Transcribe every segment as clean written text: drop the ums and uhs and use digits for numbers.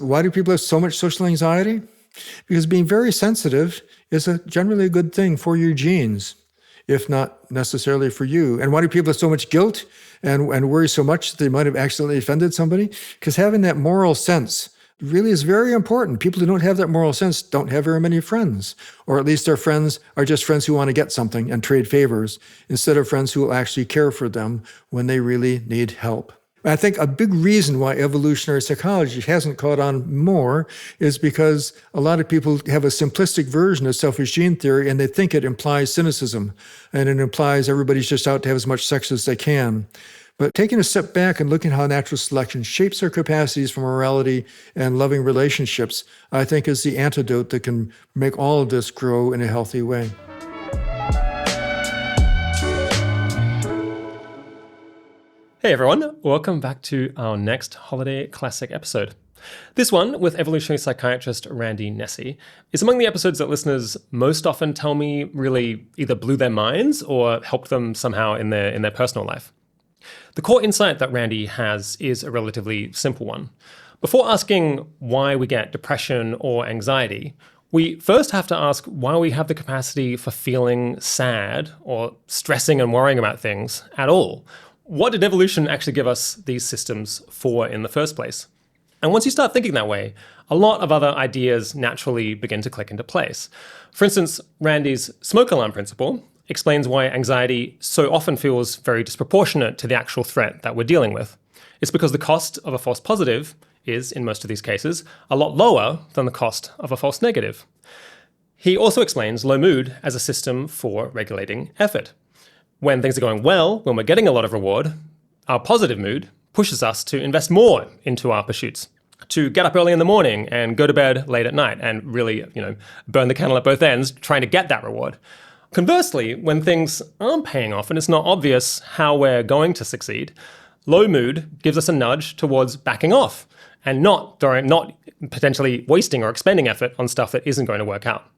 why do people have so much social anxiety? Because being very sensitive is generally a good thing for your genes, if not necessarily for you. And why do people have so much guilt and worry so much that they might have accidentally offended somebody? Because having that moral sense really is very important. People who don't have that moral sense don't have very many friends, or at least their friends are just friends who want to get something and trade favors instead of friends who will actually care for them when they really need help. I think a big reason why evolutionary psychology hasn't caught on more is because a lot of people have a simplistic version of selfish gene theory, and they think it implies cynicism, and it implies everybody's just out to have as much sex as they can. But taking a step back and looking at how natural selection shapes our capacities for morality and loving relationships, I think is the antidote that can make all of this grow in a healthy way. Hey everyone, welcome back to our next Holiday Classic episode. This one, with evolutionary psychiatrist Randy Nesse, is among the episodes that listeners most often tell me really either blew their minds or helped them somehow in their personal life. The core insight that Randy has is a relatively simple one. Before asking why we get depression or anxiety, we first have to ask why we have the capacity for feeling sad or stressing and worrying about things at all. What did evolution actually give us these systems for in the first place? And once you start thinking that way, a lot of other ideas naturally begin to click into place. For instance, Randy's smoke alarm principle explains why anxiety so often feels very disproportionate to the actual threat that we're dealing with. It's because the cost of a false positive is, in most of these cases, a lot lower than the cost of a false negative. He also explains low mood as a system for regulating effort. When things are going well, when we're getting a lot of reward, our positive mood pushes us to invest more into our pursuits, to get up early in the morning and go to bed late at night and really, burn the candle at both ends trying to get that reward. Conversely, when things aren't paying off and it's not obvious how we're going to succeed, low mood gives us a nudge towards backing off and not potentially wasting or expending effort on stuff that isn't going to work out.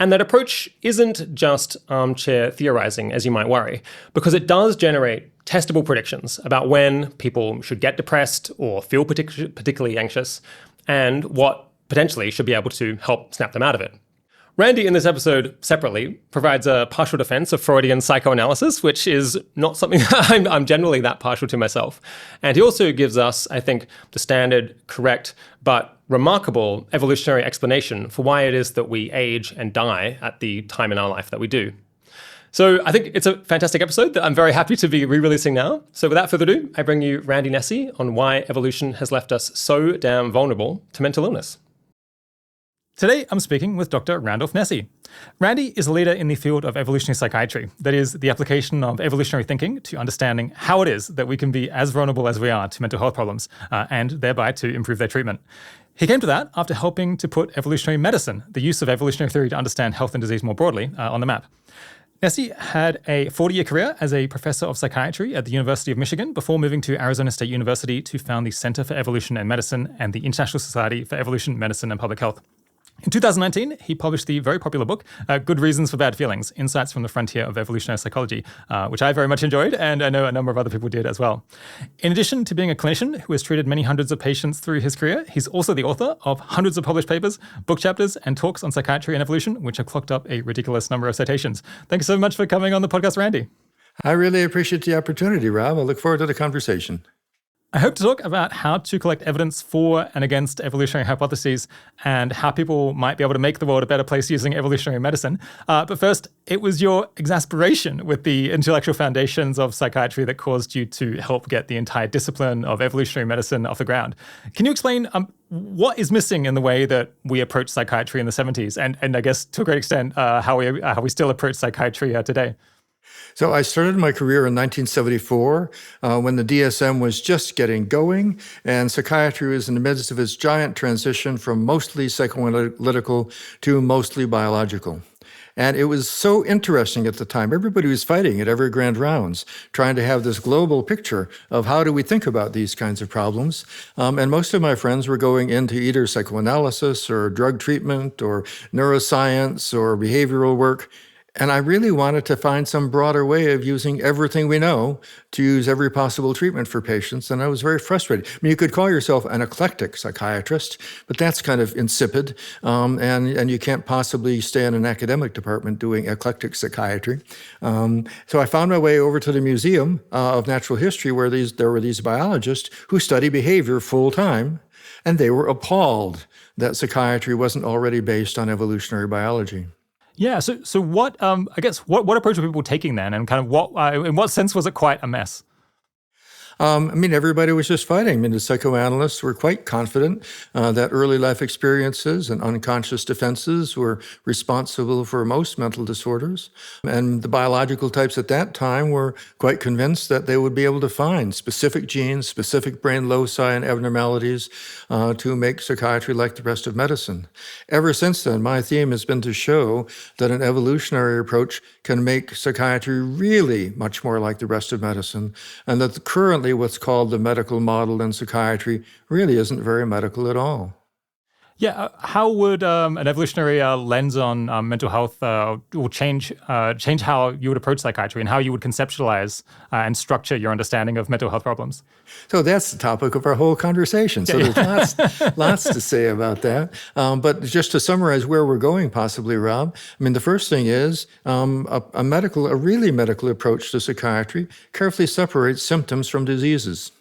And that approach isn't just armchair theorizing, as you might worry, because it does generate testable predictions about when people should get depressed or feel particularly anxious, and what potentially should be able to help snap them out of it. Randy, in this episode, separately, provides a partial defense of Freudian psychoanalysis, which is not something I'm generally that partial to myself. And he also gives us, I think, the standard, correct, but remarkable evolutionary explanation for why it is that we age and die at the time in our life that we do. So I think it's a fantastic episode that I'm very happy to be re-releasing now. So without further ado, I bring you Randy Nesse on why evolution has left us so damn vulnerable to mental illness. Today, I'm speaking with Dr. Randolph Nesse. Randy is a leader in the field of evolutionary psychiatry, that is, the application of evolutionary thinking to understanding how it is that we can be as vulnerable as we are to mental health problems, and thereby to improve their treatment. He came to that after helping to put evolutionary medicine, the use of evolutionary theory to understand health and disease more broadly, on the map. Nesse had a 40-year career as a professor of psychiatry at the University of Michigan before moving to Arizona State University to found the Center for Evolution and Medicine and the International Society for Evolution, Medicine, and Public Health. In 2019, he published the very popular book, Good Reasons for Bad Feelings, Insights from the Frontier of Evolutionary Psychology, which I very much enjoyed, and I know a number of other people did as well. In addition to being a clinician who has treated many hundreds of patients through his career, he's also the author of hundreds of published papers, book chapters, and talks on psychiatry and evolution, which have clocked up a ridiculous number of citations. Thank you so much for coming on the podcast, Randy. I really appreciate the opportunity, Rob. I look forward to the conversation. I hope to talk about how to collect evidence for and against evolutionary hypotheses and how people might be able to make the world a better place using evolutionary medicine. But first, it was your exasperation with the intellectual foundations of psychiatry that caused you to help get the entire discipline of evolutionary medicine off the ground. Can you explain what is missing in the way that we approach psychiatry in the 70s and I guess to a great extent how we still approach psychiatry today? So I started my career in 1974 when the DSM was just getting going, and psychiatry was in the midst of its giant transition from mostly psychoanalytical to mostly biological. And it was so interesting at the time. Everybody was fighting at every grand rounds, trying to have this global picture of how do we think about these kinds of problems. And most of my friends were going into either psychoanalysis or drug treatment or neuroscience or behavioral work. And I really wanted to find some broader way of using everything we know to use every possible treatment for patients. And I was very frustrated. I mean, you could call yourself an eclectic psychiatrist, but that's kind of insipid. And you can't possibly stay in an academic department doing eclectic psychiatry. So I found my way over to the Museum of Natural History, where there were these biologists who study behavior full time. And they were appalled that psychiatry wasn't already based on evolutionary biology. Yeah. So what? I guess what approach were people taking then, and kind of what? In what sense was it quite a mess? I mean, everybody was just fighting. I mean, the psychoanalysts were quite confident that early life experiences and unconscious defenses were responsible for most mental disorders. And the biological types at that time were quite convinced that they would be able to find specific genes, specific brain loci and abnormalities to make psychiatry like the rest of medicine. Ever since then, my theme has been to show that an evolutionary approach can make psychiatry really much more like the rest of medicine, and that currently what's called the medical model in psychiatry really isn't very medical at all. Yeah, how would an evolutionary lens on mental health will change how you would approach psychiatry and how you would conceptualize and structure your understanding of mental health problems? So that's the topic of our whole conversation. So there's lots to say about that. But just to summarize where we're going, possibly, Rob, I mean, the first thing is a really medical approach to psychiatry carefully separates symptoms from diseases.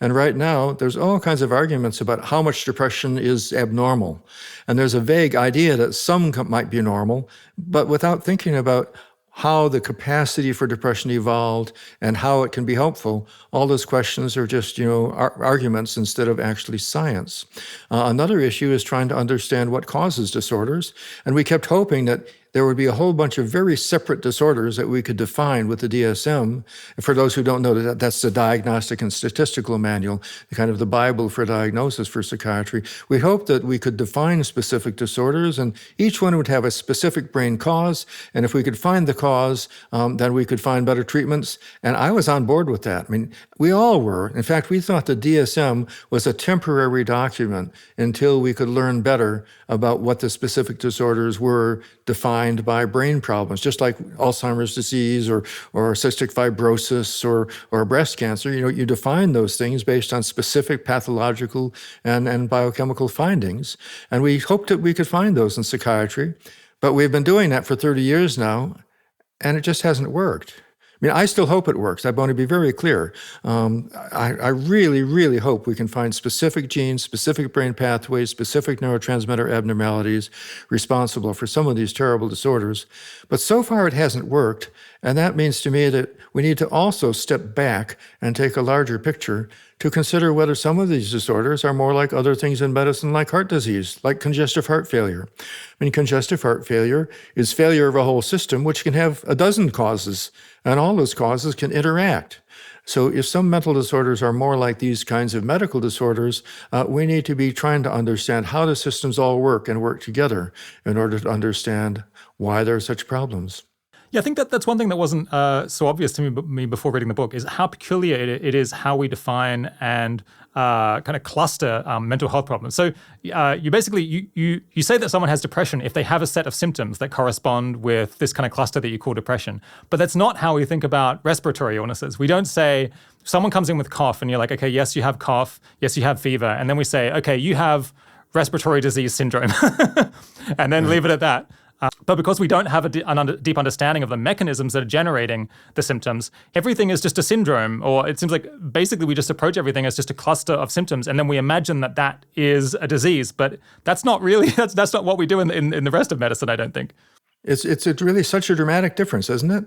And right now, there's all kinds of arguments about how much depression is abnormal. And there's a vague idea that some might be normal, but without thinking about how the capacity for depression evolved and how it can be helpful, all those questions are just, arguments instead of actually science. Another issue is trying to understand what causes disorders. And we kept hoping that there would be a whole bunch of very separate disorders that we could define with the DSM. For those who don't know, that's the Diagnostic and Statistical Manual, kind of the Bible for diagnosis for psychiatry. We hoped that we could define specific disorders, and each one would have a specific brain cause. And if we could find the cause, then we could find better treatments. And I was on board with that. I mean, we all were. In fact, we thought the DSM was a temporary document until we could learn better about what the specific disorders were defined by brain problems, just like Alzheimer's disease or cystic fibrosis or breast cancer. You define those things based on specific pathological and biochemical findings. And we hoped that we could find those in psychiatry, but we've been doing that for 30 years now, and it just hasn't worked. I mean, I still hope it works. I want to be very clear. I really, really hope we can find specific genes, specific brain pathways, specific neurotransmitter abnormalities responsible for some of these terrible disorders. But so far it hasn't worked. And that means to me that we need to also step back and take a larger picture to consider whether some of these disorders are more like other things in medicine, like heart disease, like congestive heart failure. I mean, congestive heart failure is failure of a whole system, which can have a dozen causes, and all those causes can interact. So if some mental disorders are more like these kinds of medical disorders, we need to be trying to understand how the systems all work and work together in order to understand why there are such problems. Yeah, I think that's one thing that wasn't so obvious to me before reading the book, is how peculiar it is how we define and kind of cluster mental health problems. So you basically, you say that someone has depression if they have a set of symptoms that correspond with this kind of cluster that you call depression. But that's not how we think about respiratory illnesses. We don't say, someone comes in with cough and you're like, okay, yes, you have cough, yes, you have fever. And then we say, okay, you have respiratory disease syndrome, and then leave it at that. But because we don't have a deep understanding of the mechanisms that are generating the symptoms, everything is just a syndrome, or it seems like basically we just approach everything as just a cluster of symptoms, and then we imagine that that is a disease. But that's not really, that's not what we do in the rest of medicine, I don't think. It's really such a dramatic difference, isn't it?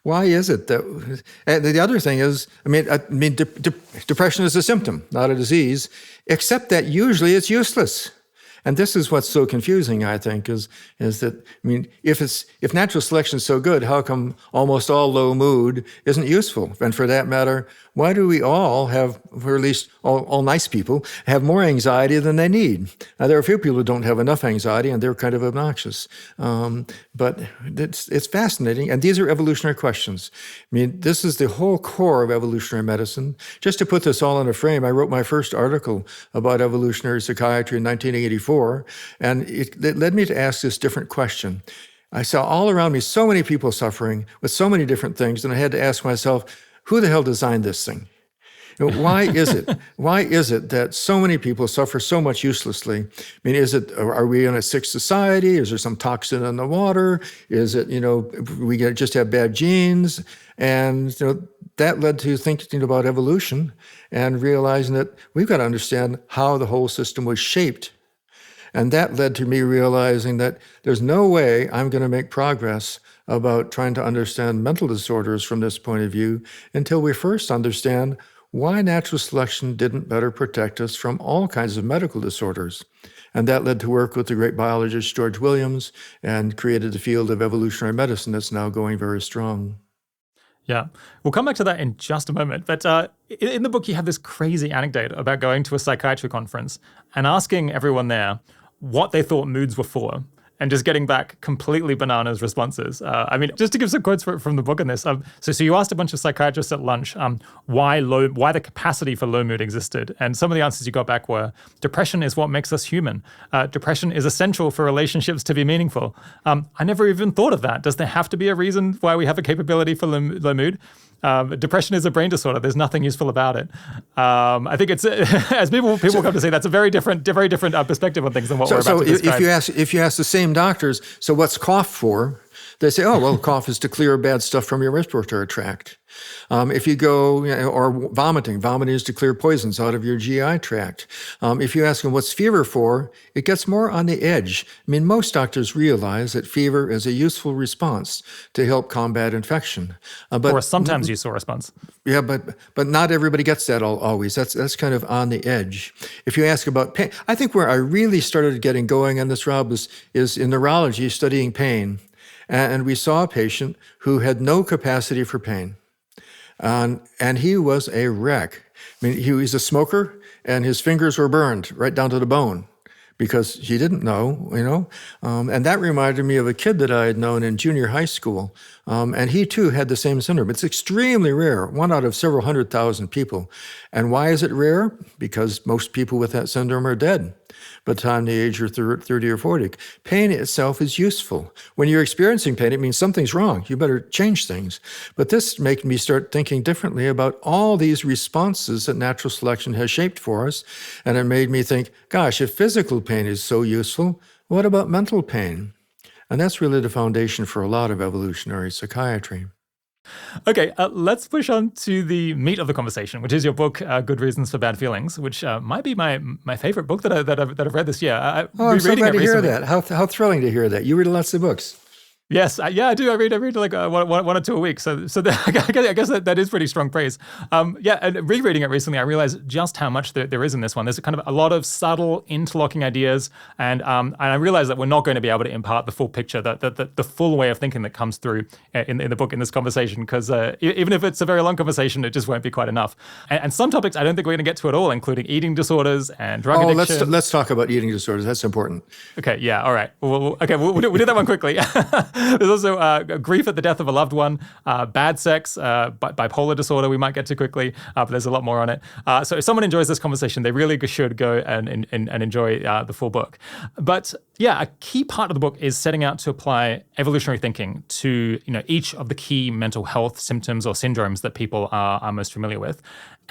Why is it that? The other thing is, depression is a symptom, not a disease, except that usually it's useless. And this is what's so confusing, I think, is that, if natural selection is so good, how come almost all low mood isn't useful? And for that matter, why do we all have, or at least all nice people, have more anxiety than they need? Now, there are a few people who don't have enough anxiety, and they're kind of obnoxious. But it's fascinating, and these are evolutionary questions. This is the whole core of evolutionary medicine. Just to put this all in a frame, I wrote my first article about evolutionary psychiatry in 1984, and it led me to ask this different question. I saw all around me so many people suffering with so many different things, and I had to ask myself, who the hell designed this thing? Why is it? Why is it that so many people suffer so much uselessly? I mean, are we in a sick society? Is there some toxin in the water? Is it, just have bad genes? And, that led to thinking about evolution and realizing that we've got to understand how the whole system was shaped. And that led to me realizing that there's no way I'm going to make progress about trying to understand mental disorders from this point of view until we first understand why natural selection didn't better protect us from all kinds of medical disorders. And that led to work with the great biologist George Williams and created the field of evolutionary medicine that's now going very strong. Yeah, we'll come back to that in just a moment. But in the book, you have this crazy anecdote about going to a psychiatry conference and asking everyone there what they thought moods were for, and just getting back completely bananas responses. Just to give some quotes from the book on this. So you asked a bunch of psychiatrists at lunch why the capacity for low mood existed. And some of the answers you got back were, depression is what makes us human. Depression is essential for relationships to be meaningful. I never even thought of that. Does there have to be a reason why we have a capability for low mood? Depression is a brain disorder. There's nothing useful about it. I think it's as people come to say, that's a very different perspective on things than what we're about to describe. If you ask the same doctors, so what's cough for? They say, oh, well, cough is to clear bad stuff from your respiratory tract. If you go, or vomiting is to clear poisons out of your GI tract. If you ask them what's fever for, it gets more on the edge. I mean, most doctors realize that fever is a useful response to help combat infection. Or a sometimes useful response. Yeah, but not everybody gets that always. That's kind of on the edge. If you ask about pain, I think where I really started getting going on this, Rob, is in neurology, studying pain. And we saw a patient who had no capacity for pain. And he was a wreck. I mean, he was a smoker, and his fingers were burned right down to the bone because he didn't know, And that reminded me of a kid that I had known in junior high school. And he, too, had the same syndrome. It's extremely rare, 1 out of several 100,000 people. And why is it rare? Because most people with that syndrome are dead by the time they age are 30 or 40. Pain itself is useful. When you're experiencing pain, it means something's wrong. You better change things. But this made me start thinking differently about all these responses that natural selection has shaped for us. And it made me think, gosh, if physical pain is so useful, what about mental pain? And that's really the foundation for a lot of evolutionary psychiatry. Okay, let's push on to the meat of the conversation, which is your book, Good Reasons for Bad Feelings, which might be my favorite book that I've read this year. I'm so glad to hear that. How thrilling to hear that. You read lots of books. Yes, I do. I read like one or two a week. So I guess that is pretty strong praise. And rereading it recently, I realized just how much there is in this one. There's kind of a lot of subtle interlocking ideas, and I realized that we're not going to be able to impart the full picture, the full way of thinking that comes through in the book, in this conversation, because even if it's a very long conversation, it just won't be quite enough. And some topics I don't think we're going to get to at all, including eating disorders and drug addiction. Let's talk about eating disorders. That's important. Okay, yeah, all right. We'll do that one quickly. There's also grief at the death of a loved one, bad sex, bipolar disorder we might get to quickly, but there's a lot more on it. So if someone enjoys this conversation, they really should go and enjoy the full book. But yeah, a key part of the book is setting out to apply evolutionary thinking to each of the key mental health symptoms or syndromes that people are most familiar with.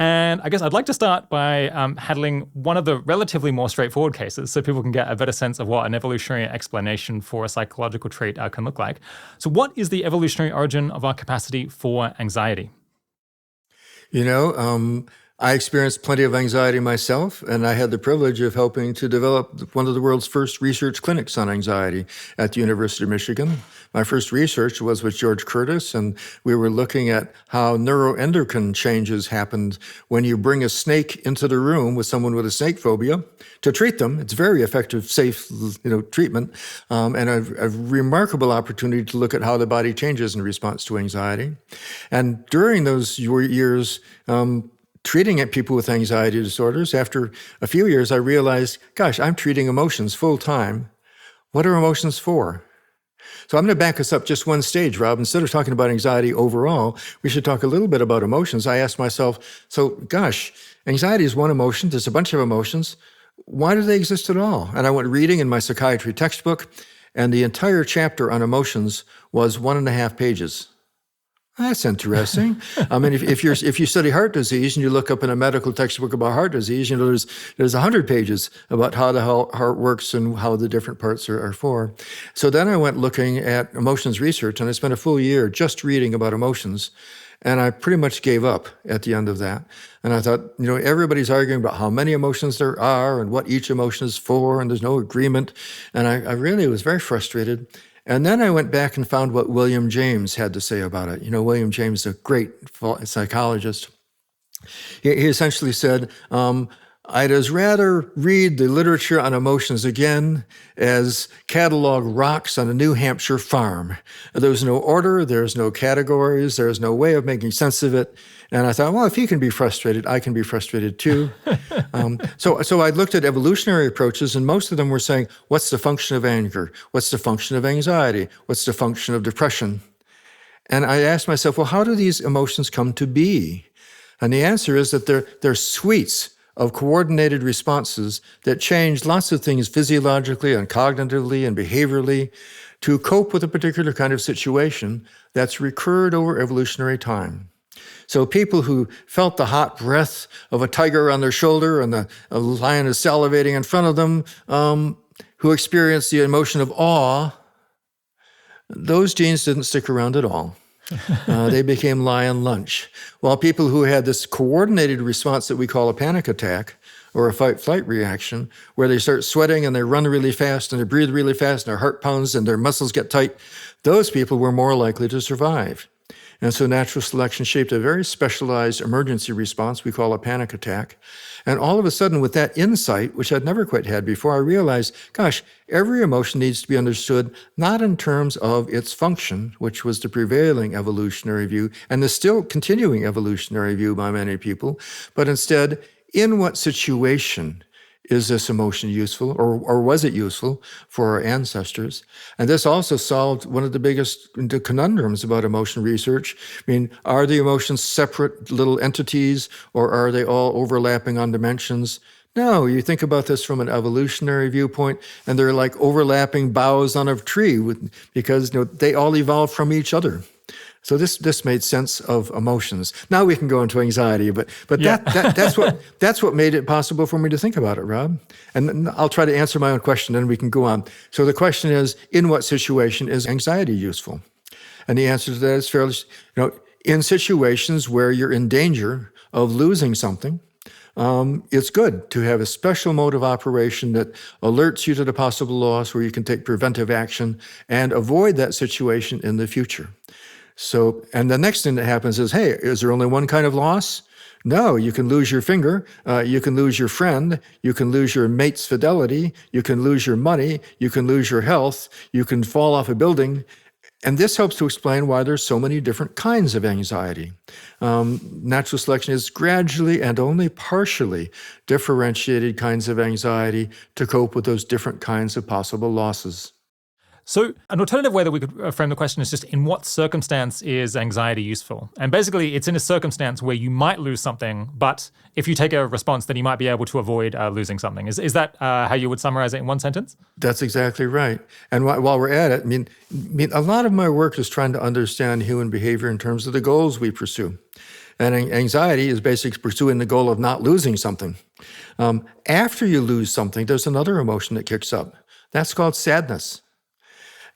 And I guess I'd like to start by handling one of the relatively more straightforward cases so people can get a better sense of what an evolutionary explanation for a psychological trait can look like. So what is the evolutionary origin of our capacity for anxiety? I experienced plenty of anxiety myself, and I had the privilege of helping to develop one of the world's first research clinics on anxiety at the University of Michigan. My first research was with George Curtis, and we were looking at how neuroendocrine changes happened when you bring a snake into the room with someone with a snake phobia to treat them. It's very effective, safe, treatment, and a remarkable opportunity to look at how the body changes in response to anxiety. And during those years, treating people with anxiety disorders, after a few years, I realized, gosh, I'm treating emotions full time. What are emotions for? So I'm going to back us up just one stage, Rob. Instead of talking about anxiety overall, we should talk a little bit about emotions. I asked myself, so gosh, anxiety is one emotion. There's a bunch of emotions. Why do they exist at all? And I went reading in my psychiatry textbook, and the entire chapter on emotions was 1.5 pages. That's interesting. I mean, if you study heart disease and you look up in a medical textbook about heart disease, there's 100 pages about how the heart works and how the different parts are for. So then I went looking at emotions research, and I spent a full year just reading about emotions. And I pretty much gave up at the end of that. And I thought, everybody's arguing about how many emotions there are and what each emotion is for, and there's no agreement. And I really was very frustrated. And then I went back and found what William James had to say about it. William James is a great psychologist. He essentially said, I'd as rather read the literature on emotions again as catalog rocks on a New Hampshire farm. There's no order, there's no categories, there's no way of making sense of it. And I thought, well, if he can be frustrated, I can be frustrated too. So I looked at evolutionary approaches, and most of them were saying, what's the function of anger? What's the function of anxiety? What's the function of depression? And I asked myself, well, how do these emotions come to be? And the answer is that they're suites of coordinated responses that change lots of things physiologically and cognitively and behaviorally to cope with a particular kind of situation that's recurred over evolutionary time. So people who felt the hot breath of a tiger on their shoulder and a lion is salivating in front of them, who experienced the emotion of awe, those genes didn't stick around at all. They became lion lunch. While people who had this coordinated response that we call a panic attack or a fight-flight reaction, where they start sweating and they run really fast and they breathe really fast and their heart pounds and their muscles get tight, those people were more likely to survive. And so natural selection shaped a very specialized emergency response we call a panic attack. And all of a sudden, with that insight, which I'd never quite had before, I realized, gosh, every emotion needs to be understood not in terms of its function, which was the prevailing evolutionary view, and the still continuing evolutionary view by many people, but instead, in what situation is this emotion useful, or was it useful for our ancestors? And this also solved one of the biggest conundrums about emotion research. I mean, are the emotions separate little entities, or are they all overlapping on dimensions? No, you think about this from an evolutionary viewpoint, and they're like overlapping boughs on a tree because they all evolved from each other. So this made sense of emotions. Now we can go into anxiety, but Yeah. that's what made it possible for me to think about it, Rob. And I'll try to answer my own question, and we can go on. So the question is, in what situation is anxiety useful? And the answer to that is fairly, in situations where you're in danger of losing something, it's good to have a special mode of operation that alerts you to the possible loss, where you can take preventive action and avoid that situation in the future. So, and the next thing that happens is, hey, is there only one kind of loss? No, you can lose your finger, you can lose your friend, you can lose your mate's fidelity, you can lose your money, you can lose your health, you can fall off a building. And this helps to explain why there's so many different kinds of anxiety. Natural selection is gradually and only partially differentiated kinds of anxiety to cope with those different kinds of possible losses. So an alternative way that we could frame the question is just, in what circumstance is anxiety useful? And basically, it's in a circumstance where you might lose something, but if you take a response, then you might be able to avoid losing something. Is that how you would summarize it in one sentence? That's exactly right. And while we're at it, I mean, a lot of my work is trying to understand human behavior in terms of the goals we pursue. And anxiety is basically pursuing the goal of not losing something. After you lose something, there's another emotion that kicks up. That's called sadness.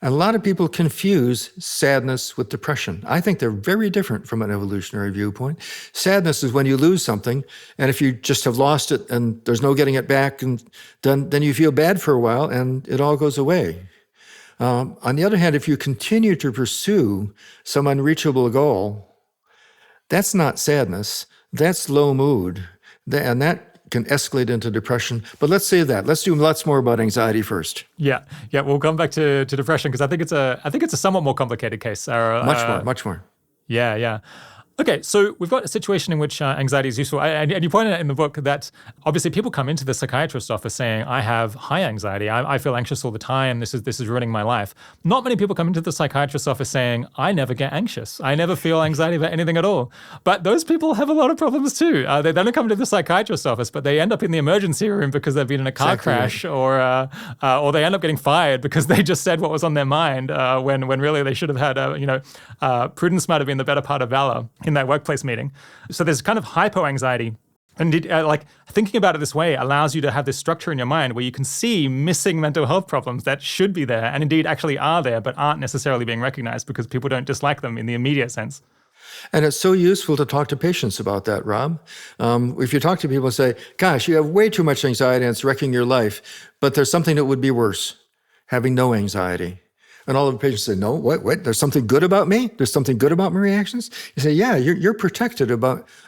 And a lot of people confuse sadness with depression. I think they're very different from an evolutionary viewpoint. Sadness is when you lose something, and if you just have lost it and there's no getting it back, and then you feel bad for a while and it all goes away. On the other hand, if you continue to pursue some unreachable goal, that's not sadness, that's low mood, and that can escalate into depression. But let's save that. Let's do lots more about anxiety first. Yeah. We'll come back to depression, because I think it's a somewhat more complicated case. Much more. Yeah. Okay, so we've got a situation in which anxiety is useful. And you pointed out in the book that obviously people come into the psychiatrist's office saying, I have high anxiety. I feel anxious all the time. This is ruining my life. Not many people come into the psychiatrist's office saying, I never get anxious. I never feel anxiety about anything at all. But those people have a lot of problems too. They don't come to the psychiatrist's office, but they end up in the emergency room because they've been in a car crash, or they end up getting fired because they just said what was on their mind when really they should have had, prudence might have been the better part of valor in that workplace meeting. So there's kind of hypo-anxiety. And thinking about it this way allows you to have this structure in your mind where you can see missing mental health problems that should be there and indeed actually are there, but aren't necessarily being recognized because people don't dislike them in the immediate sense. And it's so useful to talk to patients about that, Rob. If you talk to people and say, gosh, you have way too much anxiety and it's wrecking your life, but there's something that would be worse, having no anxiety. And all of the patients say, no, what? There's something good about me? There's something good about my reactions? You say, yeah, you're protected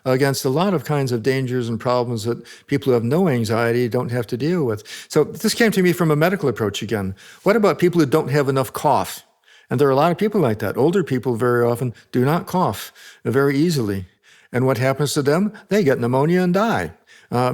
against a lot of kinds of dangers and problems that people who have no anxiety don't have to deal with. So this came to me from a medical approach again. What about people who don't have enough cough? And there are a lot of people like that. Older people very often do not cough very easily. And what happens to them? They get pneumonia and die.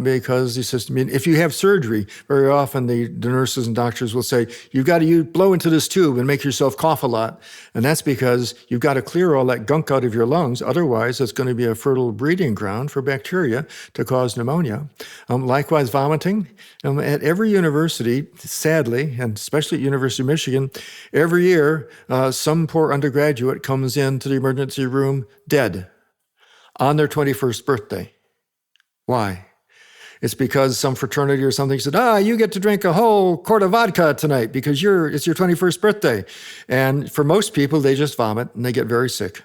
Because if you have surgery, very often the nurses and doctors will say, you've got to blow into this tube and make yourself cough a lot. And that's because you've got to clear all that gunk out of your lungs. Otherwise, it's going to be a fertile breeding ground for bacteria to cause pneumonia. Likewise, vomiting. At every university, sadly, and especially at University of Michigan, every year, some poor undergraduate comes into the emergency room dead on their 21st birthday. Why? It's because some fraternity or something said, you get to drink a whole quart of vodka tonight because it's your 21st birthday. And for most people, they just vomit and they get very sick.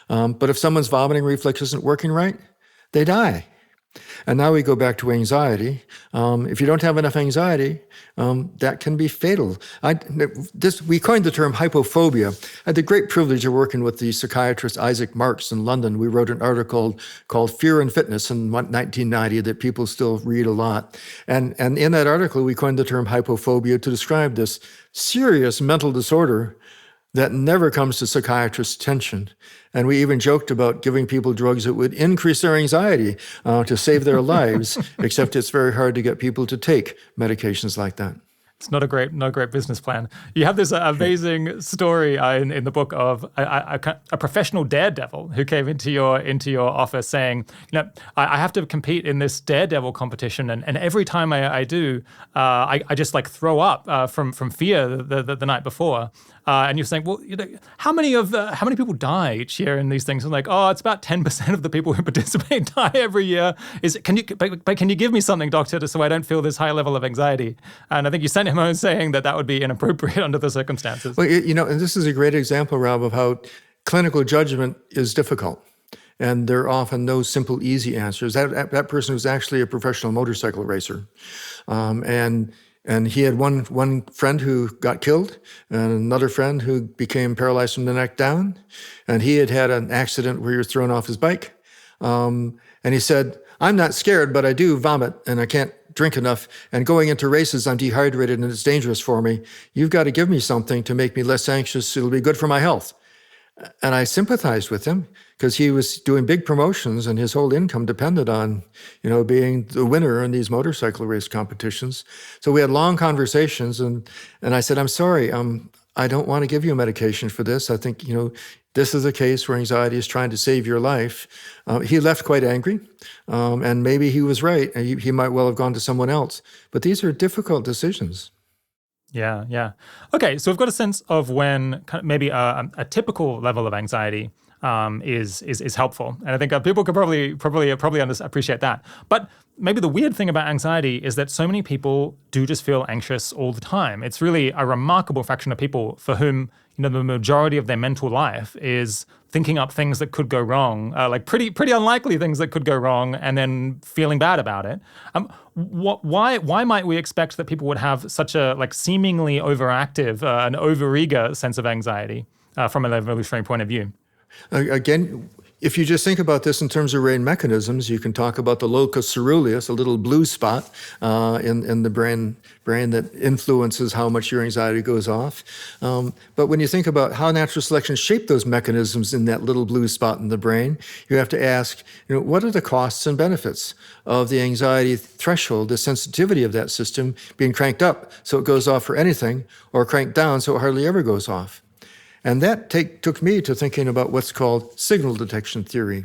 But if someone's vomiting reflex isn't working right, they die. And now we go back to anxiety. If you don't have enough anxiety, that can be fatal. We coined the term hypophobia. I had the great privilege of working with the psychiatrist Isaac Marks in London. We wrote an article called Fear and Fitness in 1990 that people still read a lot. And in that article, we coined the term hypophobia to describe this serious mental disorder that never comes to psychiatrists' attention. And we even joked about giving people drugs that would increase their anxiety to save their lives, except it's very hard to get people to take medications like that. It's not a great business plan. You have this amazing story in the book of a professional daredevil who came into your office saying, I have to compete in this daredevil competition, and every time I do, I just throw up from fear the night before. And you're saying, well, how many people die each year in these things? And it's about 10% of the people who participate die every year. Can you give me something, doctor, so I don't feel this high level of anxiety? And I think you sent him home saying that would be inappropriate under the circumstances. Well, and this is a great example, Rob, of how clinical judgment is difficult. And there are often no simple, easy answers. That person was actually a professional motorcycle racer. And he had one friend who got killed and another friend who became paralyzed from the neck down. And he had an accident where he was thrown off his bike. And he said, I'm not scared, but I do vomit and I can't drink enough. And going into races, I'm dehydrated and it's dangerous for me. You've got to give me something to make me less anxious. It'll be good for my health. And I sympathized with him because he was doing big promotions and his whole income depended on, being the winner in these motorcycle race competitions. So we had long conversations and I said, I'm sorry, I don't want to give you a medication for this. I think, this is a case where anxiety is trying to save your life. He left quite angry, and maybe he was right. He might well have gone to someone else. But these are difficult decisions. Yeah. Okay, so we've got a sense of when maybe a typical level of anxiety is helpful, and I think people could probably appreciate that. But maybe the weird thing about anxiety is that so many people do just feel anxious all the time. It's really a remarkable fraction of people for whom the majority of their mental life is thinking up things that could go wrong, pretty unlikely things that could go wrong, and then feeling bad about it. Why might we expect that people would have such a seemingly overactive and overeager sense of anxiety from an evolutionary point of view? Again, If you just think about this in terms of brain mechanisms, you can talk about the locus ceruleus, a little blue spot in the brain that influences how much your anxiety goes off. But when you think about how natural selection shaped those mechanisms in that little blue spot in the brain, you have to ask, what are the costs and benefits of the anxiety threshold, the sensitivity of that system being cranked up so it goes off for anything, or cranked down so it hardly ever goes off? And that took me to thinking about what's called signal detection theory.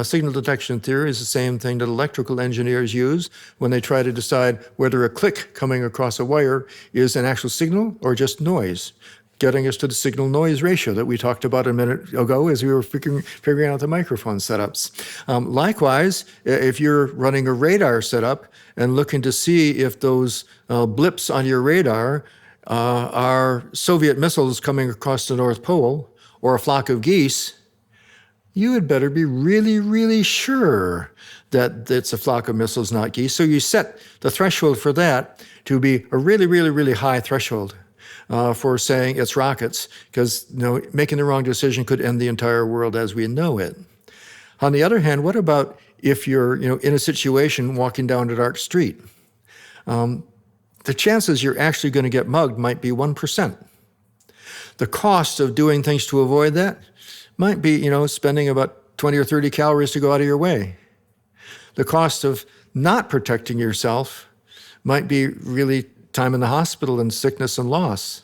Signal detection theory is the same thing that electrical engineers use when they try to decide whether a click coming across a wire is an actual signal or just noise, getting us to the signal-noise ratio that we talked about a minute ago as we were figuring out the microphone setups. Likewise, if you're running a radar setup and looking to see if those blips on your radar are Soviet missiles coming across the North Pole or a flock of geese, you had better be really, really sure that it's a flock of missiles, not geese. So you set the threshold for that to be a really, really, really high threshold for saying it's rockets, because making the wrong decision could end the entire world as we know it. On the other hand, what about if you're in a situation walking down a dark street? The chances you're actually going to get mugged might be 1%. The cost of doing things to avoid that might be, spending about 20 or 30 calories to go out of your way. The cost of not protecting yourself might be really time in the hospital and sickness and loss.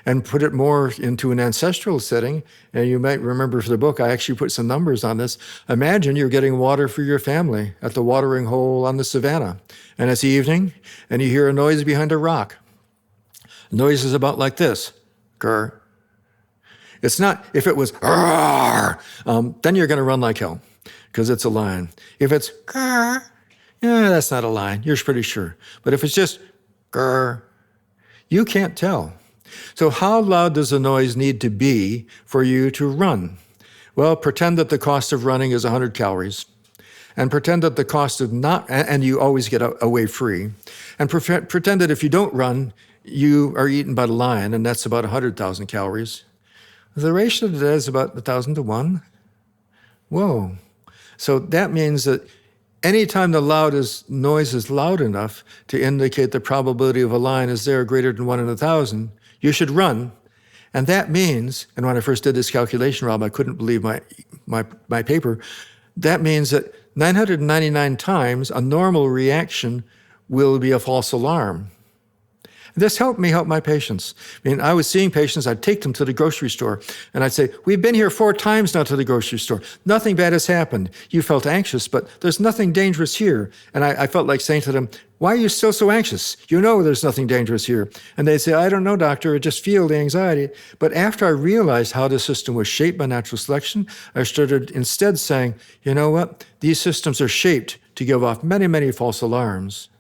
And put it more into an ancestral setting, and you might remember for the book, I actually put some numbers on this. Imagine you're getting water for your family at the watering hole on the savannah, and it's evening, and you hear a noise behind a rock. The noise is about like this, grr. It's not, if it was, then you're gonna run like hell, because it's a lion. If it's, grr, that's not a lion, you're pretty sure. But if it's just, grr, you can't tell. So how loud does the noise need to be for you to run? Well, pretend that the cost of running is 100 calories. And pretend that the cost of not, and you always get away free. And pretend that if you don't run, you are eaten by the lion, and that's about 100,000 calories. The ratio to that is about 1,000 to 1. Whoa. So that means that anytime the noise is loud enough to indicate the probability of a lion is there greater than 1 in 1,000, you should run. And that means, and when I first did this calculation, Rob, I couldn't believe my paper, that means that 999 times a normal reaction will be a false alarm. This helped me help my patients. I was seeing patients, I'd take them to the grocery store, and I'd say, we've been here 4 times now to the grocery store. Nothing bad has happened. You felt anxious, but there's nothing dangerous here. And I felt like saying to them, why are you still so anxious? There's nothing dangerous here. And they'd say, I don't know, doctor, I just feel the anxiety. But after I realized how the system was shaped by natural selection, I started instead saying, you know what? These systems are shaped to give off many, many false alarms.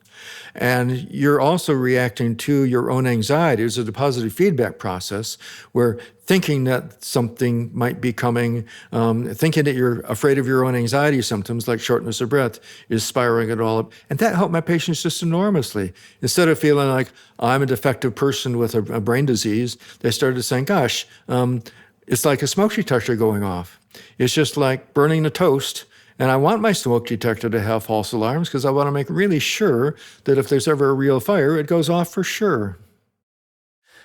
And you're also reacting to your own anxiety. There's a positive feedback process where thinking that something might be coming, thinking that you're afraid of your own anxiety symptoms like shortness of breath is spiraling it all up. And that helped my patients just enormously. Instead of feeling like I'm a defective person with a brain disease, they started saying, gosh, it's like a smoke detector going off. It's just like burning the toast. And I want my smoke detector to have false alarms because I want to make really sure that if there's ever a real fire, it goes off for sure.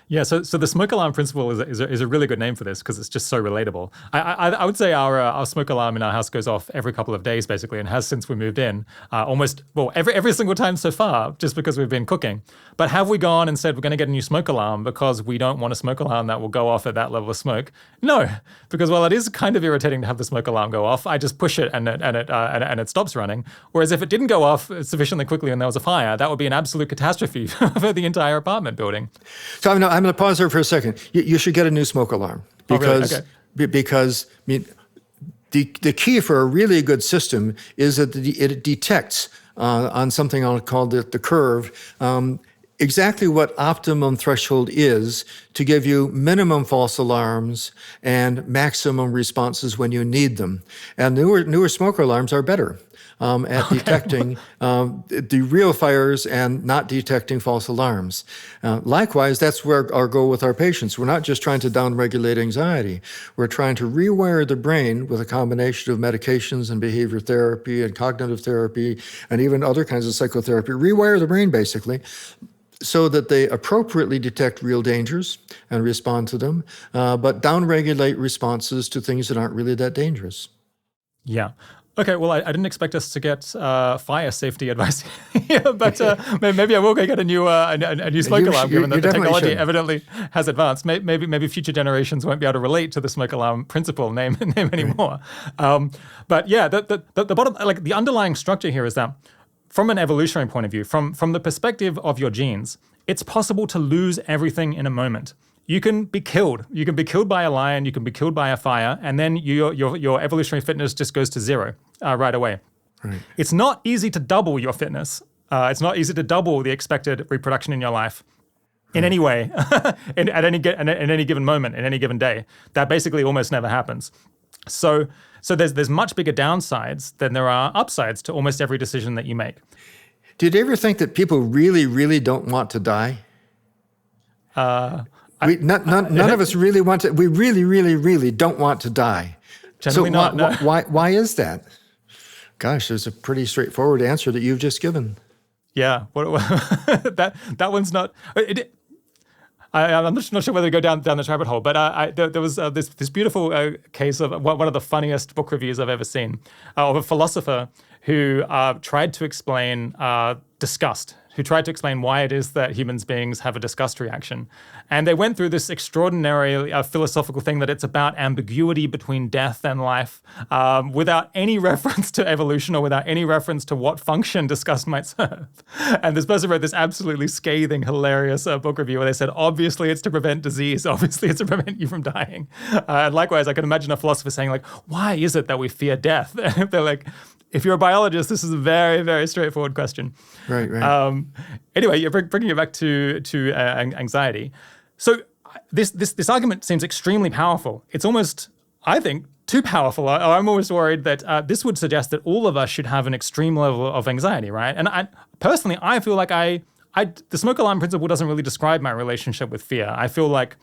Yeah, so the smoke alarm principle is a really good name for this because it's just so relatable. I would say our smoke alarm in our house goes off every couple of days basically, and has since we moved in. Every single time so far, just because we've been cooking. But have we gone and said we're going to get a new smoke alarm because we don't want a smoke alarm that will go off at that level of smoke? No, because while it is kind of irritating to have the smoke alarm go off, I just push it and it stops running. Whereas if it didn't go off sufficiently quickly and there was a fire, that would be an absolute catastrophe for the entire apartment building. So I'm going to pause there for a second. You should get a new smoke alarm because the key for a really good system is that it detects on something called the curve exactly what optimum threshold is to give you minimum false alarms and maximum responses when you need them. And newer smoke alarms are better. at detecting the real fires and not detecting false alarms. Likewise, that's where our goal with our patients. We're not just trying to downregulate anxiety. We're trying to rewire the brain with a combination of medications and behavior therapy and cognitive therapy and even other kinds of psychotherapy. Rewire the brain, basically, so that they appropriately detect real dangers and respond to them, but downregulate responses to things that aren't really that dangerous. Yeah. Okay, well, I didn't expect us to get fire safety advice here, but maybe I will go get a new smoke alarm, given that the technology evidently has advanced. Maybe future generations won't be able to relate to the smoke alarm principle name anymore. But yeah, the bottom, like the underlying structure here is that from an evolutionary point of view, from the perspective of your genes, it's possible to lose everything in a moment. You can be killed. You can be killed by a lion. You can be killed by a fire, and then your evolutionary fitness just goes to zero right away. Right. It's not easy to double your fitness. It's not easy to double the expected reproduction in your life in any way, at any given moment, in any given day. That basically almost never happens. So there's much bigger downsides than there are upsides to almost every decision that you make. Did you ever think that people really, really don't want to die? None of us really want to. We really, really, really don't want to die. Generally so not. No. Why is that? Gosh, there's a pretty straightforward answer that you've just given. Yeah, that one's not. I'm not sure whether to go down this rabbit hole, but there was this beautiful case of one of the funniest book reviews I've ever seen of a philosopher who tried to explain disgust, who tried to explain why it is that human beings have a disgust reaction. And they went through this extraordinary philosophical thing that it's about ambiguity between death and life, without any reference to evolution or without any reference to what function disgust might serve. And this person wrote this absolutely scathing, hilarious book review where they said, obviously it's to prevent disease, obviously it's to prevent you from dying. And likewise, I can imagine a philosopher saying, like, why is it that we fear death? They're like, if you're a biologist, this is a very, very straightforward question. Right. Anyway, you're bringing it back to anxiety. So this argument seems extremely powerful. It's almost, I think, too powerful. I'm always worried that this would suggest that all of us should have an extreme level of anxiety, right? And I feel like the smoke alarm principle doesn't really describe my relationship with fear. I feel like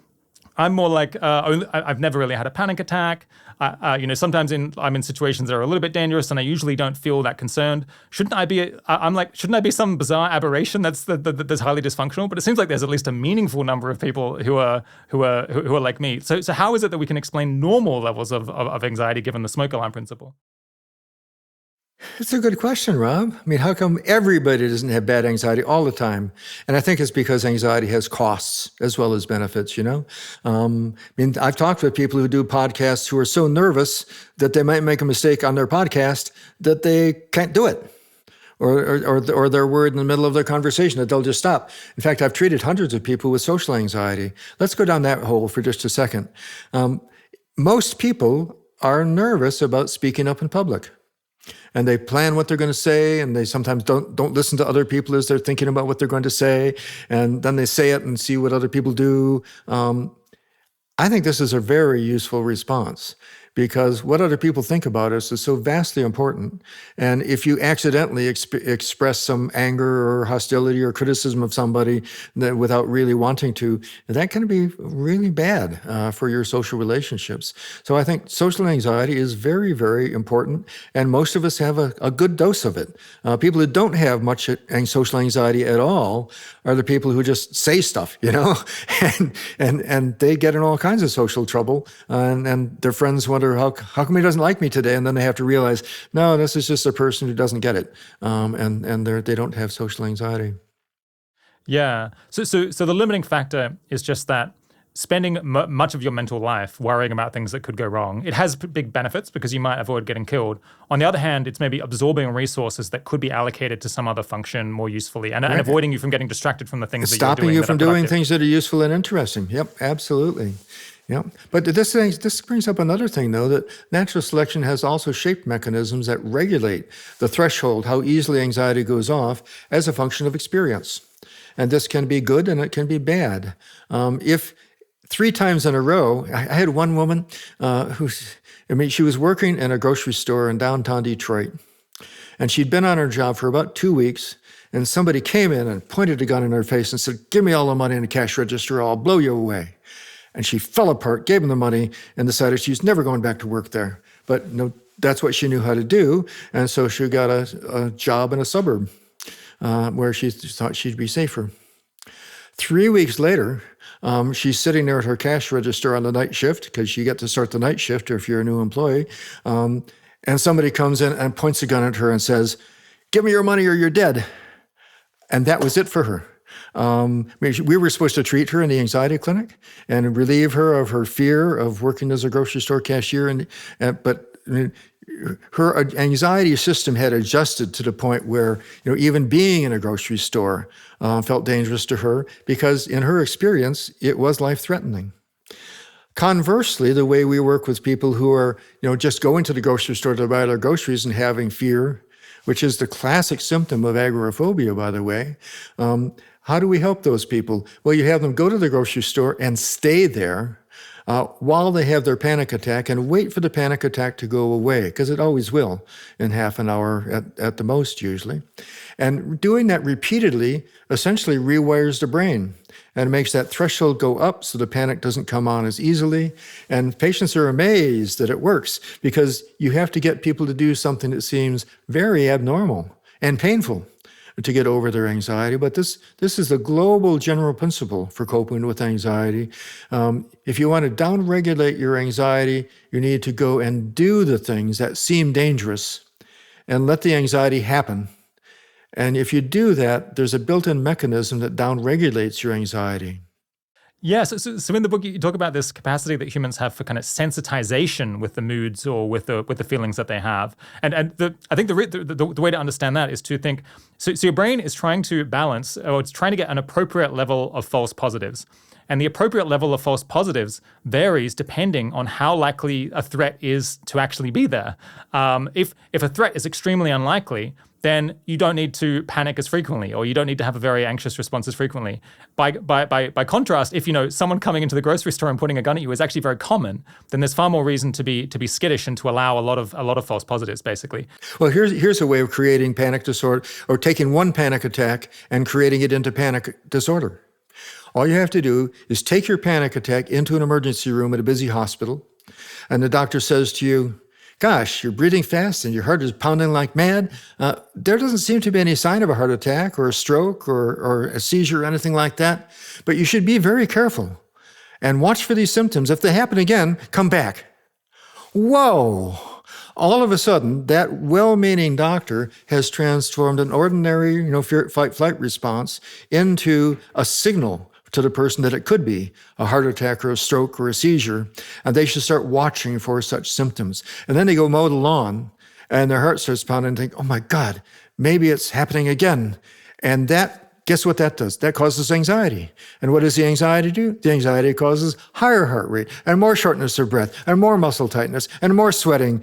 I'm more like I've never really had a panic attack. Sometimes I'm in situations that are a little bit dangerous, and I usually don't feel that concerned. Shouldn't I be some bizarre aberration that's highly dysfunctional? But it seems like there's at least a meaningful number of people who are like me. So how is it that we can explain normal levels of anxiety given the smoke alarm principle? It's a good question, Rob. I mean, how come everybody doesn't have bad anxiety all the time? And I think it's because anxiety has costs as well as benefits, I've talked with people who do podcasts who are so nervous that they might make a mistake on their podcast that they can't do it. Or they're worried in the middle of their conversation that they'll just stop. In fact, I've treated hundreds of people with social anxiety. Let's go down that hole for just a second. Most people are nervous about speaking up in public. And they plan what they're going to say, and they sometimes don't listen to other people as they're thinking about what they're going to say, and then they say it and see what other people do. I think this is a very useful response, because what other people think about us is so vastly important. And if you accidentally express some anger or hostility or criticism of somebody without really wanting to, that can be really bad for your social relationships. So I think social anxiety is very, very important, and most of us have a good dose of it. People who don't have much social anxiety at all are the people who just say stuff, and they get in all kinds of social trouble, and their friends wonder, how come he doesn't like me today? And then they have to realize, no, this is just a person who doesn't get it, and they don't have social anxiety. Yeah. So the limiting factor is just that spending much of your mental life worrying about things that could go wrong, it has big benefits because you might avoid getting killed. On the other hand, it's maybe absorbing resources that could be allocated to some other function more usefully, and avoiding you from getting distracted from the things that you're doing. Stopping you from doing things that are useful and interesting. Yep, absolutely. Yeah, but this brings up another thing, though, that natural selection has also shaped mechanisms that regulate the threshold, how easily anxiety goes off, as a function of experience. And this can be good and it can be bad. If 3 times in a row, I had one woman she was working in a grocery store in downtown Detroit. And she'd been on her job for about 2 weeks, and somebody came in and pointed a gun in her face and said, "Give me all the money in the cash register, or I'll blow you away." And she fell apart, gave him the money, and decided she's never going back to work there. But that's what she knew how to do, and so she got a job in a suburb where she thought she'd be safer. 3 weeks later, she's sitting there at her cash register on the night shift, because you get to start the night shift if you're a new employee, and somebody comes in and points a gun at her and says, "Give me your money or you're dead." And that was it for her. We were supposed to treat her in the anxiety clinic and relieve her of her fear of working as a grocery store cashier, but her anxiety system had adjusted to the point where even being in a grocery store felt dangerous to her, because in her experience it was life-threatening. Conversely, the way we work with people who are just going to the grocery store to buy their groceries and having fear, which is the classic symptom of agoraphobia, by the way. How do we help those people? Well, you have them go to the grocery store and stay there while they have their panic attack, and wait for the panic attack to go away, because it always will in half an hour at the most, usually. And doing that repeatedly essentially rewires the brain and makes that threshold go up so the panic doesn't come on as easily. And patients are amazed that it works, because you have to get people to do something that seems very abnormal and painful to get over their anxiety. But this is a global general principle for coping with anxiety. If you want to downregulate your anxiety, you need to go and do the things that seem dangerous and let the anxiety happen. And if you do that, there's a built-in mechanism that downregulates your anxiety. Yeah, so in the book you talk about this capacity that humans have for kind of sensitization with the moods or with the feelings that they have, and I think the way to understand that is to think. So your brain is trying to balance, or it's trying to get an appropriate level of false positives, and the appropriate level of false positives varies depending on how likely a threat is to actually be there. If a threat is extremely unlikely, then you don't need to panic as frequently, or you don't need to have a very anxious response as frequently. By contrast, if someone coming into the grocery store and pointing a gun at you is actually very common, then there's far more reason to be skittish and to allow a lot of false positives, basically. Well, here's a way of creating panic disorder, or taking one panic attack and creating it into panic disorder. All you have to do is take your panic attack into an emergency room at a busy hospital, and the doctor says to you, "Gosh, you're breathing fast and your heart is pounding like mad. There doesn't seem to be any sign of a heart attack or a stroke or a seizure or anything like that, but you should be very careful and watch for these symptoms. If they happen again, come back." Whoa! All of a sudden, that well-meaning doctor has transformed an ordinary, fear, fight, flight response into a signal to the person that it could be a heart attack or a stroke or a seizure, and they should start watching for such symptoms. And then they go mow the lawn, and their heart starts pounding, and think, "Oh my God, maybe it's happening again." And guess what that does? That causes anxiety. And what does the anxiety do? The anxiety causes higher heart rate, and more shortness of breath, and more muscle tightness, and more sweating,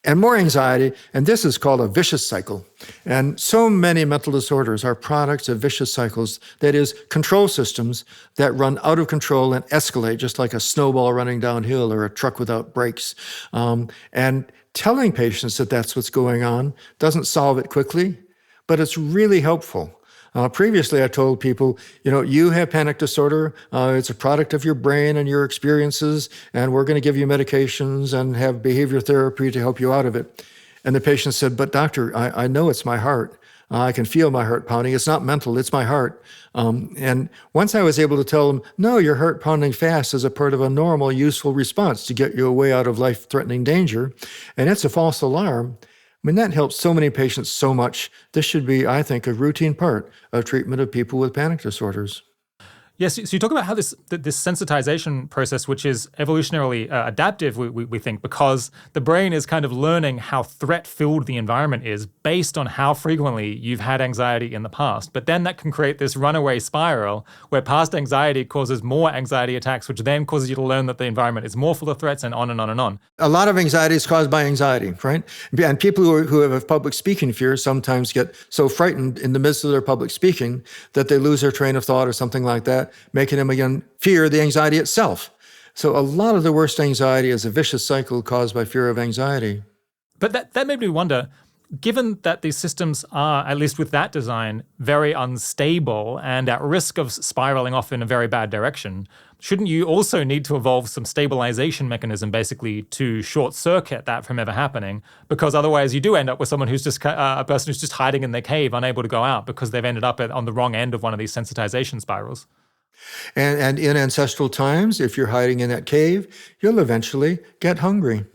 and more anxiety, and this is called a vicious cycle. And so many mental disorders are products of vicious cycles, that is, control systems that run out of control and escalate, just like a snowball running downhill or a truck without brakes. And telling patients that that's what's going on doesn't solve it quickly, but it's really helpful. Previously, I told people, you have panic disorder. It's a product of your brain and your experiences, and we're going to give you medications and have behavior therapy to help you out of it. And the patient said, "But doctor, I know it's my heart. I can feel my heart pounding. It's not mental, it's my heart." And once I was able to tell them, "No, your heart pounding fast is a part of a normal, useful response to get you away out of life-threatening danger, and it's a false alarm," that helps so many patients so much. This should be, I think, a routine part of treatment of people with panic disorders. Yes, so you talk about how this sensitization process, which is evolutionarily adaptive, we think, because the brain is kind of learning how threat-filled the environment is based on how frequently you've had anxiety in the past. But then that can create this runaway spiral where past anxiety causes more anxiety attacks, which then causes you to learn that the environment is more full of threats, and on and on and on. A lot of anxiety is caused by anxiety, right? And people who have a public speaking fear sometimes get so frightened in the midst of their public speaking that they lose their train of thought or something like that, making them again fear the anxiety itself. So a lot of the worst anxiety is a vicious cycle caused by fear of anxiety. But that made me wonder, given that these systems are, at least with that design, very unstable and at risk of spiraling off in a very bad direction, shouldn't you also need to evolve some stabilization mechanism basically to short circuit that from ever happening? Because otherwise you do end up with someone who's just a person who's just hiding in their cave, unable to go out because they've ended up on the wrong end of one of these sensitization spirals. And in ancestral times, if you're hiding in that cave, you'll eventually get hungry.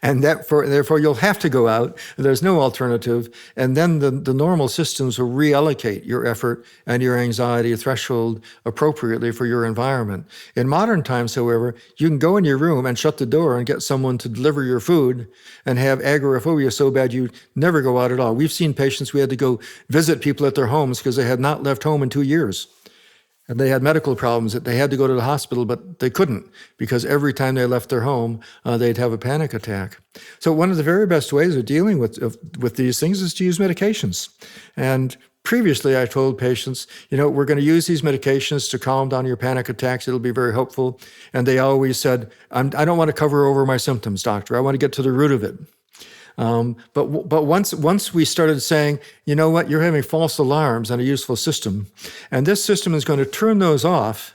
And therefore, you'll have to go out. There's no alternative. And then the normal systems will reallocate your effort and your anxiety threshold appropriately for your environment. In modern times, however, you can go in your room and shut the door and get someone to deliver your food and have agoraphobia so bad you never go out at all. We've seen patients, we had to go visit people at their homes because they had not left home in 2 years. And they had medical problems that they had to go to the hospital, but they couldn't because every time they left their home, they'd have a panic attack. So one of the very best ways of dealing with these things is to use medications. And previously, I told patients, we're going to use these medications to calm down your panic attacks. It'll be very helpful. And they always said, I don't want to cover over my symptoms, doctor. I want to get to the root of it. But once we started saying, you know what, you're having false alarms on a useful system, and this system is going to turn those off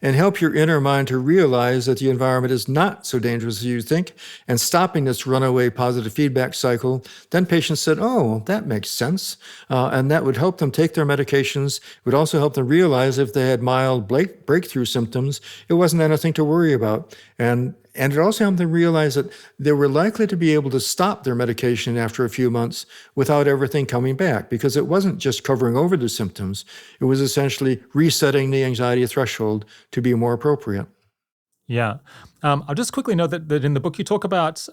and help your inner mind to realize that the environment is not so dangerous as you think, and stopping this runaway positive feedback cycle, then patients said, oh, that makes sense. And that would help them take their medications. It would also help them realize if they had mild breakthrough symptoms, it wasn't anything to worry about. And it also helped them realize that they were likely to be able to stop their medication after a few months without everything coming back, because it wasn't just covering over the symptoms. It was essentially resetting the anxiety threshold to be more appropriate. Yeah. I'll just quickly note that in the book you talk about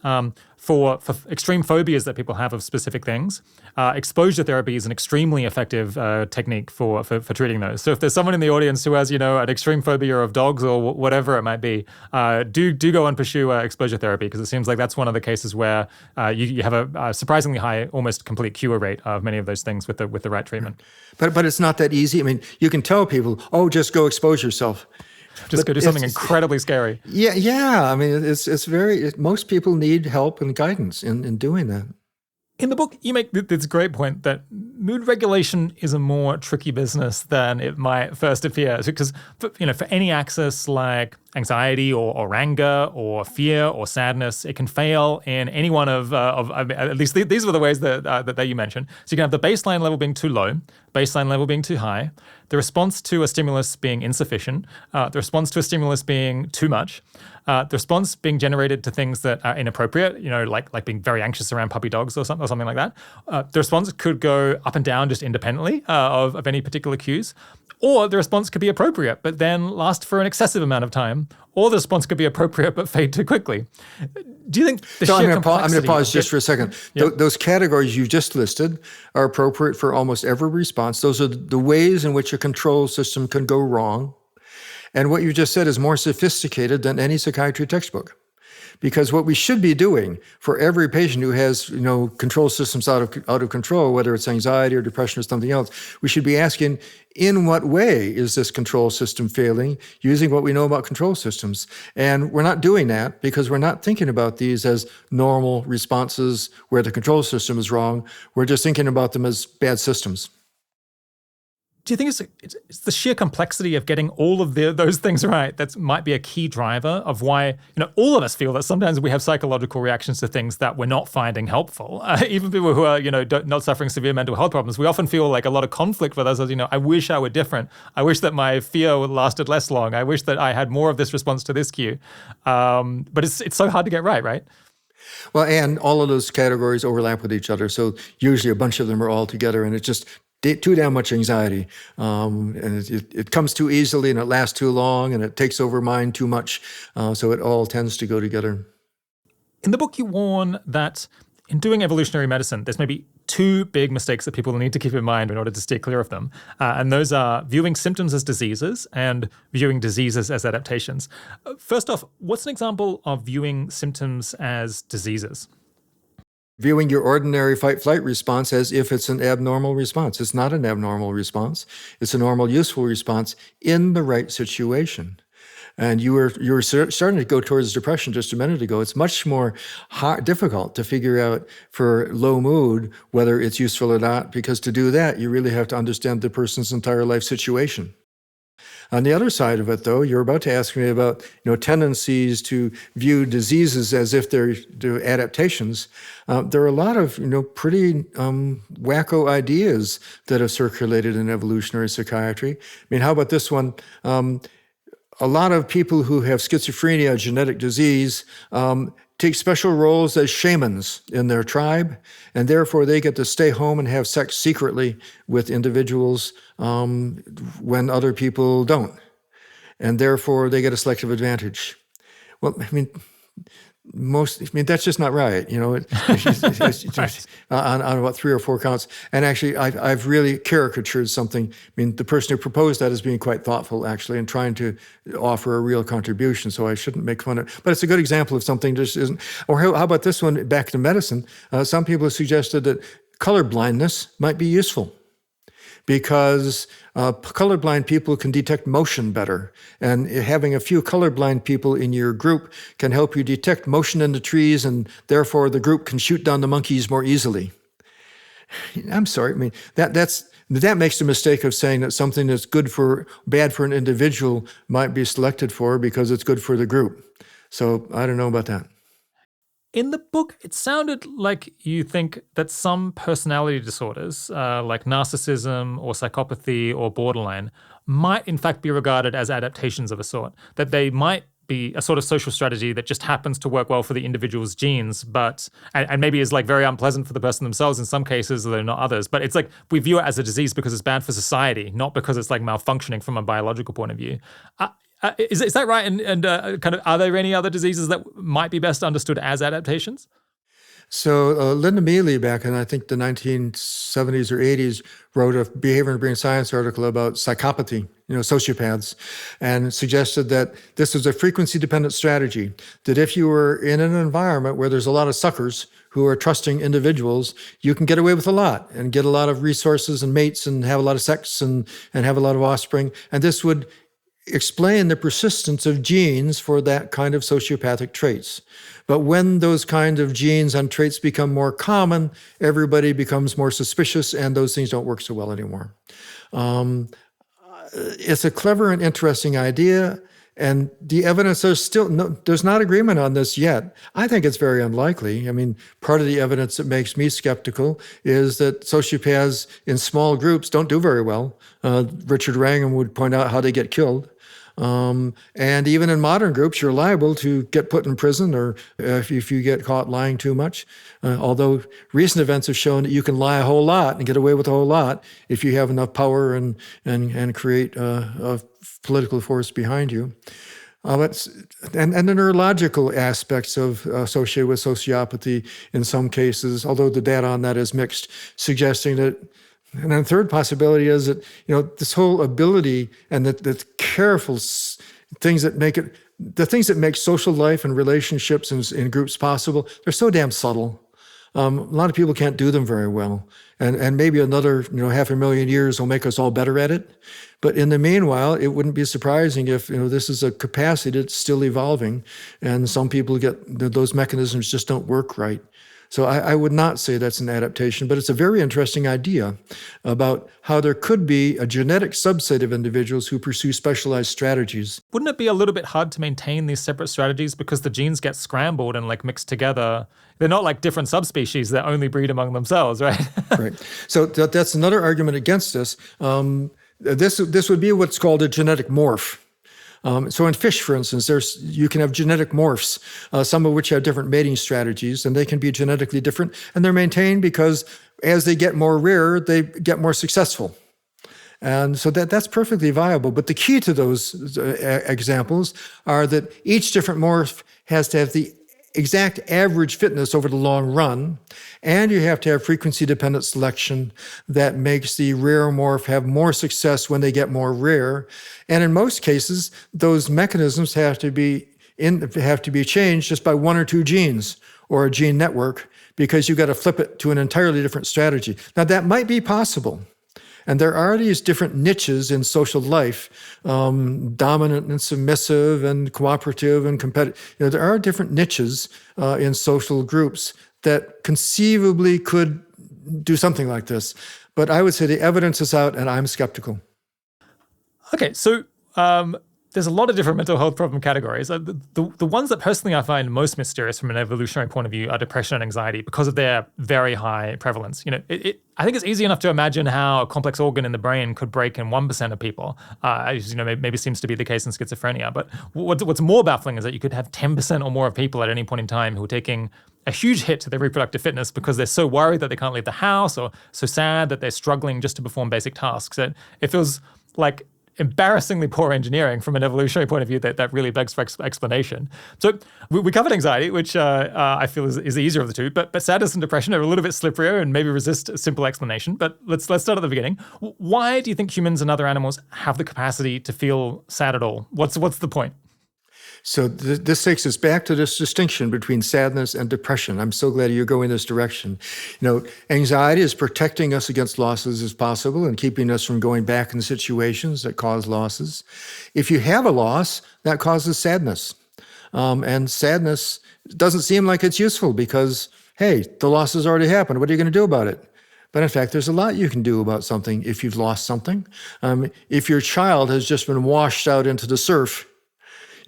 for extreme phobias that people have of specific things, exposure therapy is an extremely effective technique for treating those. So if there's someone in the audience who has, an extreme phobia of dogs or whatever it might be, do go and pursue exposure therapy, because it seems like that's one of the cases where you have a surprisingly high, almost complete cure rate of many of those things with the right treatment. But it's not that easy. I mean, you can tell people, oh, just go expose yourself. Just go do something incredibly scary. Yeah. I mean, most people need help and guidance in doing that. In the book, you make this great point that mood regulation is a more tricky business than it might first appear. Because, for any axis like anxiety or anger or fear or sadness, it can fail in any one of at least these were the ways that you mentioned. So you can have the baseline level being too low, baseline level being too high, the response to a stimulus being insufficient, the response to a stimulus being too much, the response being generated to things that are inappropriate, like being very anxious around puppy dogs or something like that. The response could go up and down just independently of any particular cues. Or the response could be appropriate, but then last for an excessive amount of time. Or the response could be appropriate, but fade too quickly. Do you think I'm going to pause just for a second. Yep. Those categories you just listed are appropriate for almost every response. Those are the ways in which a control system can go wrong. And what you just said is more sophisticated than any psychiatry textbook. Because what we should be doing for every patient who has, control systems out of control, whether it's anxiety or depression or something else, we should be asking, in what way is this control system failing, using what we know about control systems? And we're not doing that because we're not thinking about these as normal responses where the control system is wrong. We're just thinking about them as bad systems. Do you think it's the sheer complexity of getting all of those things right that might be a key driver of why all of us feel that sometimes we have psychological reactions to things that we're not finding helpful? Even people who are not suffering severe mental health problems, we often feel like a lot of conflict with us. As I wish I were different. I wish that my fear lasted less long. I wish that I had more of this response to this cue. But it's so hard to get right? Well, and all of those categories overlap with each other. So usually a bunch of them are all together, and it's just too damn much anxiety. And it comes too easily, and it lasts too long, and it takes over mind too much. So it all tends to go together. In the book, you warn that in doing evolutionary medicine, there's maybe two big mistakes that people need to keep in mind in order to stay clear of them. And those are viewing symptoms as diseases and viewing diseases as adaptations. First off, what's an example of viewing symptoms as diseases? Viewing your ordinary fight-flight response as if it's an abnormal response. It's not an abnormal response. It's a normal, useful response in the right situation. and you were starting to go towards depression just a minute ago, it's much more difficult to figure out for low mood whether it's useful or not, because to do that, you really have to understand the person's entire life situation. On the other side of it, though, you're about to ask me about tendencies to view diseases as if they're adaptations. There are a lot of pretty wacko ideas that have circulated in evolutionary psychiatry. I mean, how about this one? A lot of people who have schizophrenia, a genetic disease, take special roles as shamans in their tribe, and therefore they get to stay home and have sex secretly with individuals when other people don't. And therefore they get a selective advantage. Well, I mean, that's just not right, it's on about 3 or 4 counts. And actually, I've really caricatured something. I mean, the person who proposed that is being quite thoughtful, actually, and trying to offer a real contribution, so I shouldn't make fun of it. But it's a good example of something just isn't. Or how about this one, back to medicine? Some people have suggested that color blindness might be useful, because colorblind people can detect motion better. And having a few colorblind people in your group can help you detect motion in the trees, and therefore the group can shoot down the monkeys more easily. I'm sorry, I mean, that makes the mistake of saying that something that's bad for an individual might be selected for because it's good for the group. So I don't know about that. In the book, it sounded like you think that some personality disorders, like narcissism or psychopathy or borderline, might in fact be regarded as adaptations of a sort, that they might be a sort of social strategy that just happens to work well for the individual's genes, and maybe is like very unpleasant for the person themselves in some cases, though not others. But it's like we view it as a disease because it's bad for society, not because it's like malfunctioning from a biological point of view. Is that right? And kind of, are there any other diseases that might be best understood as adaptations? So Linda Mealy, back in I think the 1970s or 80s, wrote a Behavior and Brain Science article about psychopathy, sociopaths, and suggested that this was a frequency-dependent strategy, that if you were in an environment where there's a lot of suckers who are trusting individuals, you can get away with a lot and get a lot of resources and mates and have a lot of sex and have a lot of offspring. And this would explain the persistence of genes for that kind of sociopathic traits. But when those kind of genes and traits become more common, everybody becomes more suspicious, and those things don't work so well anymore. It's a clever and interesting idea, and the evidence, there's not agreement on this yet. I think it's very unlikely. I mean, part of the evidence that makes me skeptical is that sociopaths in small groups don't do very well. Richard Wrangham would point out how they get killed. And even in modern groups, you're liable to get put in prison, or if you get caught lying too much. Although recent events have shown that you can lie a whole lot and get away with a whole lot if you have enough power and create a political force behind you. And the neurological aspects associated with sociopathy in some cases, although the data on that is mixed, suggesting that. And then the third possibility is that, this whole ability and the careful things that make social life and relationships in groups possible, they're so damn subtle. A lot of people can't do them very well. And maybe another, 500,000 years will make us all better at it. But in the meanwhile, it wouldn't be surprising if, this is a capacity that's still evolving, and some people those mechanisms just don't work right. So I would not say that's an adaptation, but it's a very interesting idea about how there could be a genetic subset of individuals who pursue specialized strategies. Wouldn't it be a little bit hard to maintain these separate strategies because the genes get scrambled and mixed together? They're not like different subspecies that only breed among themselves, right? Right. So that's another argument against this. This would be what's called a genetic morph. So in fish, for instance, you can have genetic morphs, some of which have different mating strategies, and they can be genetically different, and they're maintained because as they get more rare, they get more successful. And so that's perfectly viable. But the key to those examples are that each different morph has to have the exact average fitness over the long run, and you have to have frequency-dependent selection that makes the rare morph have more success when they get more rare. And in most cases, those mechanisms have to be changed just by 1 or 2 genes or a gene network, because you've got to flip it to an entirely different strategy. Now, that might be possible. And there are these different niches in social life, dominant and submissive and cooperative and competitive. There are different niches in social groups that conceivably could do something like this. But I would say the evidence is out, and I'm skeptical. Okay, so there's a lot of different mental health problem categories. The ones that personally I find most mysterious from an evolutionary point of view are depression and anxiety because of their very high prevalence. I think it's easy enough to imagine how a complex organ in the brain could break in 1% of people, as maybe seems to be the case in schizophrenia. But what's more baffling is that you could have 10% or more of people at any point in time who are taking a huge hit to their reproductive fitness because they're so worried that they can't leave the house or so sad that they're struggling just to perform basic tasks. It feels like embarrassingly poor engineering from an evolutionary point of view that really begs for explanation. So we covered anxiety, which I feel is the easier of the two, but sadness and depression are a little bit slipperier and maybe resist a simple explanation. But let's start at the beginning. Why do you think humans and other animals have the capacity to feel sad at all? What's the point? So this takes us back to this distinction between sadness and depression. I'm so glad you're going this direction. Anxiety is protecting us against losses as possible and keeping us from going back in situations that cause losses. If you have a loss, that causes sadness. And sadness doesn't seem like it's useful because, hey, the loss has already happened. What are you going to do about it? But in fact, there's a lot you can do about something if you've lost something. If your child has just been washed out into the surf,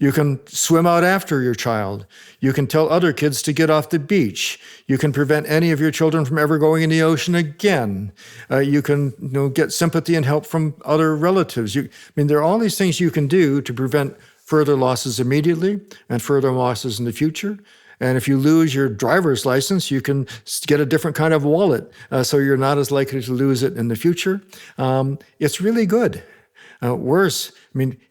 you can swim out after your child. You can tell other kids to get off the beach. You can prevent any of your children from ever going in the ocean again. You can get sympathy and help from other relatives. There are all these things you can do to prevent further losses immediately and further losses in the future. And if you lose your driver's license, you can get a different kind of wallet so you're not as likely to lose it in the future. It's really good. Worse,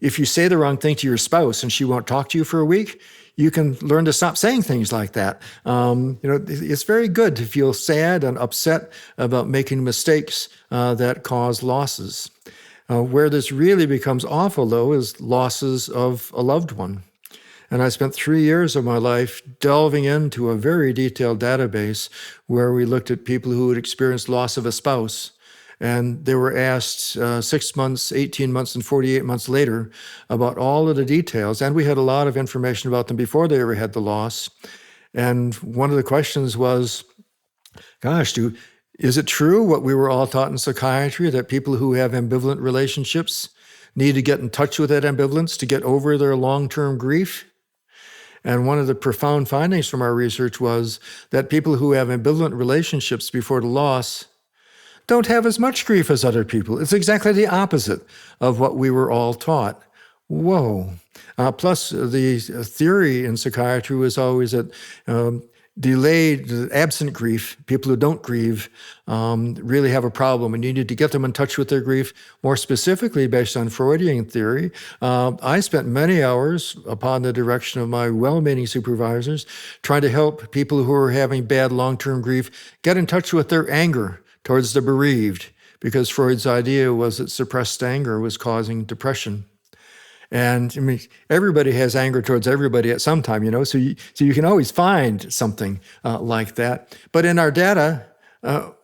if you say the wrong thing to your spouse and she won't talk to you for a week, you can learn to stop saying things like that. It's very good to feel sad and upset about making mistakes that cause losses. Where this really becomes awful, though, is losses of a loved one. And I spent 3 years of my life delving into a very detailed database where we looked at people who had experienced loss of a spouse. And they were asked 6 months, 18 months, and 48 months later about all of the details. And we had a lot of information about them before they ever had the loss. And one of the questions was, gosh, is it true what we were all taught in psychiatry, that people who have ambivalent relationships need to get in touch with that ambivalence to get over their long-term grief? And one of the profound findings from our research was that people who have ambivalent relationships before the loss don't have as much grief as other people. It's exactly the opposite of what we were all taught. Whoa. Plus, the theory in psychiatry was always that delayed, absent grief, people who don't grieve, really have a problem and you need to get them in touch with their grief, more specifically based on Freudian theory. I spent many hours upon the direction of my well-meaning supervisors trying to help people who are having bad long-term grief get in touch with their anger towards the bereaved, because Freud's idea was that suppressed anger was causing depression. And everybody has anger towards everybody at some time, so you can always find something like that. But in our data,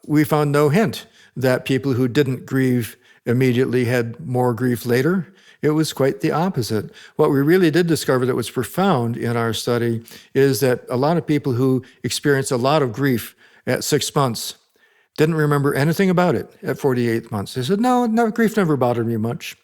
we found no hint that people who didn't grieve immediately had more grief later. It was quite the opposite. What we really did discover that was profound in our study is that a lot of people who experience a lot of grief at 6 months didn't remember anything about it at 48 months. They said, no, grief never bothered me much.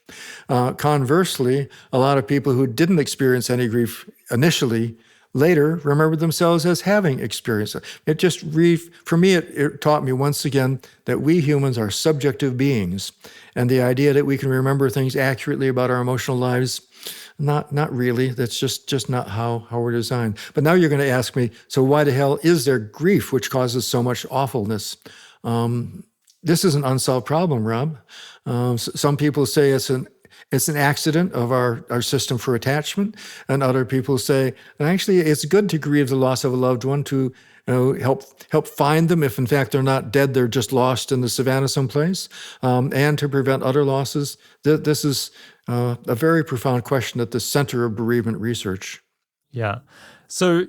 Conversely, a lot of people who didn't experience any grief initially later remembered themselves as having experienced it. For me, it taught me once again that we humans are subjective beings. And the idea that we can remember things accurately about our emotional lives, not really. That's just not how we're designed. But now you're going to ask me, so why the hell is there grief which causes so much awfulness? This is an unsolved problem, Rob. Some people say it's an accident of our system for attachment, and other people say, actually, it's good to grieve the loss of a loved one to help find them if in fact they're not dead, they're just lost in the savannah someplace, and to prevent other losses. This is a very profound question at the center of bereavement research. Yeah. So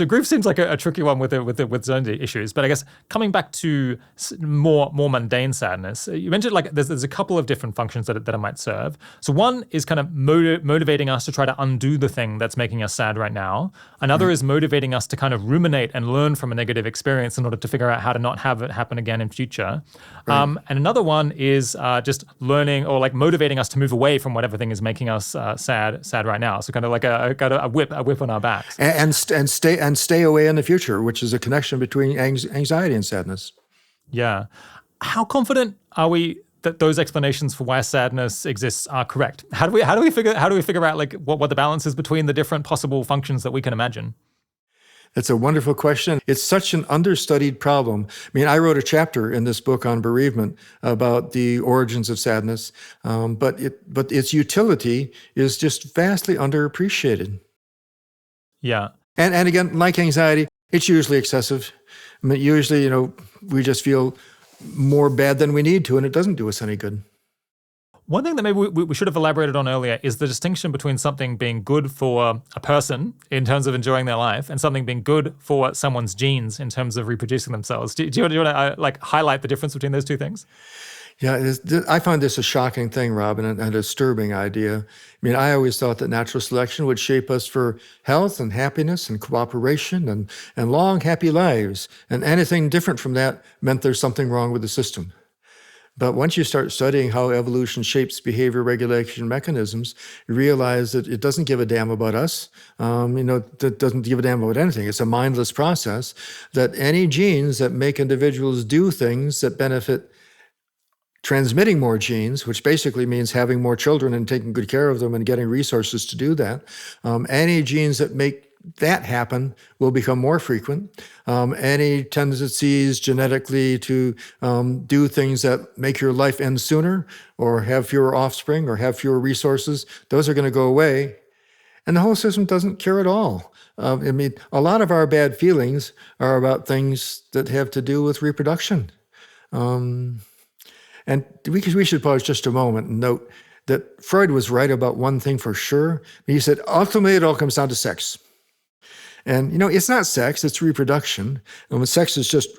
grief seems like a tricky one with its own issues. But I guess coming back to more mundane sadness, you mentioned like there's a couple of different functions that it might serve. So one is kind of motivating us to try to undo the thing that's making us sad right now. Another is motivating us to kind of ruminate and learn from a negative experience in order to figure out how to not have it happen again in future. And another one is just learning or like motivating us to move away from whatever thing is making us sad right now. So kind of like a whip on our backs. And stay away in the future, which is a connection between anxiety and sadness. Yeah. How confident are we that those explanations for why sadness exists are correct? How do we figure out like what the balance is between the different possible functions that we can imagine? It's a wonderful question. It's such an understudied problem. I mean, I wrote a chapter in this book on bereavement about the origins of sadness, but its utility is just vastly underappreciated. Yeah. And again, like anxiety, it's usually excessive. I mean, usually, we just feel more bad than we need to, and it doesn't do us any good. One thing that maybe we should have elaborated on earlier is the distinction between something being good for a person in terms of enjoying their life and something being good for someone's genes in terms of reproducing themselves. Do you want to highlight the difference between those two things? Yeah, I find this a shocking thing, Robin, and a disturbing idea. I mean, I always thought that natural selection would shape us for health and happiness and cooperation and long, happy lives. And anything different from that meant there's something wrong with the system. But once you start studying how evolution shapes behavior regulation mechanisms, you realize that it doesn't give a damn about us. It doesn't give a damn about anything. It's a mindless process that any genes that make individuals do things that benefit transmitting more genes, which basically means having more children and taking good care of them and getting resources to do that. Any genes that make that happen will become more frequent. Any tendencies genetically to do things that make your life end sooner or have fewer offspring or have fewer resources, those are going to go away. And the whole system doesn't care at all. A lot of our bad feelings are about things that have to do with reproduction. And we should pause just a moment and note that Freud was right about one thing for sure. He said, ultimately, it all comes down to sex. And, it's not sex, it's reproduction. And sex is just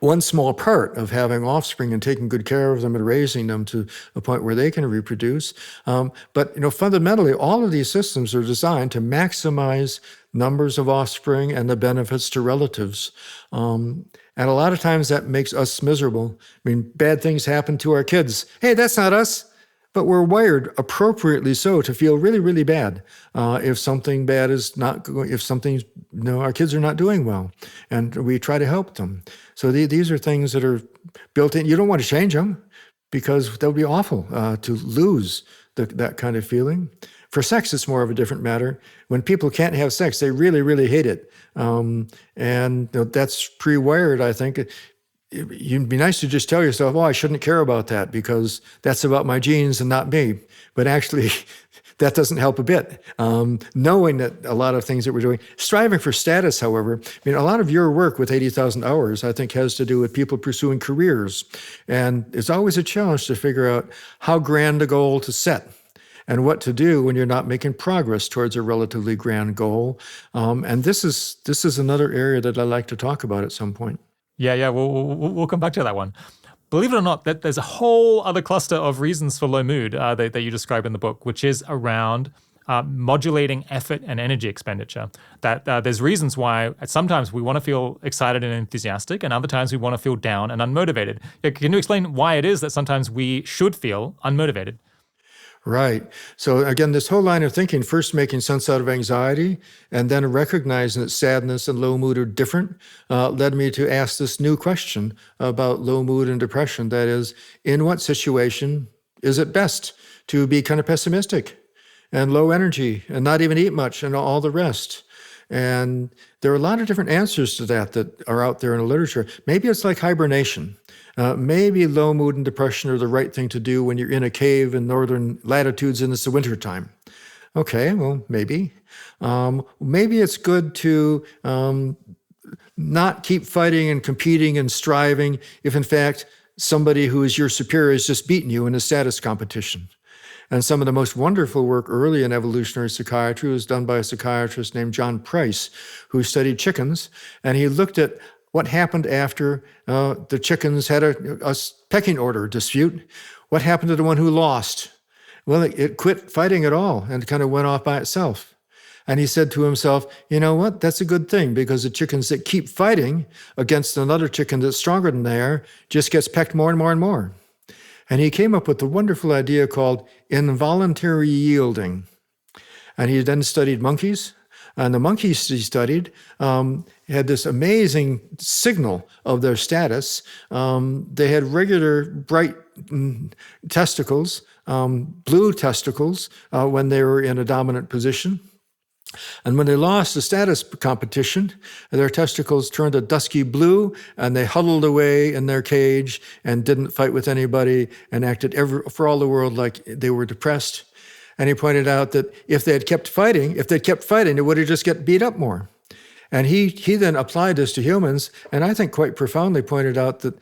one small part of having offspring and taking good care of them and raising them to a point where they can reproduce. But fundamentally, all of these systems are designed to maximize numbers of offspring and the benefits to relatives. And a lot of times that makes us miserable. I mean, bad things happen to our kids. Hey, that's not us. But we're wired appropriately so to feel really, really bad if something bad is not going, if something, our kids are not doing well, and we try to help them. So these are things that are built in. You don't want to change them because that would be awful to lose that kind of feeling. For sex, it's more of a different matter. When people can't have sex, they really, really hate it. And that's pre-wired, I think. It'd be nice to just tell yourself, I shouldn't care about that because that's about my genes and not me. But actually, that doesn't help a bit. Knowing that a lot of things that we're doing, striving for status, however, a lot of your work with 80,000 hours, I think, has to do with people pursuing careers. And it's always a challenge to figure out how grand a goal to set and what to do when you're not making progress towards a relatively grand goal. And this is another area that I'd like to talk about at some point. Yeah, we'll come back to that one. Believe it or not, that there's a whole other cluster of reasons for low mood that you describe in the book, which is around modulating effort and energy expenditure. That there's reasons why sometimes we want to feel excited and enthusiastic, and other times we want to feel down and unmotivated. Can you explain why it is that sometimes we should feel unmotivated? Right. So again, this whole line of thinking, first making sense out of anxiety and then recognizing that sadness and low mood are different, led me to ask this new question about low mood and depression. That is, in what situation is it best to be kind of pessimistic and low energy and not even eat much and all the rest? And there are a lot of different answers to that are out there in the literature. Maybe it's like hibernation. Maybe low mood and depression are the right thing to do when you're in a cave in northern latitudes and it's the wintertime. Okay, well, maybe. Maybe it's good to not keep fighting and competing and striving if, in fact, somebody who is your superior has just beaten you in a status competition. And some of the most wonderful work early in evolutionary psychiatry was done by a psychiatrist named John Price, who studied chickens, and he looked at what happened after the chickens had a pecking order dispute. What happened to the one who lost? Well, it quit fighting at all and kind of went off by itself. And he said to himself, you know what? That's a good thing, because the chickens that keep fighting against another chicken that's stronger than they are just gets pecked more and more and more. And he came up with a wonderful idea called involuntary yielding. And he then studied monkeys. And the monkeys he studied had this amazing signal of their status. They had regular bright testicles, blue testicles, when they were in a dominant position. And when they lost the status competition, their testicles turned a dusky blue, and they huddled away in their cage and didn't fight with anybody and acted for all the world like they were depressed. And he pointed out that if they'd kept fighting, they would have just get beat up more. And he then applied this to humans, and I think quite profoundly pointed out that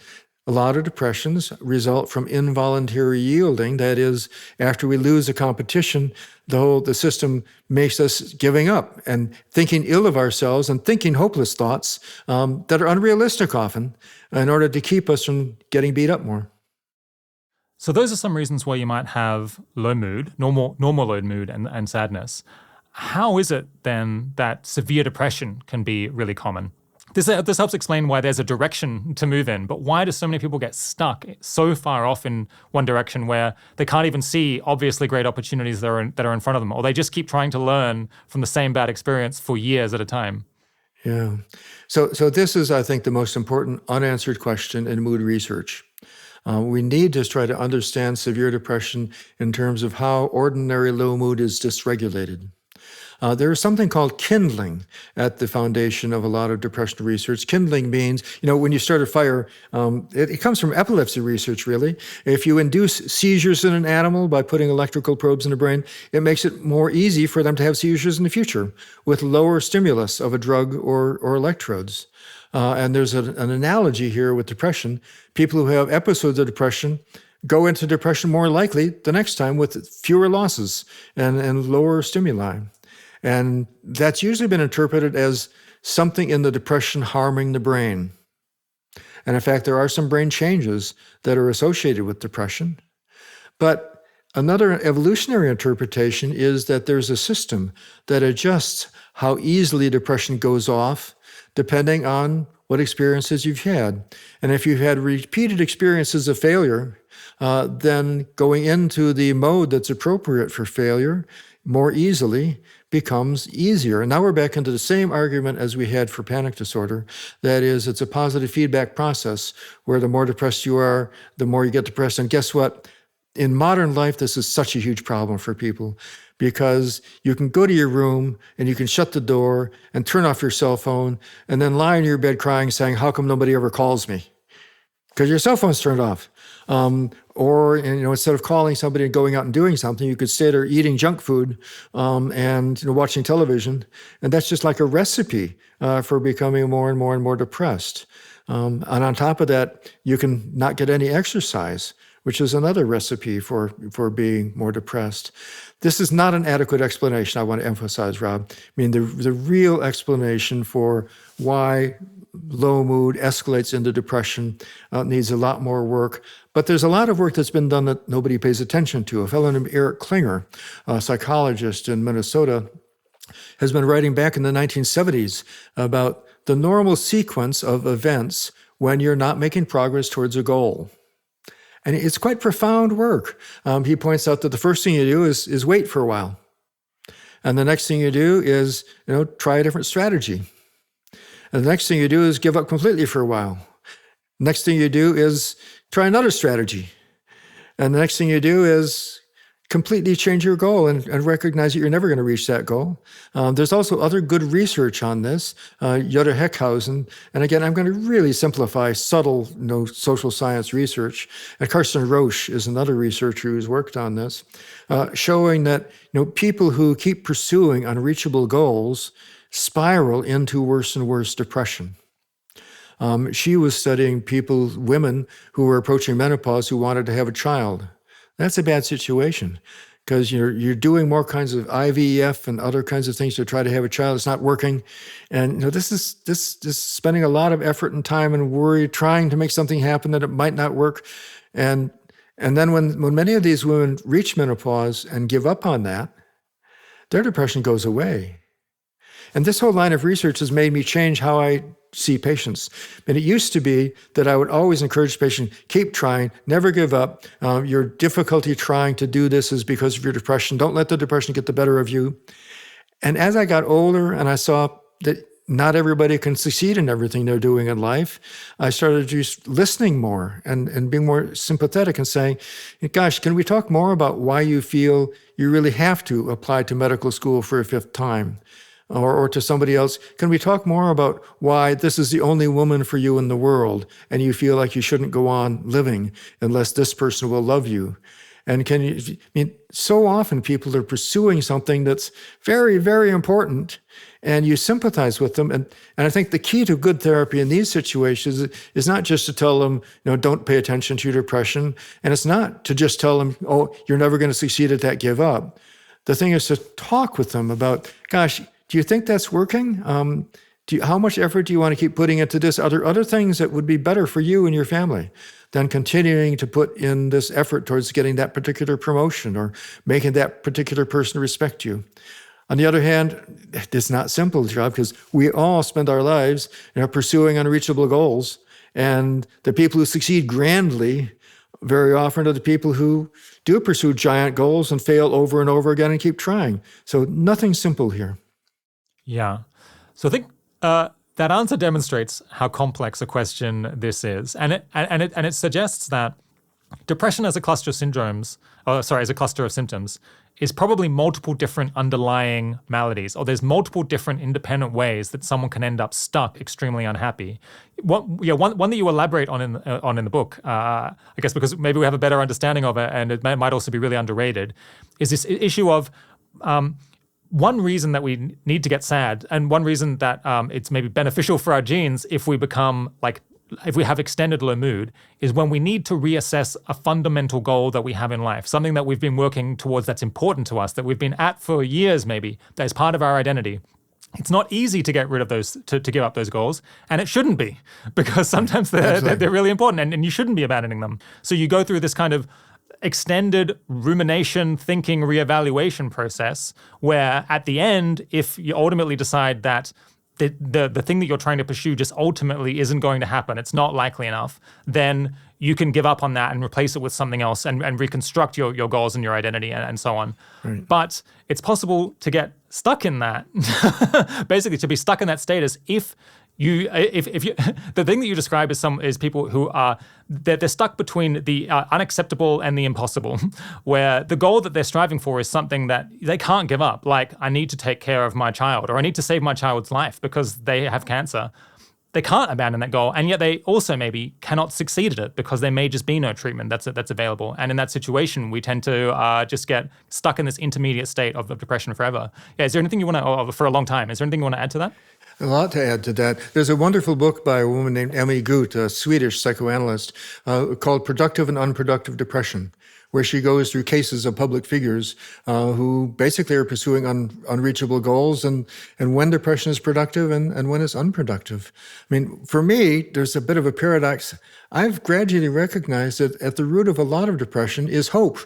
a lot of depressions result from involuntary yielding. That is, after we lose a competition, the system makes us giving up and thinking ill of ourselves and thinking hopeless thoughts that are unrealistic often, in order to keep us from getting beat up more. So those are some reasons why you might have low mood, normal low mood and sadness. How is it then that severe depression can be really common? This helps explain why there's a direction to move in, but why do so many people get stuck so far off in one direction where they can't even see obviously great opportunities that are in front of them, or they just keep trying to learn from the same bad experience for years at a time? Yeah. So this is, I think, the most important unanswered question in mood research. We need to try to understand severe depression in terms of how ordinary low mood is dysregulated. There is something called kindling at the foundation of a lot of depression research. Kindling means, when you start a fire, it comes from epilepsy research, really. If you induce seizures in an animal by putting electrical probes in the brain, it makes it more easy for them to have seizures in the future with lower stimulus of a drug or electrodes. And there's an analogy here with depression. People who have episodes of depression go into depression more likely the next time with fewer losses and lower stimuli. And that's usually been interpreted as something in the depression harming the brain. And in fact, there are some brain changes that are associated with depression. But another evolutionary interpretation is that there's a system that adjusts how easily depression goes off depending on what experiences you've had. And if you've had repeated experiences of failure, then going into the mode that's appropriate for failure more easily becomes easier. And now we're back into the same argument as we had for panic disorder. That is, it's a positive feedback process where the more depressed you are, the more you get depressed. And guess what? In modern life, this is such a huge problem for people, because you can go to your room and you can shut the door and turn off your cell phone and then lie in your bed crying, saying, how come nobody ever calls me? Because your cell phone's turned off. Or instead of calling somebody and going out and doing something, you could stay there eating junk food and watching television. And that's just like a recipe for becoming more and more and more depressed. And on top of that, you can not get any exercise, which is another recipe for being more depressed. This is not an adequate explanation, I want to emphasize, Rob. I mean, the real explanation for why low mood escalates into depression needs a lot more work. But there's a lot of work that's been done that nobody pays attention to. A fellow named Eric Klinger, a psychologist in Minnesota, has been writing back in the 1970s about the normal sequence of events when you're not making progress towards a goal. And it's quite profound work. He points out that the first thing you do is wait for a while. And the next thing you do is, try a different strategy. And the next thing you do is give up completely for a while. Next thing you do is try another strategy. And the next thing you do is completely change your goal and recognize that you're never going to reach that goal. There's also other good research on this, Jutta Heckhausen. And again, I'm going to really simplify subtle social science research. And Carsten Roche is another researcher who's worked on this, showing that people who keep pursuing unreachable goals spiral into worse and worse depression. She was studying women who were approaching menopause who wanted to have a child. That's a bad situation, because you're doing more kinds of IVF and other kinds of things to try to have a child. It's not working, and this is spending a lot of effort and time and worry trying to make something happen that it might not work, and then when many of these women reach menopause and give up on that, their depression goes away. And this whole line of research has made me change how I see patients. And it used to be that I would always encourage patients, keep trying, never give up. Your difficulty trying to do this is because of your depression. Don't let the depression get the better of you. And as I got older and I saw that not everybody can succeed in everything they're doing in life, I started just listening more and being more sympathetic and saying, gosh, can we talk more about why you feel you really have to apply to medical school for a fifth time? Or to somebody else, can we talk more about why this is the only woman for you in the world and you feel like you shouldn't go on living unless this person will love you? And so often people are pursuing something that's very, very important and you sympathize with them. And I think the key to good therapy in these situations is not just to tell them, don't pay attention to your depression. And it's not to just tell them, oh, you're never going to succeed at that, give up. The thing is to talk with them about, gosh, do you think that's working? How much effort do you want to keep putting into this? Are there other things that would be better for you and your family than continuing to put in this effort towards getting that particular promotion or making that particular person respect you? On the other hand, it's not simple job because we all spend our lives pursuing unreachable goals. And the people who succeed grandly very often are the people who do pursue giant goals and fail over and over again and keep trying. So nothing simple here. Yeah. So I think that answer demonstrates how complex a question this is. And it suggests that depression as a cluster of symptoms is probably multiple different underlying maladies, or there's multiple different independent ways that someone can end up stuck, extremely unhappy. One that you elaborate on in the book, I guess because maybe we have a better understanding of it, and it might also be really underrated, is this issue of one reason that we need to get sad, and one reason that it's maybe beneficial for our genes if we have extended low mood, is when we need to reassess a fundamental goal that we have in life, something that we've been working towards that's important to us, that we've been at for years maybe, that is part of our identity. It's not easy to get rid of those, to give up those goals, and it shouldn't be, because sometimes they're really important, and you shouldn't be abandoning them. So you go through this kind of extended rumination, thinking, reevaluation process where at the end, if you ultimately decide that the thing that you're trying to pursue just ultimately isn't going to happen, it's not likely enough, then you can give up on that and replace it with something else and reconstruct your goals and your identity and so on. Right. But it's possible to get stuck in that, basically to be stuck in that status if you the thing that you describe is people who are they're stuck between the unacceptable and the impossible, where the goal that they're striving for is something that they can't give up, like I need to take care of my child, or I need to save my child's life because they have cancer. They can't abandon that goal, and yet they also maybe cannot succeed at it because there may just be no treatment that's available. And in that situation, we tend to just get stuck in this intermediate state of depression forever. Yeah, is there anything you want to, for a long time, is there anything you want to add to that? A lot to add to that. There's a wonderful book by a woman named Emmy Gut, a Swedish psychoanalyst, called Productive and Unproductive Depression, where she goes through cases of public figures who basically are pursuing unreachable goals and when depression is productive and when it's unproductive. I mean, for me, there's a bit of a paradox. I've gradually recognized that at the root of a lot of depression is hope.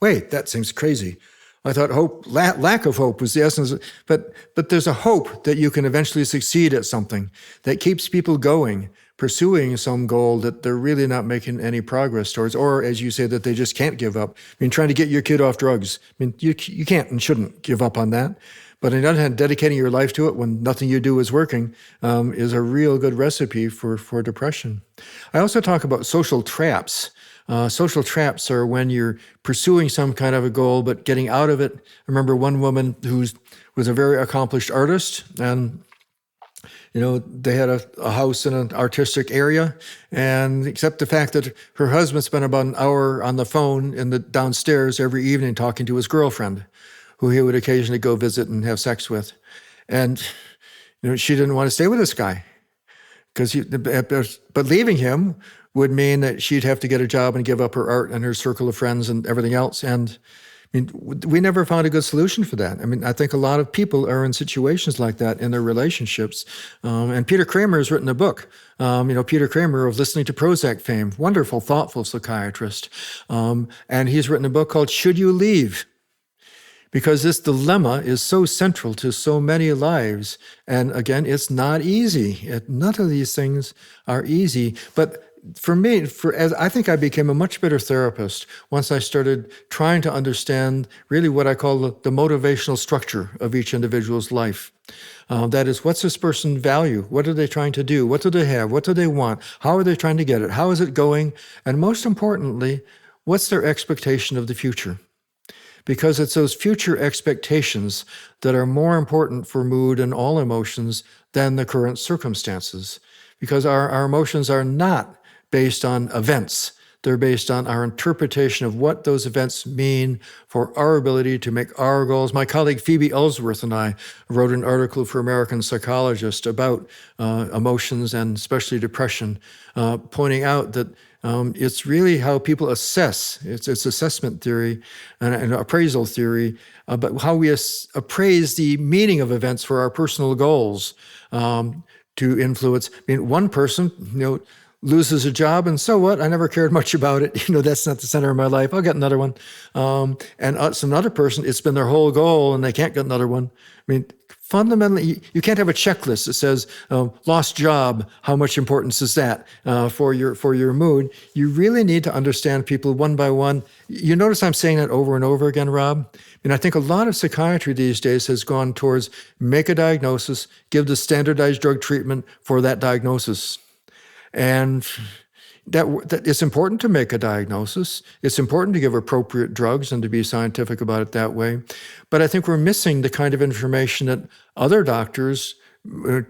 Wait, that seems crazy. I thought lack of hope was the essence, but there's a hope that you can eventually succeed at something that keeps people going, pursuing some goal that they're really not making any progress towards, or as you say, that they just can't give up. I mean, trying to get your kid off drugs. I mean, you can't and shouldn't give up on that. But on the other hand, dedicating your life to it when nothing you do is working is a real good recipe for depression. I also talk about social traps. Social traps are when you're pursuing some kind of a goal, but getting out of it. I remember one woman who was a very accomplished artist, and they had a house in an artistic area, and except the fact that her husband spent about an hour on the phone in the downstairs every evening talking to his girlfriend, who he would occasionally go visit and have sex with. And she didn't want to stay with this guy, but leaving him would mean that she'd have to get a job and give up her art and her circle of friends and everything else. And I mean, we never found a good solution for that. I mean, I think a lot of people are in situations like that in their relationships. And Peter Kramer has written a book. Peter Kramer of Listening to Prozac fame, wonderful, thoughtful psychiatrist. And he's written a book called Should You Leave? Because this dilemma is so central to so many lives. And again, it's not easy. None of these things are easy. But for me, as I think I became a much better therapist once I started trying to understand really what I call the motivational structure of each individual's life. That is, what's this person value? What are they trying to do? What do they have? What do they want? How are they trying to get it? How is it going? And most importantly, what's their expectation of the future? Because it's those future expectations that are more important for mood and all emotions than the current circumstances. Because our emotions are not based on events. They're based on our interpretation of what those events mean for our ability to make our goals. My colleague Phoebe Ellsworth and I wrote an article for American Psychologist about emotions and especially depression, pointing out that it's really how people assess. It's assessment theory and appraisal theory, but how we appraise the meaning of events for our personal goals to influence. I mean, one person, loses a job, and so what? I never cared much about it. That's not the center of my life. I'll get another one. And some other person, it's been their whole goal, and they can't get another one. I mean, fundamentally, you can't have a checklist that says lost job. How much importance is that for your mood? You really need to understand people one by one. You notice I'm saying that over and over again, Rob. And I think a lot of psychiatry these days has gone towards make a diagnosis, give the standardized drug treatment for that diagnosis. And that it's important to make a diagnosis. It's important to give appropriate drugs and to be scientific about it that way. But I think we're missing the kind of information that other doctors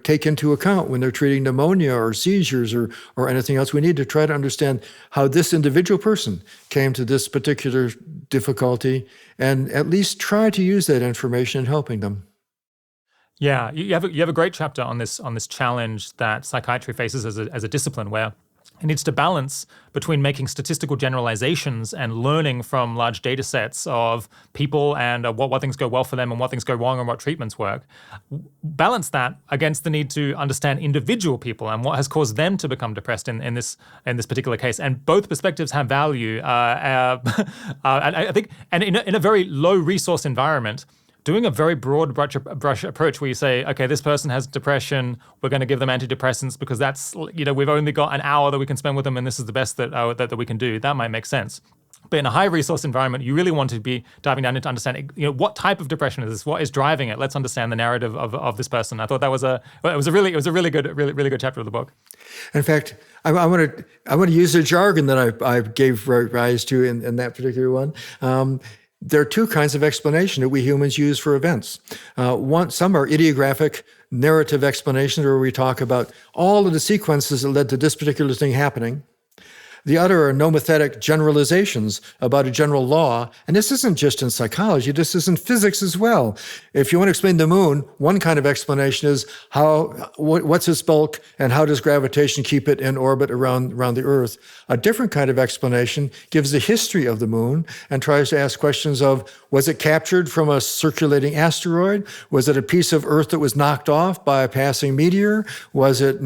take into account when they're treating pneumonia or seizures or anything else. We need to try to understand how this individual person came to this particular difficulty and at least try to use that information in helping them. Yeah, you have a great chapter on this challenge that psychiatry faces as a discipline, where it needs to balance between making statistical generalizations and learning from large data sets of people and what things go well for them and what things go wrong and what treatments work. Balance that against the need to understand individual people and what has caused them to become depressed in this particular case. And both perspectives have value. I think, and in a very low resource environment, doing a very broad brush approach where you say, okay, this person has depression, we're going to give them antidepressants because that's, we've only got an hour that we can spend with them and this is the best that we can do. That might make sense. But in a high resource environment, you really want to be diving down into understanding, what type of depression is this? What is driving it? Let's understand the narrative of this person. I thought that was a really good chapter of the book. In fact, I want to use the jargon that I gave rise to in that particular one. There are two kinds of explanation that we humans use for events. Some are ideographic narrative explanations where we talk about all of the sequences that led to this particular thing happening. The other are nomothetic generalizations about a general law. And this isn't just in psychology, this is in physics as well. If you want to explain the moon, one kind of explanation is what's its bulk and how does gravitation keep it in orbit around the Earth. A different kind of explanation gives the history of the moon and tries to ask questions of, was it captured from a circulating asteroid? Was it a piece of Earth that was knocked off by a passing meteor? Was it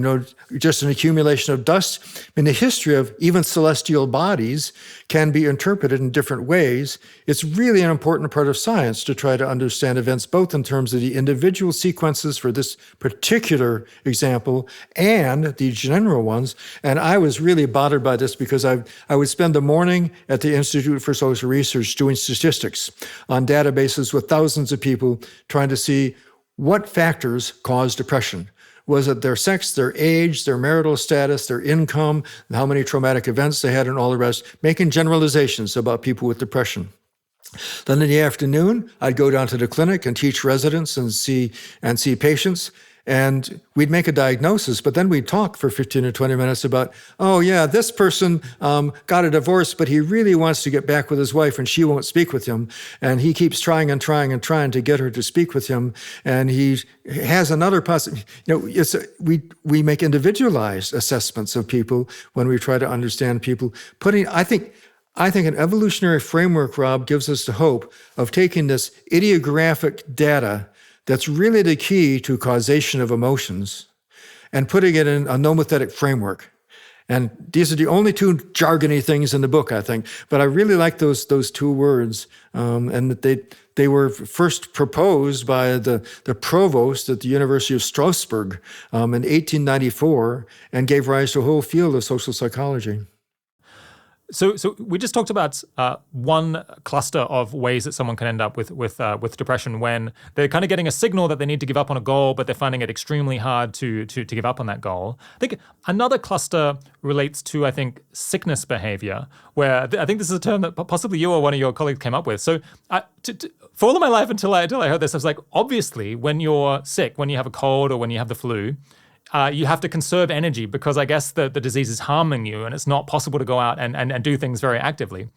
just an accumulation of dust? In the history of even celestial bodies can be interpreted in different ways. It's really an important part of science to try to understand events both in terms of the individual sequences for this particular example and the general ones. And I was really bothered by this because I would spend the morning at the Institute for Social Research doing statistics on databases with thousands of people trying to see what factors cause depression. Was it their sex, their age, their marital status, their income, how many traumatic events they had, and all the rest, making generalizations about people with depression. Then in the afternoon, I'd go down to the clinic and teach residents and see patients, and we'd make a diagnosis, but then we'd talk for 15 or 20 minutes about, oh yeah, this person got a divorce, but he really wants to get back with his wife and she won't speak with him. And he keeps trying to get her to speak with him. And he has another possibility. We make individualized assessments of people when we try to understand people. I think I think an evolutionary framework, Rob, gives us the hope of taking this idiographic data that's really the key to causation of emotions and putting it in a nomothetic framework. And these are the only two jargony things in the book, I think. But I really like those two words, and that they were first proposed by the provost at the University of Strasbourg in 1894 and gave rise to a whole field of social psychology. So we just talked about one cluster of ways that someone can end up with depression when they're kind of getting a signal that they need to give up on a goal, but they're finding it extremely hard to give up on that goal. I think another cluster relates to, I think, sickness behavior, where I think this is a term that possibly you or one of your colleagues came up with. So for all of my life until I heard this, I was like, obviously, when you're sick, when you have a cold or when you have the flu, you have to conserve energy because I guess the disease is harming you and it's not possible to go out and do things very actively.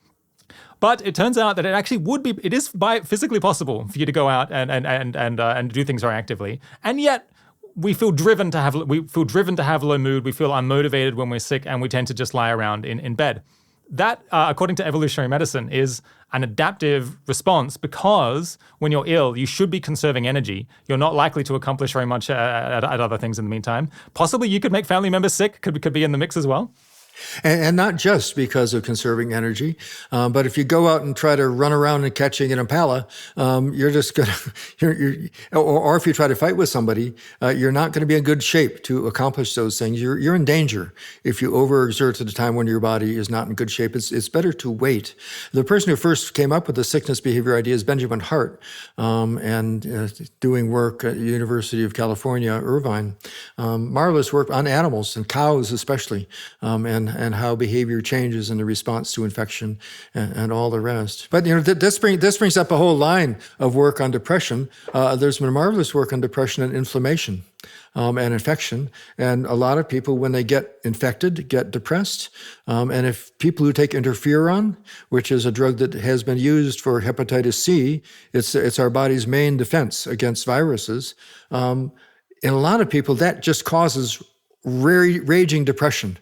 But it turns out that it is physically possible for you to go out and do things very actively. And yet we feel driven to have low mood, we feel unmotivated when we're sick, and we tend to just lie around in bed. That, according to evolutionary medicine, is an adaptive response because when you're ill, you should be conserving energy. You're not likely to accomplish very much at other things in the meantime. Possibly you could make family members sick, could be in the mix as well. And not just because of conserving energy, but if you go out and try to run around and catching an impala, you're just going to, or if you try to fight with somebody, you're not going to be in good shape to accomplish those things. You're in danger if you overexert at a time when your body is not in good shape. It's better to wait. The person who first came up with the sickness behavior idea is Benjamin Hart, and doing work at the University of California, Irvine. Marvelous work on animals and cows especially, and how behavior changes in the response to infection and all the rest. But this brings up a whole line of work on depression. There's been marvelous work on depression and inflammation and infection. And a lot of people, when they get infected, get depressed. And if people who take interferon, which is a drug that has been used for hepatitis C, it's our body's main defense against viruses. In a lot of people, that just causes raging depression.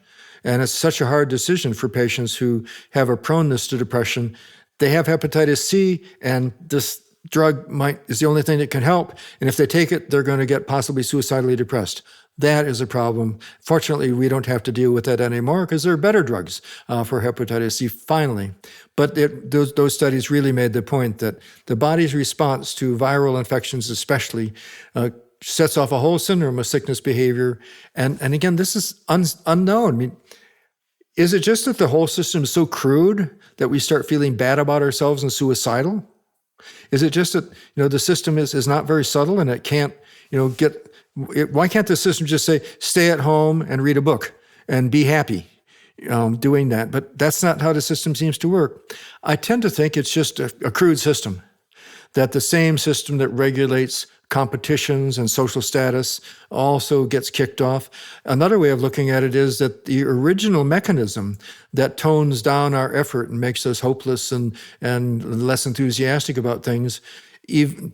And it's such a hard decision for patients who have a proneness to depression. They have hepatitis C, and this drug is the only thing that can help. And if they take it, they're going to get possibly suicidally depressed. That is a problem. Fortunately, we don't have to deal with that anymore because there are better drugs for hepatitis C, finally. But those studies really made the point that the body's response to viral infections especially sets off a whole syndrome of sickness behavior. And again, this is unknown. I mean, is it just that the whole system is so crude that we start feeling bad about ourselves and suicidal? Is it just that the system is not very subtle and it can't why can't the system just say stay at home and read a book and be happy doing that? But that's not how the system seems to work. I tend to think it's just a crude system, that the same system that regulates competitions and social status also gets kicked off. Another way of looking at it is that the original mechanism that tones down our effort and makes us hopeless and less enthusiastic about things, it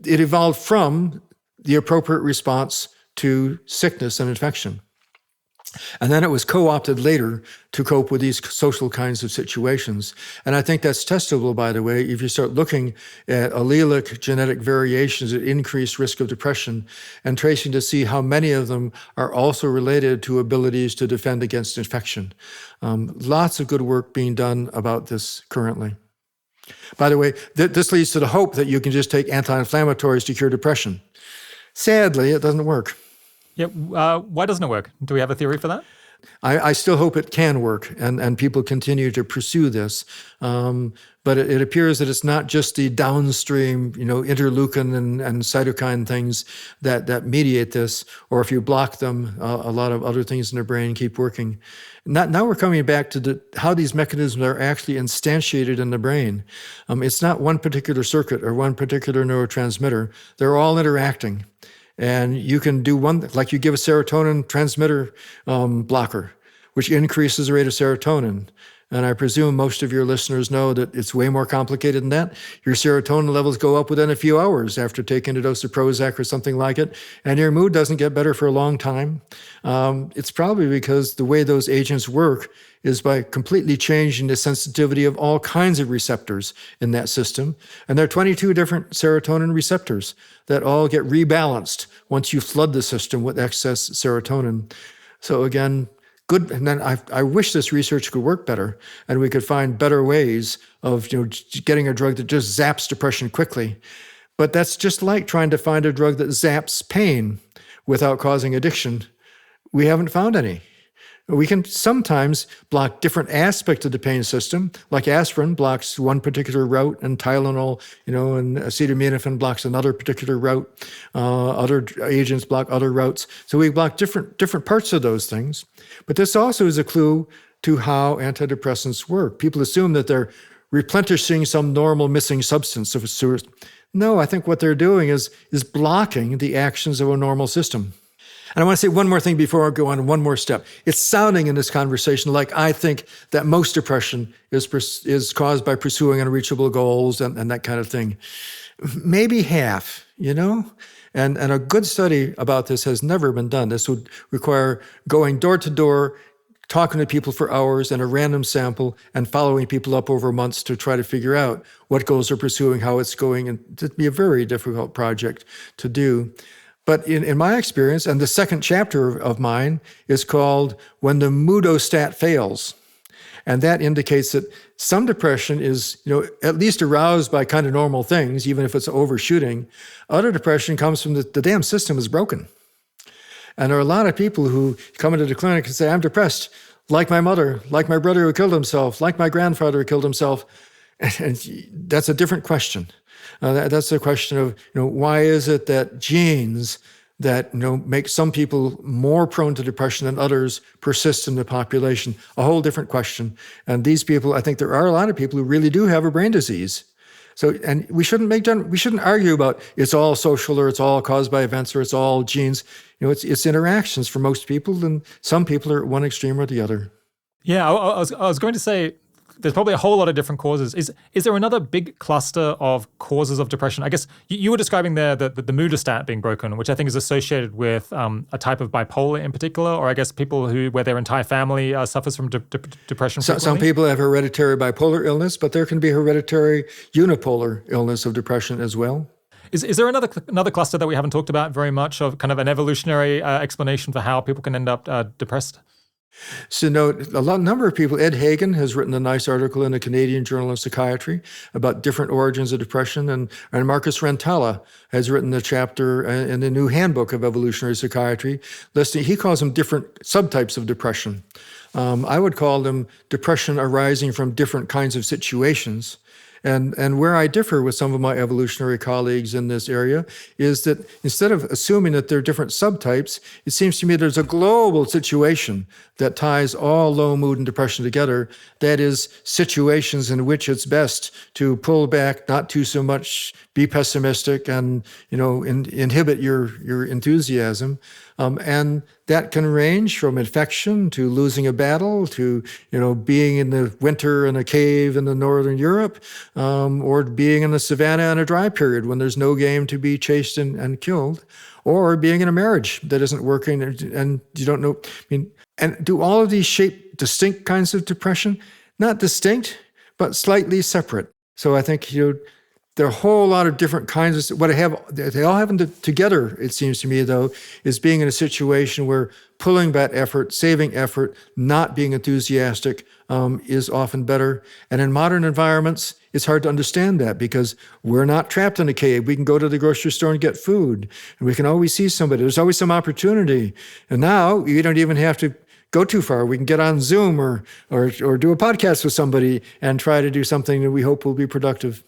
evolved from the appropriate response to sickness and infection. And then it was co-opted later to cope with these social kinds of situations. And I think that's testable, by the way, if you start looking at allelic genetic variations at increased risk of depression and tracing to see how many of them are also related to abilities to defend against infection. Lots of good work being done about this currently. By the way, this leads to the hope that you can just take anti-inflammatories to cure depression. Sadly, it doesn't work. Yeah, why doesn't it work? Do we have a theory for that? I still hope it can work, and people continue to pursue this. But it appears that it's not just the downstream, interleukin and cytokine things that mediate this, or if you block them, a lot of other things in the brain keep working. Now we're coming back to how these mechanisms are actually instantiated in the brain. It's not one particular circuit or one particular neurotransmitter. They're all interacting. And you can do one, like you give a serotonin transmitter blocker, which increases the rate of serotonin. And I presume most of your listeners know that it's way more complicated than that. Your serotonin levels go up within a few hours after taking a dose of Prozac or something like it, and your mood doesn't get better for a long time. It's probably because the way those agents work is by completely changing the sensitivity of all kinds of receptors in that system. And there are 22 different serotonin receptors that all get rebalanced once you flood the system with excess serotonin. So again, good. And then I wish this research could work better and we could find better ways of getting a drug that just zaps depression quickly. But that's just like trying to find a drug that zaps pain without causing addiction. We haven't found any. We can sometimes block different aspects of the pain system, like aspirin blocks one particular route, and Tylenol, and acetaminophen blocks another particular route. Other agents block other routes. So we block different parts of those things. But this also is a clue to how antidepressants work. People assume that they're replenishing some normal missing substance of a source. No, I think what they're doing is blocking the actions of a normal system. And I want to say one more thing before I go on, one more step. It's sounding in this conversation like I think that most depression is caused by pursuing unreachable goals and that kind of thing. Maybe half, And a good study about this has never been done. This would require going door to door, talking to people for hours in a random sample and following people up over months to try to figure out what goals they're pursuing, how it's going. And it'd be a very difficult project to do. But in my experience, and the second chapter of mine is called When the Moodostat Fails. And that indicates that some depression is, at least aroused by kind of normal things, even if it's overshooting. Other depression comes from the damn system is broken. And there are a lot of people who come into the clinic and say, I'm depressed, like my mother, like my brother who killed himself, like my grandfather who killed himself. And that's a different question. That's the question of, why is it that genes that, make some people more prone to depression than others persist in the population? A whole different question. And these people, I think there are a lot of people who really do have a brain disease. So, and we shouldn't argue about it's all social or it's all caused by events or it's all genes. It's interactions for most people, and some people are at one extreme or the other. Yeah, I was going to say, there's probably a whole lot of different causes. Is there another big cluster of causes of depression? I guess you were describing there the moodostat being broken, which I think is associated with a type of bipolar in particular, or I guess people where their entire family suffers from depression frequently. Some people have hereditary bipolar illness, but there can be hereditary unipolar illness of depression as well. Is there another cluster that we haven't talked about very much of kind of an evolutionary explanation for how people can end up depressed? So a number of people, Ed Hagen has written a nice article in the Canadian Journal of Psychiatry about different origins of depression, and Marcus Rentala has written a chapter in the new handbook of evolutionary psychiatry, listing, he calls them different subtypes of depression. I would call them depression arising from different kinds of situations. And where I differ with some of my evolutionary colleagues in this area is that instead of assuming that there are different subtypes, it seems to me there's a global situation that ties all low mood and depression together. That is, situations in which it's best to pull back, not to so much be pessimistic and inhibit your enthusiasm. And that can range from infection to losing a battle to, being in the winter in a cave in the northern Europe, or being in the savannah in a dry period when there's no game to be chased and killed, or being in a marriage that isn't working and you don't know. And do all of these shape distinct kinds of depression? Not distinct, but slightly separate. So I think, there are a whole lot of different kinds of what they all have together, it seems to me, though, is being in a situation where pulling back effort, saving effort, not being enthusiastic is often better. And in modern environments, it's hard to understand that because we're not trapped in a cave. We can go to the grocery store and get food, and we can always see somebody. There's always some opportunity. And now you don't even have to go too far. We can get on Zoom or do a podcast with somebody and try to do something that we hope will be productive.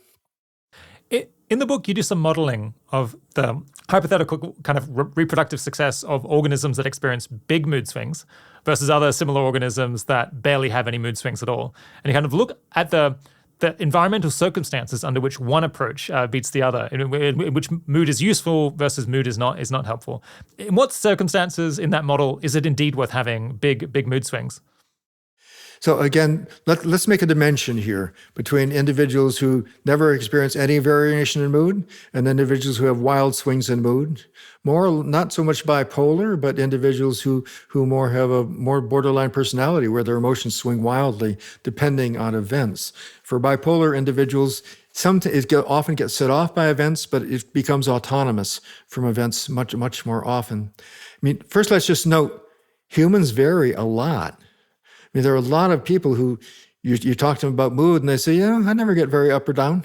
In the book, you do some modeling of the hypothetical kind of reproductive success of organisms that experience big mood swings versus other similar organisms that barely have any mood swings at all. And you kind of look at the environmental circumstances under which one approach beats the other, in which mood is useful versus mood is not helpful. In what circumstances in that model is it indeed worth having big mood swings? So again, let's make a dimension here between individuals who never experience any variation in mood and individuals who have wild swings in mood. More, not so much bipolar, but individuals who more have a more borderline personality where their emotions swing wildly depending on events. For bipolar individuals, it often gets set off by events, but it becomes autonomous from events much, much more often. I mean, first let's just note, humans vary a lot. I mean, there are a lot of people who you talk to them about mood and they say, yeah, I never get very up or down.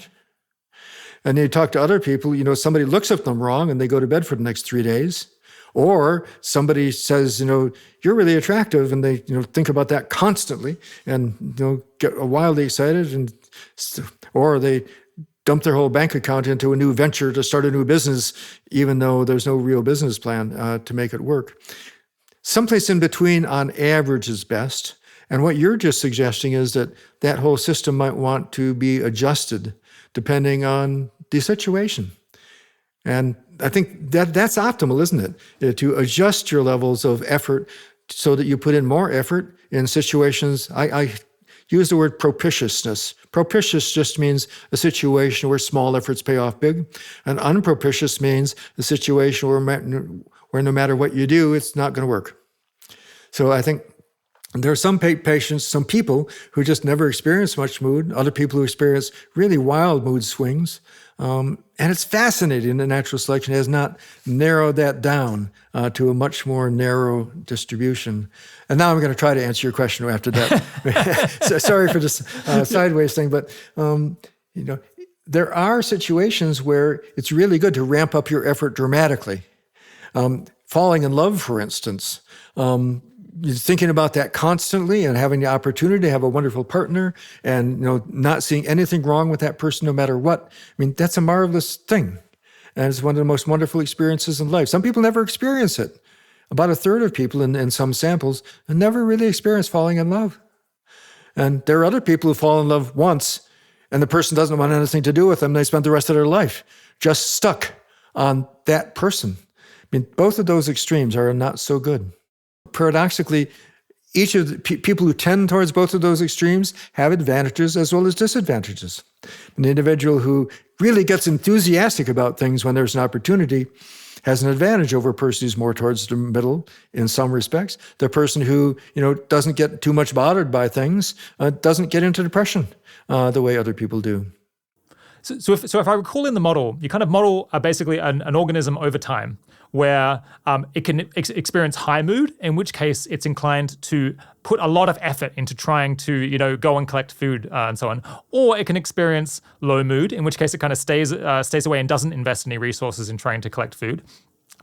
And you talk to other people, somebody looks at them wrong and they go to bed for the next 3 days. Or somebody says, you're really attractive, and they, think about that constantly and, get wildly excited, or they dump their whole bank account into a new venture to start a new business, even though there's no real business plan to make it work. Someplace in between on average is best. And what you're just suggesting is that whole system might want to be adjusted depending on the situation. And I think that's optimal, isn't it? To adjust your levels of effort so that you put in more effort in situations. I use the word propitiousness. Propitious just means a situation where small efforts pay off big. And unpropitious means a situation where no matter what you do, it's not going to work. So I think there are some patients, some people who just never experience much mood, other people who experience really wild mood swings. And it's fascinating that natural selection has not narrowed that down to a much more narrow distribution. And now I'm going to try to answer your question after that. So sorry for this sideways thing, but there are situations where it's really good to ramp up your effort dramatically. Falling in love, for instance. You're thinking about that constantly and having the opportunity to have a wonderful partner and not seeing anything wrong with that person no matter what. I mean, that's a marvelous thing. And it's one of the most wonderful experiences in life. Some people never experience it. About a third of people in some samples never really experience falling in love. And there are other people who fall in love once and the person doesn't want anything to do with them. They spend the rest of their life just stuck on that person. I mean, both of those extremes are not so good. Paradoxically, each of the people who tend towards both of those extremes have advantages as well as disadvantages. An individual who really gets enthusiastic about things when there's an opportunity has an advantage over a person who's more towards the middle in some respects. The person who, doesn't get too much bothered by things doesn't get into depression the way other people do. So if I recall in the model, you kind of model basically an organism over time where it can experience high mood, in which case it's inclined to put a lot of effort into trying to, go and collect food and so on. Or it can experience low mood, in which case it kind of stays away and doesn't invest any resources in trying to collect food.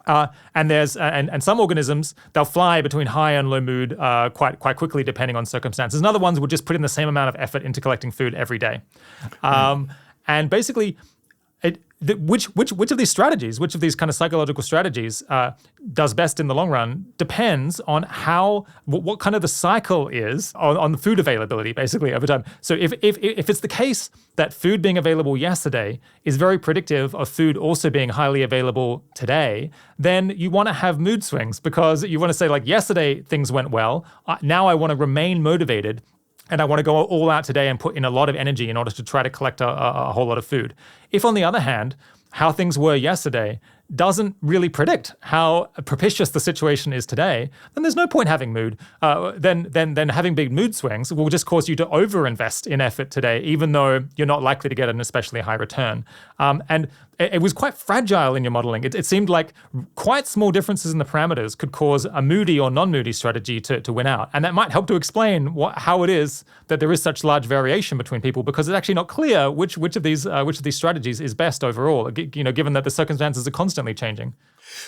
And there's and some organisms, they'll fly between high and low mood quite quickly depending on circumstances. And other ones will just put in the same amount of effort into collecting food every day. And basically, which of these strategies, which of these kind of psychological strategies does best in the long run depends on what kind of the cycle is on the food availability, basically, over time. So if it's the case that food being available yesterday is very predictive of food also being highly available today, then you want to have mood swings because you want to say, like, yesterday things went well, now I want to remain motivated. And I want to go all out today and put in a lot of energy in order to try to collect a whole lot of food. If, on the other hand, how things were yesterday doesn't really predict how propitious the situation is today, then there's no point having mood. Then having big mood swings will just cause you to overinvest in effort today, even though you're not likely to get an especially high return. And it was quite fragile in your modeling. It seemed like quite small differences in the parameters could cause a moody or non-moody strategy to win out. And that might help to explain how it is that there is such large variation between people, because it's actually not clear which of these strategies is best overall, given that the circumstances are constantly changing.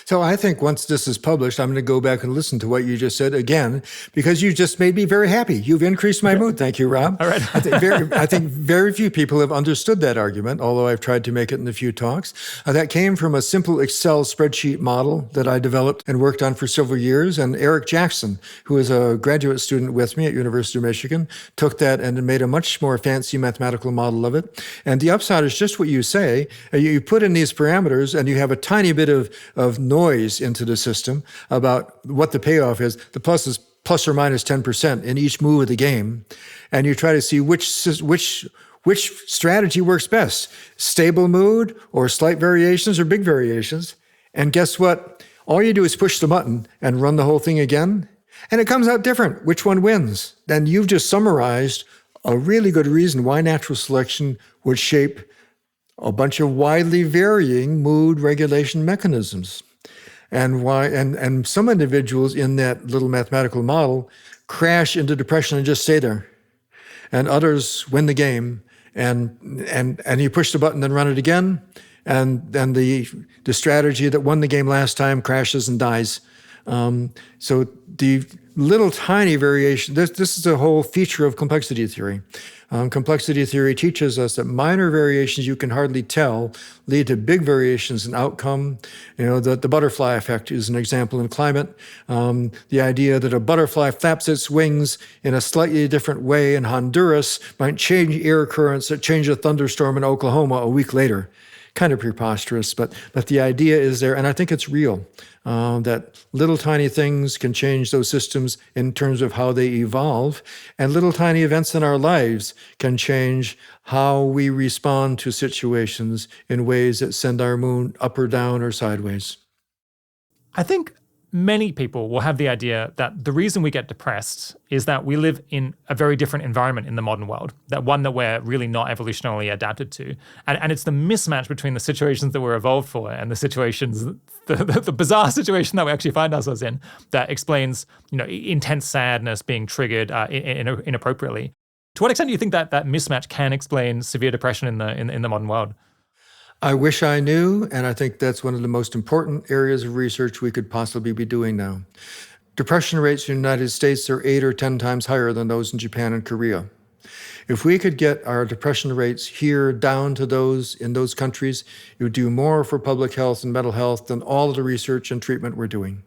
So I think once this is published, I'm going to go back and listen to what you just said again, because you just made me very happy. You've increased my mood. Thank you, Rob. All right. I think very few people have understood that argument, although I've tried to make it in a few talks. That came from a simple Excel spreadsheet model that I developed and worked on for several years. And Eric Jackson, who is a graduate student with me at University of Michigan, took that and made a much more fancy mathematical model of it. And the upside is just what you say. You put in these parameters and you have a tiny bit of noise into the system about what the payoff is. The pluses plus or minus 10% in each move of the game, and you try to see which strategy works best, stable mood or slight variations or big variations. And guess what? All you do is push the button and run the whole thing again, and it comes out different. Which one wins? Then you've just summarized a really good reason why natural selection would shape a bunch of widely varying mood regulation mechanisms. And why and some individuals in that little mathematical model crash into depression and just stay there. And others win the game, and you push the button and run it again, and then the strategy that won the game last time crashes and dies. So the little tiny variation, this is a whole feature of complexity theory. Complexity theory teaches us that minor variations you can hardly tell lead to big variations in outcome. The butterfly effect is an example in climate. The idea that a butterfly flaps its wings in a slightly different way in Honduras might change air currents that change a thunderstorm in Oklahoma a week later. Kind of preposterous, but the idea is there, and I think it's real, that little tiny things can change those systems in terms of how they evolve, and little tiny events in our lives can change how we respond to situations in ways that send our mood up or down or sideways. I think many people will have the idea that the reason we get depressed is that we live in a very different environment in the modern world, that one that we're really not evolutionarily adapted to. And it's the mismatch between the situations that we're evolved for and the situations, the bizarre situation that we actually find ourselves in, that explains, intense sadness being triggered inappropriately. To what extent do you think that mismatch can explain severe depression in the modern world? I wish I knew, and I think that's one of the most important areas of research we could possibly be doing now. Depression rates in the United States are 8 or 10 times higher than those in Japan and Korea. If we could get our depression rates here down to those in those countries, it would do more for public health and mental health than all of the research and treatment we're doing.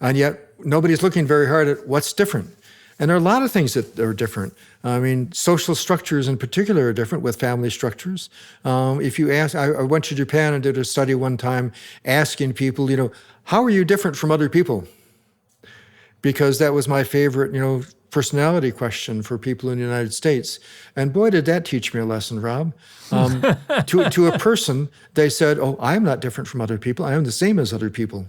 And yet, nobody's looking very hard at what's different. And there are a lot of things that are different. I mean, social structures in particular are different with family structures. If you ask, I went to Japan and did a study one time asking people, how are you different from other people? Because that was my favorite, personality question for people in the United States. And boy, did that teach me a lesson, Rob. To a person, they said, I'm not different from other people. I am the same as other people.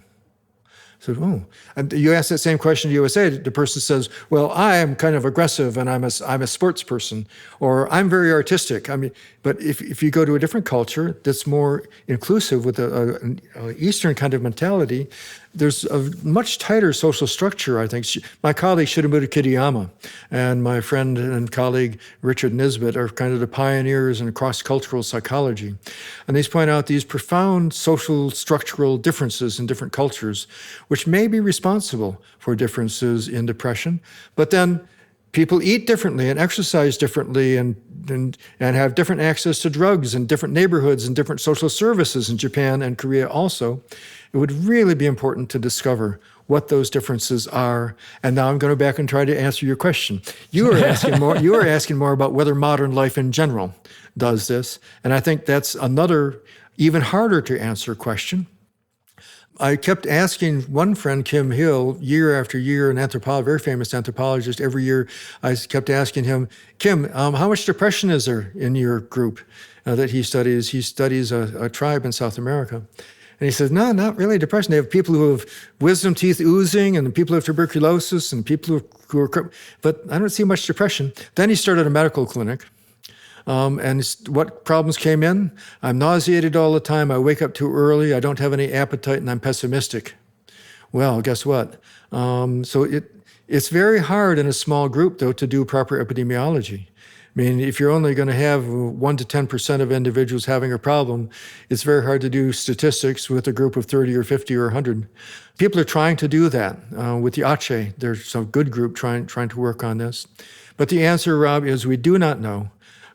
So, and you ask that same question to USA, the person says, well, I am kind of aggressive and I'm a sports person, or I'm very artistic. I mean, but if you go to a different culture that's more inclusive with an Eastern kind of mentality, there's a much tighter social structure, I think. My colleague Shinomura Kitayama and my friend and colleague Richard Nisbet are kind of the pioneers in cross-cultural psychology. And they point out these profound social structural differences in different cultures, which may be responsible for differences in depression. But then people eat differently and exercise differently and have different access to drugs in different neighborhoods and different social services in Japan and Korea also. It would really be important to discover what those differences are. And now I'm going to go back and try to answer your question. You were asking more about whether modern life in general does this. And I think that's another even harder to answer question. I kept asking one friend, Kim Hill, year after year, an anthropologist, very famous anthropologist, every year I kept asking him, Kim, how much depression is there in your group that he studies? He studies a tribe in South America. And he says, no, not really depression. They have people who have wisdom teeth oozing and people who have tuberculosis and people who are, but I don't see much depression. Then he started a medical clinic. And what problems came in? I'm nauseated all the time. I wake up too early. I don't have any appetite and I'm pessimistic. Well, guess what? So it's very hard in a small group, though, to do proper epidemiology. I mean, if you're only going to have 1 to 10% of individuals having a problem, it's very hard to do statistics with a group of 30 or 50 or 100. People are trying to do that with the ACHE. There's a good group trying to work on this. But the answer, Rob, is we do not know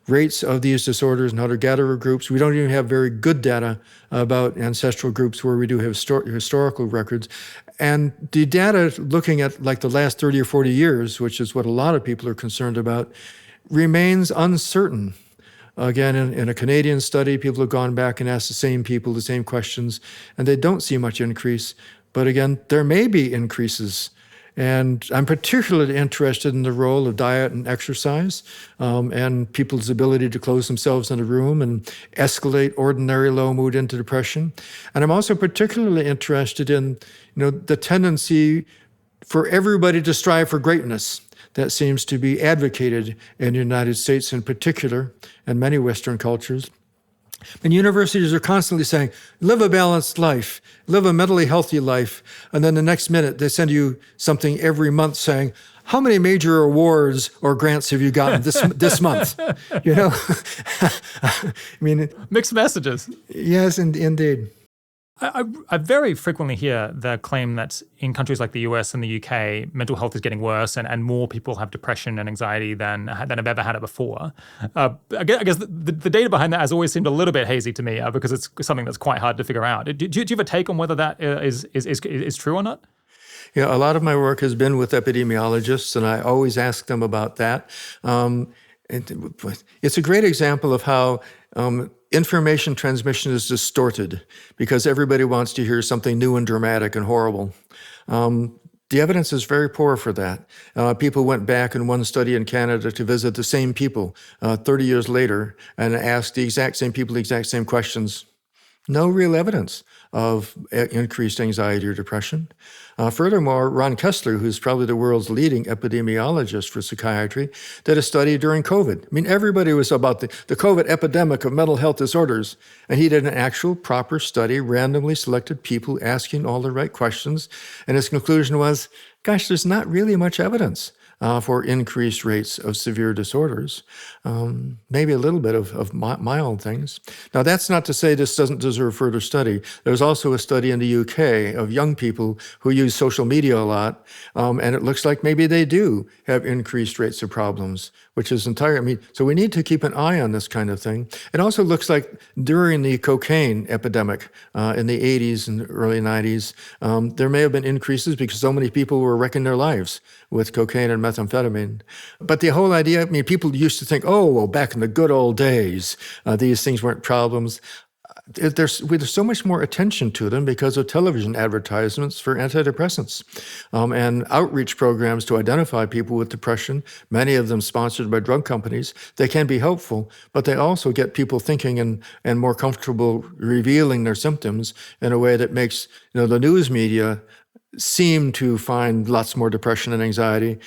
rates of these disorders in hunter-gatherer groups. We don't even have very good data about ancestral groups where we do have historical records. And the data looking at like the last 30 or 40 years, which is what a lot of people are concerned about, remains uncertain. Again, in a Canadian study, people have gone back and asked the same people the same questions, and they don't see much increase. But again, there may be increases. And I'm particularly interested in the role of diet and exercise and people's ability to close themselves in a room and escalate ordinary low mood into depression. And I'm also particularly interested in, the tendency for everybody to strive for greatness that seems to be advocated in the United States in particular, and many Western cultures. And universities are constantly saying, live a balanced life, live a mentally healthy life. And then the next minute, they send you something every month saying, how many major awards or grants have you gotten this month? I mean, Mixed messages. yes, indeed. I very frequently hear the claim that in countries like the US and the UK, mental health is getting worse and more people have depression and anxiety than have ever had it before. I guess the data behind that has always seemed a little bit hazy to me because it's something that's quite hard to figure out. Do you have a take on whether that is true or not? Yeah, a lot of my work has been with epidemiologists, and I always ask them about that. It's a great example of how information transmission is distorted because everybody wants to hear something new and dramatic and horrible. The evidence is very poor for that. People went back in one study in Canada to visit the same people 30 years later and asked the exact same people the exact same questions. No real evidence of increased anxiety or depression. Furthermore, Ron Kessler, who's probably the world's leading epidemiologist for psychiatry, did a study during COVID. I mean, everybody was about the COVID epidemic of mental health disorders, and he did an actual proper study, randomly selected people asking all the right questions, and his conclusion was, gosh, there's not really much evidence for increased rates of severe disorders, maybe a little bit of mild things. Now, that's not to say this doesn't deserve further study. There's also a study in the UK of young people who use social media a lot, and it looks like maybe they do have increased rates of problems, which is so we need to keep an eye on this kind of thing. It also looks like during the cocaine epidemic in the 80s and early 90s, there may have been increases because so many people were wrecking their lives with cocaine and methamphetamine. But the whole idea, people used to think, oh, well, back in the good old days, these things weren't problems. There's so much more attention to them because of television advertisements for antidepressants and outreach programs to identify people with depression, many of them sponsored by drug companies. They can be helpful, but they also get people thinking and more comfortable revealing their symptoms in a way that makes the news media seem to find lots more depression and anxiety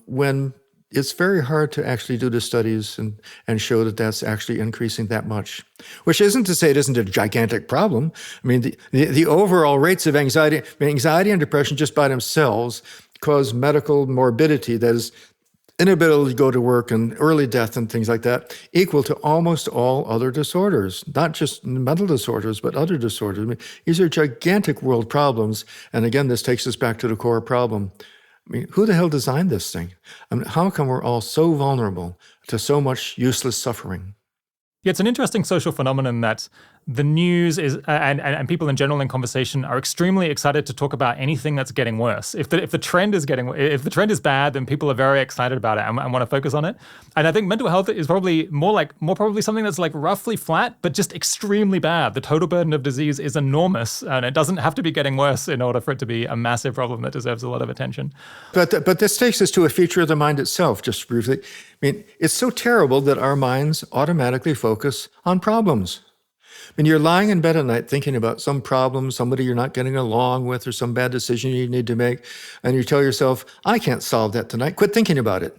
when it's very hard to actually do the studies and show that that's actually increasing that much, which isn't to say it isn't a gigantic problem. I mean, the overall rates of anxiety and depression just by themselves cause medical morbidity, that is, inability to go to work and early death and things like that, equal to almost all other disorders, not just mental disorders, but other disorders. These are gigantic world problems. And again, this takes us back to the core problem. Who the hell designed this thing? How come we're all so vulnerable to so much useless suffering? Yeah, it's an interesting social phenomenon that the news is and people in general in conversation are extremely excited to talk about anything that's getting worse. If the trend is bad, then people are very excited about it and want to focus on it. And I think mental health is probably more probably something that's like roughly flat, but just extremely bad. The total burden of disease is enormous, and it doesn't have to be getting worse in order for it to be a massive problem that deserves a lot of attention. But this takes us to a feature of the mind itself, just briefly. It's so terrible that our minds automatically focus on problems. You're lying in bed at night thinking about some problem, somebody you're not getting along with, or some bad decision you need to make, and you tell yourself, I can't solve that tonight. Quit thinking about it.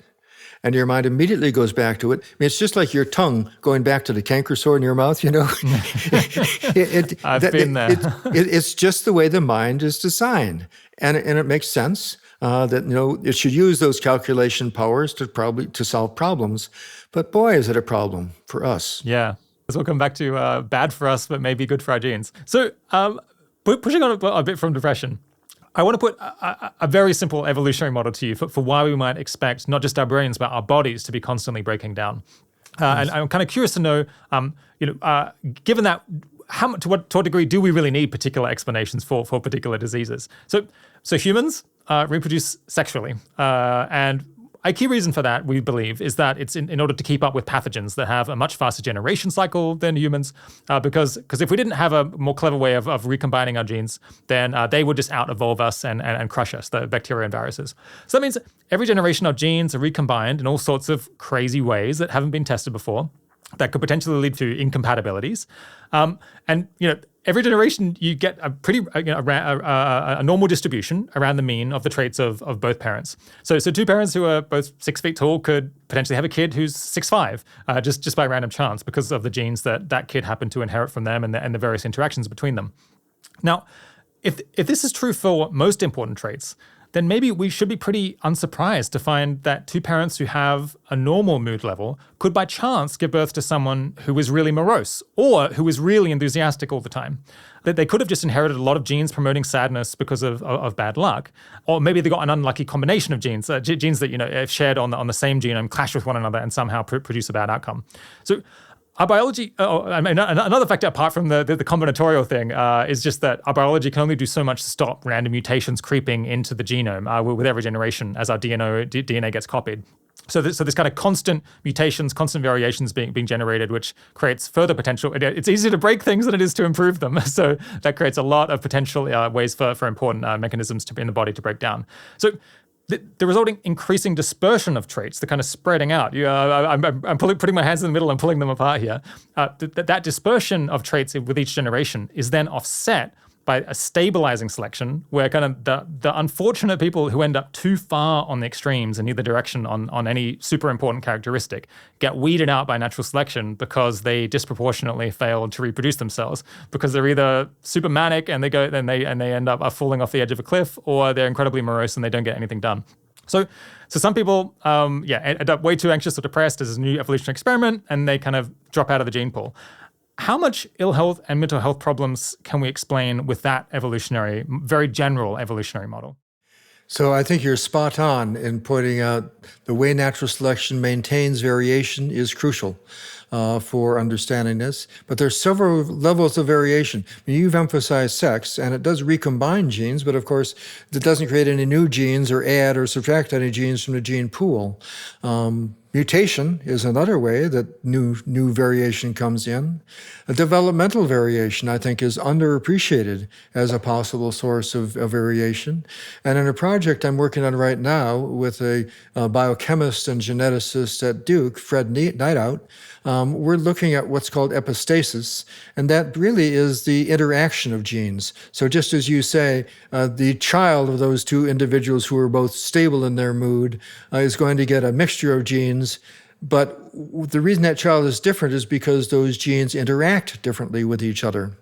And your mind immediately goes back to it. It's just like your tongue going back to the canker sore in your mouth, I've been there. It's just the way the mind is designed. And it makes sense that it should use those calculation powers to solve problems. But boy, is it a problem for us. Yeah. So we'll come back to bad for us, but maybe good for our genes. So pushing on a bit from depression, I want to put a very simple evolutionary model to you for why we might expect not just our brains, but our bodies to be constantly breaking down. And I'm kind of curious to know, given that, to what degree do we really need particular explanations for particular diseases? So humans reproduce sexually, and a key reason for that, we believe, is that it's in order to keep up with pathogens that have a much faster generation cycle than humans, because if we didn't have a more clever way of recombining our genes, then they would just out-evolve us and crush us, the bacteria and viruses. So that means every generation of genes are recombined in all sorts of crazy ways that haven't been tested before, that could potentially lead to incompatibilities. And every generation you get a pretty a normal distribution around the mean of the traits of both parents. So two parents who are both 6 feet tall could potentially have a kid who's 6'5", just by random chance because of the genes that kid happened to inherit from them and the various interactions between them. Now, if this is true for most important traits, then maybe we should be pretty unsurprised to find that two parents who have a normal mood level could by chance give birth to someone who is really morose or who is really enthusiastic all the time. That they could have just inherited a lot of genes promoting sadness because of bad luck, or maybe they got an unlucky combination of genes, genes that if shared on the same genome clash with one another and somehow produce a bad outcome. So our biology, another factor apart from the combinatorial thing is just that our biology can only do so much to stop random mutations creeping into the genome with every generation as our DNA gets copied. So this kind of constant mutations, constant variations being generated, which creates further potential. It's easier to break things than it is to improve them. So that creates a lot of potential ways for important mechanisms in the body to break down. So the resulting increasing dispersion of traits, the kind of spreading out. I'm putting my hands in the middle and pulling them apart here. That dispersion of traits with each generation is then offset by a stabilizing selection, where kind of the unfortunate people who end up too far on the extremes in either direction on any super important characteristic get weeded out by natural selection because they disproportionately failed to reproduce themselves, because they're either super manic and they end up falling off the edge of a cliff, or they're incredibly morose and they don't get anything done. So some people, end up way too anxious or depressed as a new evolutionary experiment, and they kind of drop out of the gene pool. How much ill health and mental health problems can we explain with that very general evolutionary model? So I think you're spot on in pointing out the way natural selection maintains variation is crucial for understanding this. But there's several levels of variation. I mean, you've emphasized sex, and it does recombine genes, but of course, it doesn't create any new genes or add or subtract any genes from the gene pool. Mutation is another way that new variation comes in. A developmental variation, I think, is underappreciated as a possible source of variation. And in a project I'm working on right now with a biochemist and geneticist at Duke, Fred Neidhout, we're looking at what's called epistasis, and that really is the interaction of genes. So just as you say, the child of those two individuals who are both stable in their mood is going to get a mixture of genes, but the reason that child is different is because those genes interact differently with each other.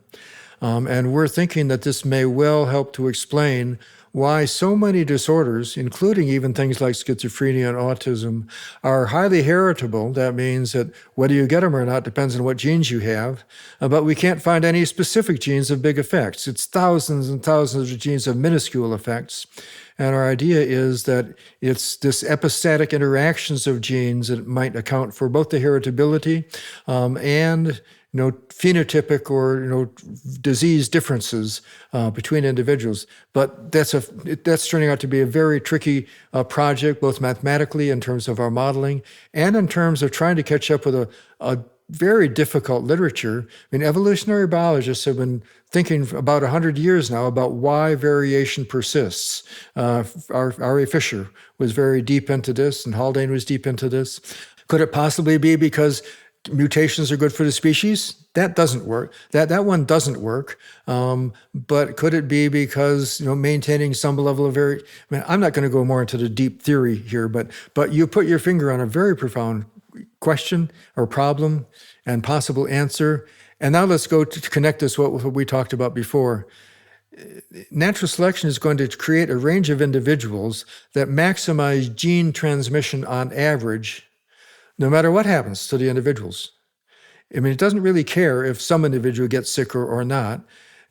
And we're thinking that this may well help to explain why so many disorders, including even things like schizophrenia and autism, are highly heritable. That means that whether you get them or not depends on what genes you have, but we can't find any specific genes of big effects. It's thousands and thousands of genes of minuscule effects. And our idea is that it's this epistatic interactions of genes that might account for both the heritability and phenotypic or disease differences between individuals. But that's turning out to be a very tricky project, both mathematically in terms of our modeling and in terms of trying to catch up with a very difficult literature. I mean, evolutionary biologists have been thinking for about 100 years now about why variation persists. R.A. Fisher was very deep into this, and Haldane was deep into this. Could it possibly be because mutations are good for the species? That doesn't work. That one doesn't work. But could it be because maintaining some level of I'm not going to go more into the deep theory here, but you put your finger on a very profound question or problem and possible answer. And now let's go to connect this with what we talked about before. Natural selection is going to create a range of individuals that maximize gene transmission on average, no matter what happens to the individuals. I mean, it doesn't really care if some individual gets sicker or not.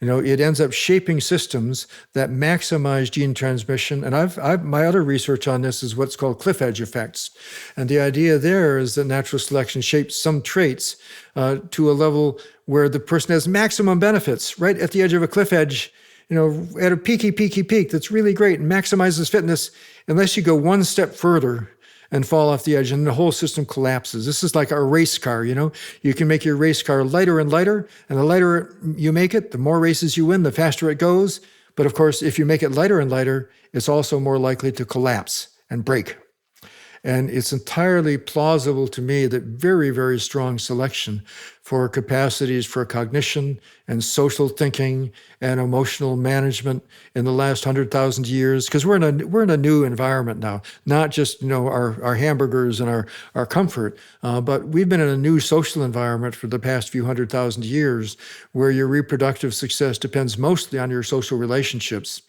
It ends up shaping systems that maximize gene transmission. And my other research on this is what's called cliff edge effects. And the idea there is that natural selection shapes some traits to a level where the person has maximum benefits right at the edge of a cliff edge, at a peak that's really great and maximizes fitness, unless you go one step further and fall off the edge, and the whole system collapses. This is like a race car, you know? You can make your race car lighter and lighter, and the lighter you make it, the more races you win, the faster it goes. But of course, if you make it lighter and lighter, it's also more likely to collapse and break. And it's entirely plausible to me that very, very strong selection for capacities for cognition and social thinking and emotional management in the last 100,000 years, because we're in a new environment now, not just our hamburgers and our comfort, but we've been in a new social environment for the past few 100,000 years, where your reproductive success depends mostly on your social relationships.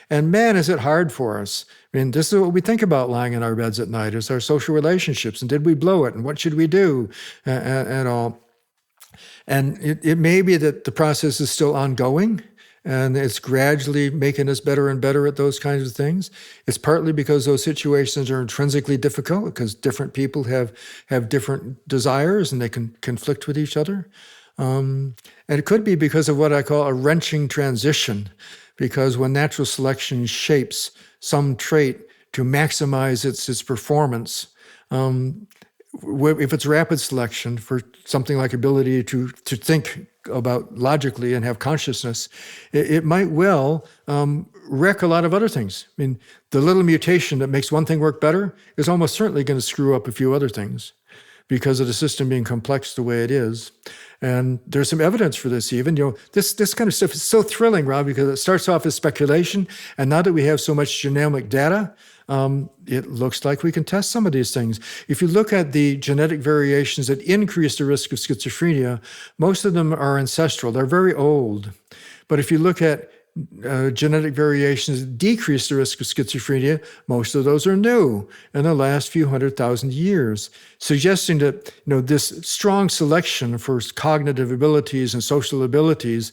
And man, is it hard for us. I mean, this is what we think about lying in our beds at night, is our social relationships. And did we blow it? And what should we do? And all. And it may be that the process is still ongoing, and it's gradually making us better and better at those kinds of things. It's partly because those situations are intrinsically difficult, because different people have different desires, and they can conflict with each other. And it could be because of what I call a wrenching transition, because when natural selection shapes some trait to maximize its performance, if it's rapid selection for something like ability to think about logically and have consciousness, it might well wreck a lot of other things. I mean, the little mutation that makes one thing work better is almost certainly going to screw up a few other things, because of the system being complex the way it is. And there's some evidence for this even. This kind of stuff is so thrilling, Rob, because it starts off as speculation, and now that we have so much genomic data, it looks like we can test some of these things. If you look at the genetic variations that increase the risk of schizophrenia, most of them are ancestral. They're very old. But if you look at genetic variations that decrease the risk of schizophrenia, most of those are new in the last few 100,000 years, suggesting that this strong selection for cognitive abilities and social abilities,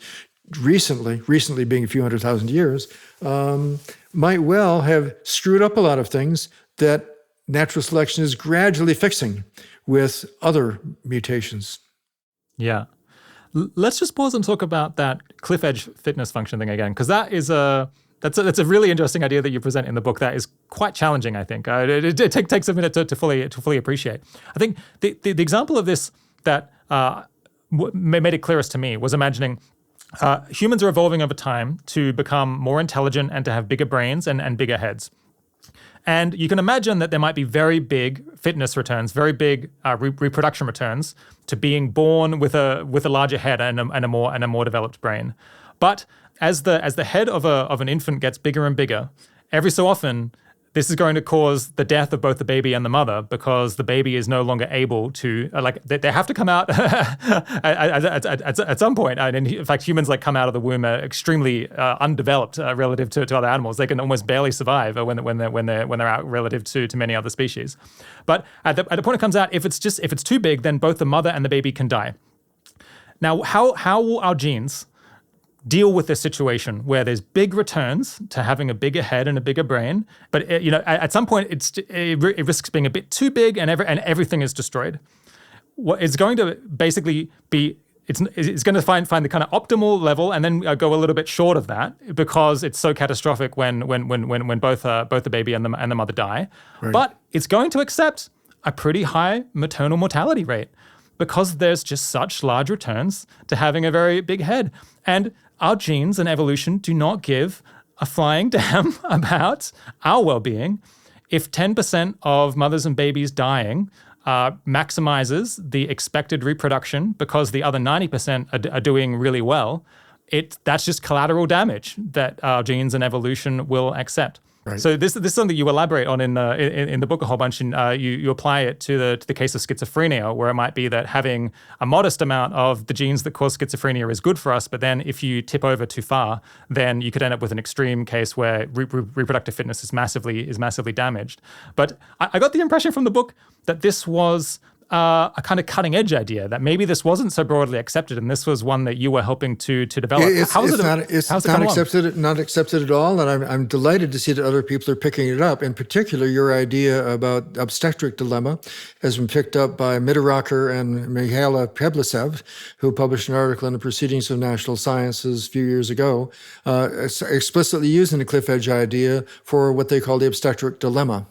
recently being a few 100,000 years, might well have screwed up a lot of things that natural selection is gradually fixing with other mutations. Yeah. Let's just pause and talk about that cliff edge fitness function thing again, because that's a really interesting idea that you present in the book that is quite challenging, I think. It takes a minute to fully appreciate. I think the example of this that made it clearest to me was imagining humans are evolving over time to become more intelligent and to have bigger brains and bigger heads. And you can imagine that there might be very big fitness returns, very big reproduction returns to being born with a larger head and a more developed brain. But as the head of an infant gets bigger and bigger, every so often this is going to cause the death of both the baby and the mother, because the baby is no longer able to, they have to come out at some point. And in fact, humans come out of the womb extremely undeveloped relative to other animals. They can almost barely survive when they're out relative to many other species. But at the point it comes out, if it's too big, then both the mother and the baby can die. Now, how will our genes deal with this situation where there's big returns to having a bigger head and a bigger brain, but at some point it risks being a bit too big and everything is destroyed? What it's going to basically be, it's going to find the kind of optimal level and then go a little bit short of that, because it's so catastrophic when both the baby and the mother die. Right. But it's going to accept a pretty high maternal mortality rate, because there's just such large returns to having a very big head. And our genes and evolution do not give a flying damn about our well-being. If 10% of mothers and babies dying maximizes the expected reproduction because the other 90% are doing really well, that's just collateral damage that our genes and evolution will accept. Right. So this is something you elaborate on in the book a whole bunch, and you apply it to the case of schizophrenia, where it might be that having a modest amount of the genes that cause schizophrenia is good for us, but then if you tip over too far, then you could end up with an extreme case where reproductive fitness is massively damaged. But I got the impression from the book that this was a kind of cutting edge idea, that maybe this wasn't so broadly accepted, and this was one that you were helping to develop. It's not accepted at all, and I'm delighted to see that other people are picking it up. In particular, your idea about obstetric dilemma has been picked up by Mitteracker and Mihaela Peblesev, who published an article in the Proceedings of National Sciences a few years ago, explicitly using the cliff edge idea for what they call the obstetric dilemma.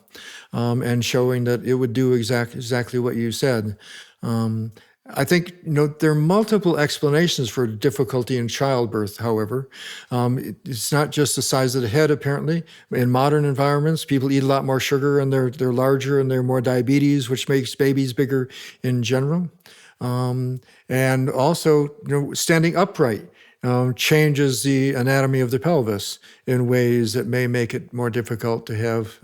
and showing that it would do exactly what you said. I think there are multiple explanations for difficulty in childbirth, however. It's not just the size of the head, apparently. In modern environments, people eat a lot more sugar and they're larger and they're more diabetes, which makes babies bigger in general. And also, standing upright changes the anatomy of the pelvis in ways that may make it more difficult to have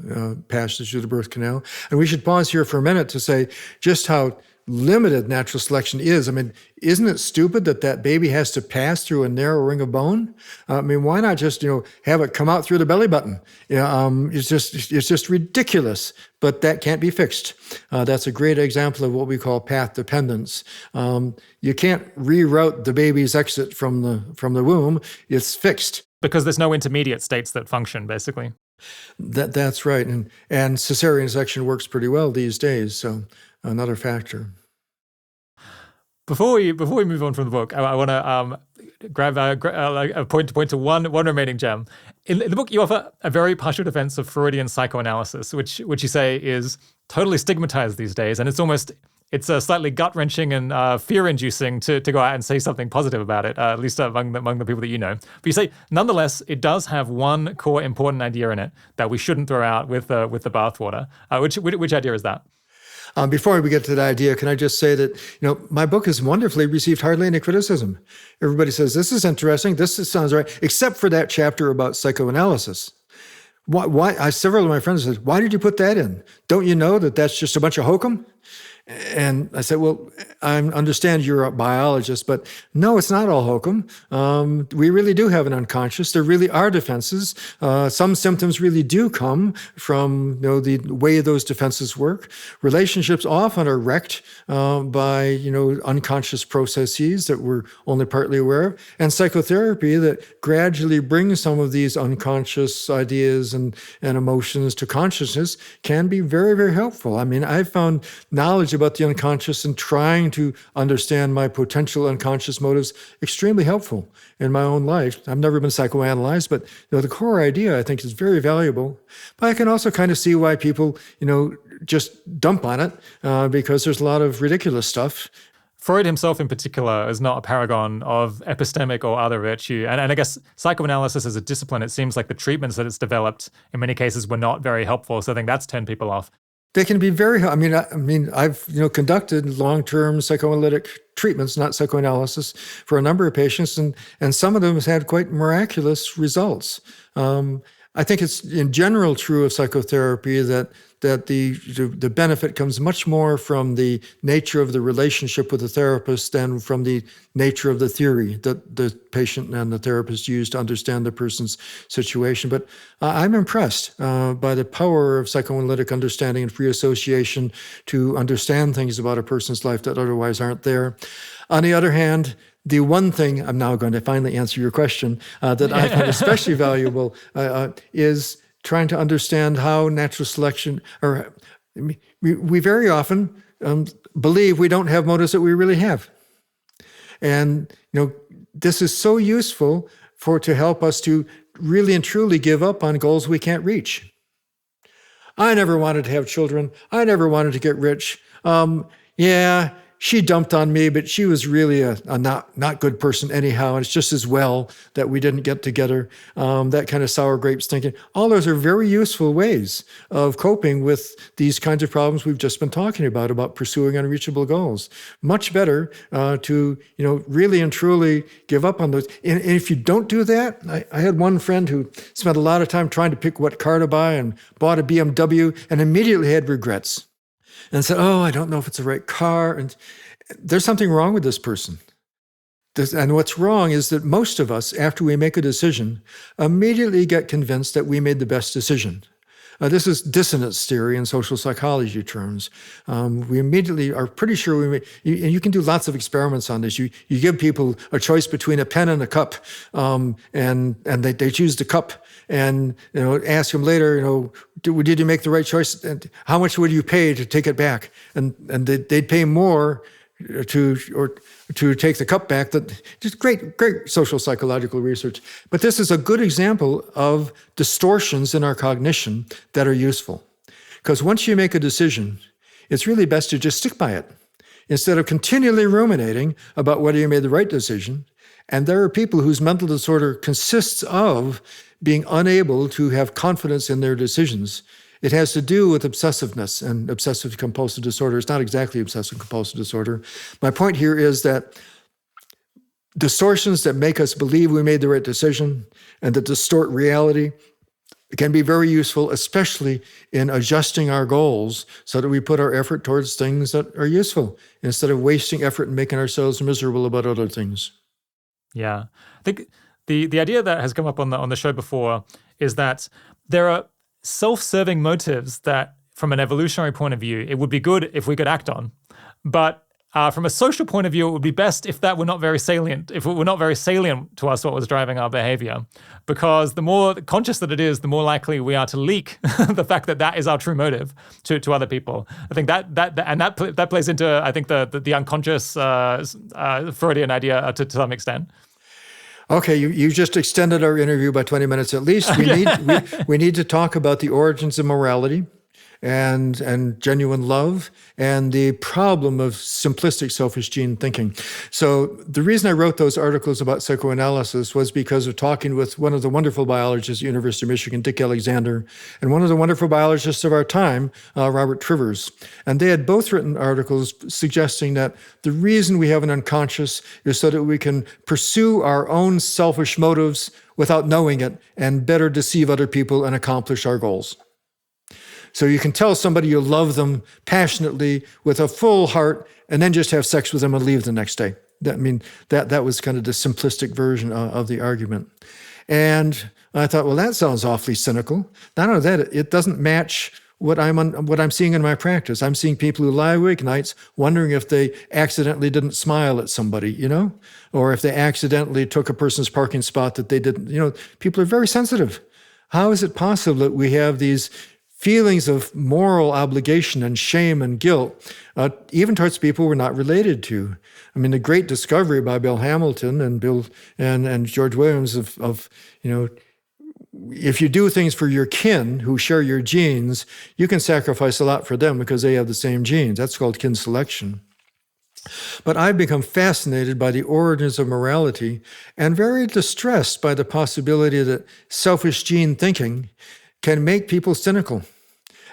passage through the birth canal. And we should pause here for a minute to say just how limited natural selection is. I mean, isn't it stupid that baby has to pass through a narrow ring of bone? I mean, why not just have it come out through the belly button? It's just ridiculous. But that can't be fixed. That's a great example of what we call path dependence. You can't reroute the baby's exit from the womb. It's fixed. Because there's no intermediate states that function, basically. That's right. And cesarean section works pretty well these days. So another factor. Before we move on from the book, I want to grab a point to one remaining gem. In the book, you offer a very partial defense of Freudian psychoanalysis, which you say is totally stigmatized these days, and it's slightly gut-wrenching and fear-inducing to go out and say something positive about it, at least among the people that you know. But you say, nonetheless, it does have one core important idea in it that we shouldn't throw out with the bathwater. Which idea is that? Before we get to that idea, can I just say that my book has wonderfully received hardly any criticism. Everybody says, this is interesting, sounds right, except for that chapter about psychoanalysis. Why? Several of my friends said, why did you put that in? Don't you know that that's just a bunch of hokum? And I said, well, I understand you're a biologist, but no, it's not all hokum. We really do have an unconscious. There really are defenses. Some symptoms really do come from the way those defenses work. Relationships often are wrecked by unconscious processes that we're only partly aware of. And psychotherapy that gradually brings some of these unconscious ideas and emotions to consciousness can be very, very helpful. I mean, I've found knowledge about the unconscious and trying to understand my potential unconscious motives extremely helpful in my own life. I've never been psychoanalyzed, but the core idea I think is very valuable. But I can also kind of see why people just dump on it because there's a lot of ridiculous stuff. Freud himself in particular is not a paragon of epistemic or other virtue. And I guess psychoanalysis as a discipline, it seems like the treatments that it's developed in many cases were not very helpful. So I think that's turned people off. They can be very. I mean, I've conducted long-term psychoanalytic treatments, not psychoanalysis, for a number of patients, and some of them have had quite miraculous results. I think it's in general true of psychotherapy that the benefit comes much more from the nature of the relationship with the therapist than from the nature of the theory that the patient and the therapist use to understand the person's situation. But I'm impressed by the power of psychoanalytic understanding and free association to understand things about a person's life that otherwise aren't there. On the other hand, the one thing, I'm now going to finally answer your question, that I find especially valuable is trying to understand how natural selection, or we very often believe we don't have motives that we really have. And this is so useful to help us to really and truly give up on goals we can't reach. I never wanted to have children. I never wanted to get rich. Yeah, she dumped on me, but she was really a not good person anyhow. And it's just as well that we didn't get together. That kind of sour grapes thinking. All those are very useful ways of coping with these kinds of problems we've just been talking about pursuing unreachable goals. Much better to really and truly give up on those. And if you don't do that, I had one friend who spent a lot of time trying to pick what car to buy and bought a BMW and immediately had regrets. And said, oh, I don't know if it's the right car. And there's something wrong with this person. And what's wrong is that most of us, after we make a decision, immediately get convinced that we made the best decision. This is dissonance theory in social psychology terms. We immediately are pretty sure and you can do lots of experiments on this. You give people a choice between a pen and a cup, and they choose the cup, and ask them later, did you make the right choice? And how much would you pay to take it back? And they'd pay more to take the cup back. That just great social psychological research. But this is a good example of distortions in our cognition that are useful. Because once you make a decision, it's really best to just stick by it instead of continually ruminating about whether you made the right decision. And there are people whose mental disorder consists of being unable to have confidence in their decisions. It has to do with obsessiveness and obsessive compulsive disorder. It's not exactly obsessive compulsive disorder. My point here is that distortions that make us believe we made the right decision and that distort reality can be very useful, especially in adjusting our goals so that we put our effort towards things that are useful instead of wasting effort and making ourselves miserable about other things. Yeah. I think the idea that has come up on the show before is that there are self-serving motives that, from an evolutionary point of view, it would be good if we could act on. But from a social point of view, it would be best if that were not very salient, if it were not very salient to us what was driving our behavior. Because the more conscious that it is, the more likely we are to leak the fact that that is our true motive to other people. I think that plays into, I think, the unconscious Freudian idea to some extent. Okay, you just extended our interview by 20 minutes at least. We need to talk about the origins of morality and genuine love and the problem of simplistic selfish gene thinking. So the reason I wrote those articles about psychoanalysis was because of talking with one of the wonderful biologists at the University of Michigan, Dick Alexander, and one of the wonderful biologists of our time, Robert Trivers. And they had both written articles suggesting that the reason we have an unconscious is so that we can pursue our own selfish motives without knowing it and better deceive other people and accomplish our goals. So you can tell somebody you love them passionately with a full heart and then just have sex with them and leave the next day. That was kind of the simplistic version of the argument. And I thought, well, that sounds awfully cynical. Not only that, it doesn't match what I'm seeing in my practice. I'm seeing people who lie awake nights wondering if they accidentally didn't smile at somebody, or if they accidentally took a person's parking spot that they didn't. People are very sensitive. How is it possible that we have these feelings of moral obligation and shame and guilt, even towards people we're not related to? I mean, the great discovery by Bill Hamilton and Bill and George Williams of if you do things for your kin who share your genes, you can sacrifice a lot for them because they have the same genes. That's called kin selection. But I've become fascinated by the origins of morality and very distressed by the possibility that selfish gene thinking can make people cynical.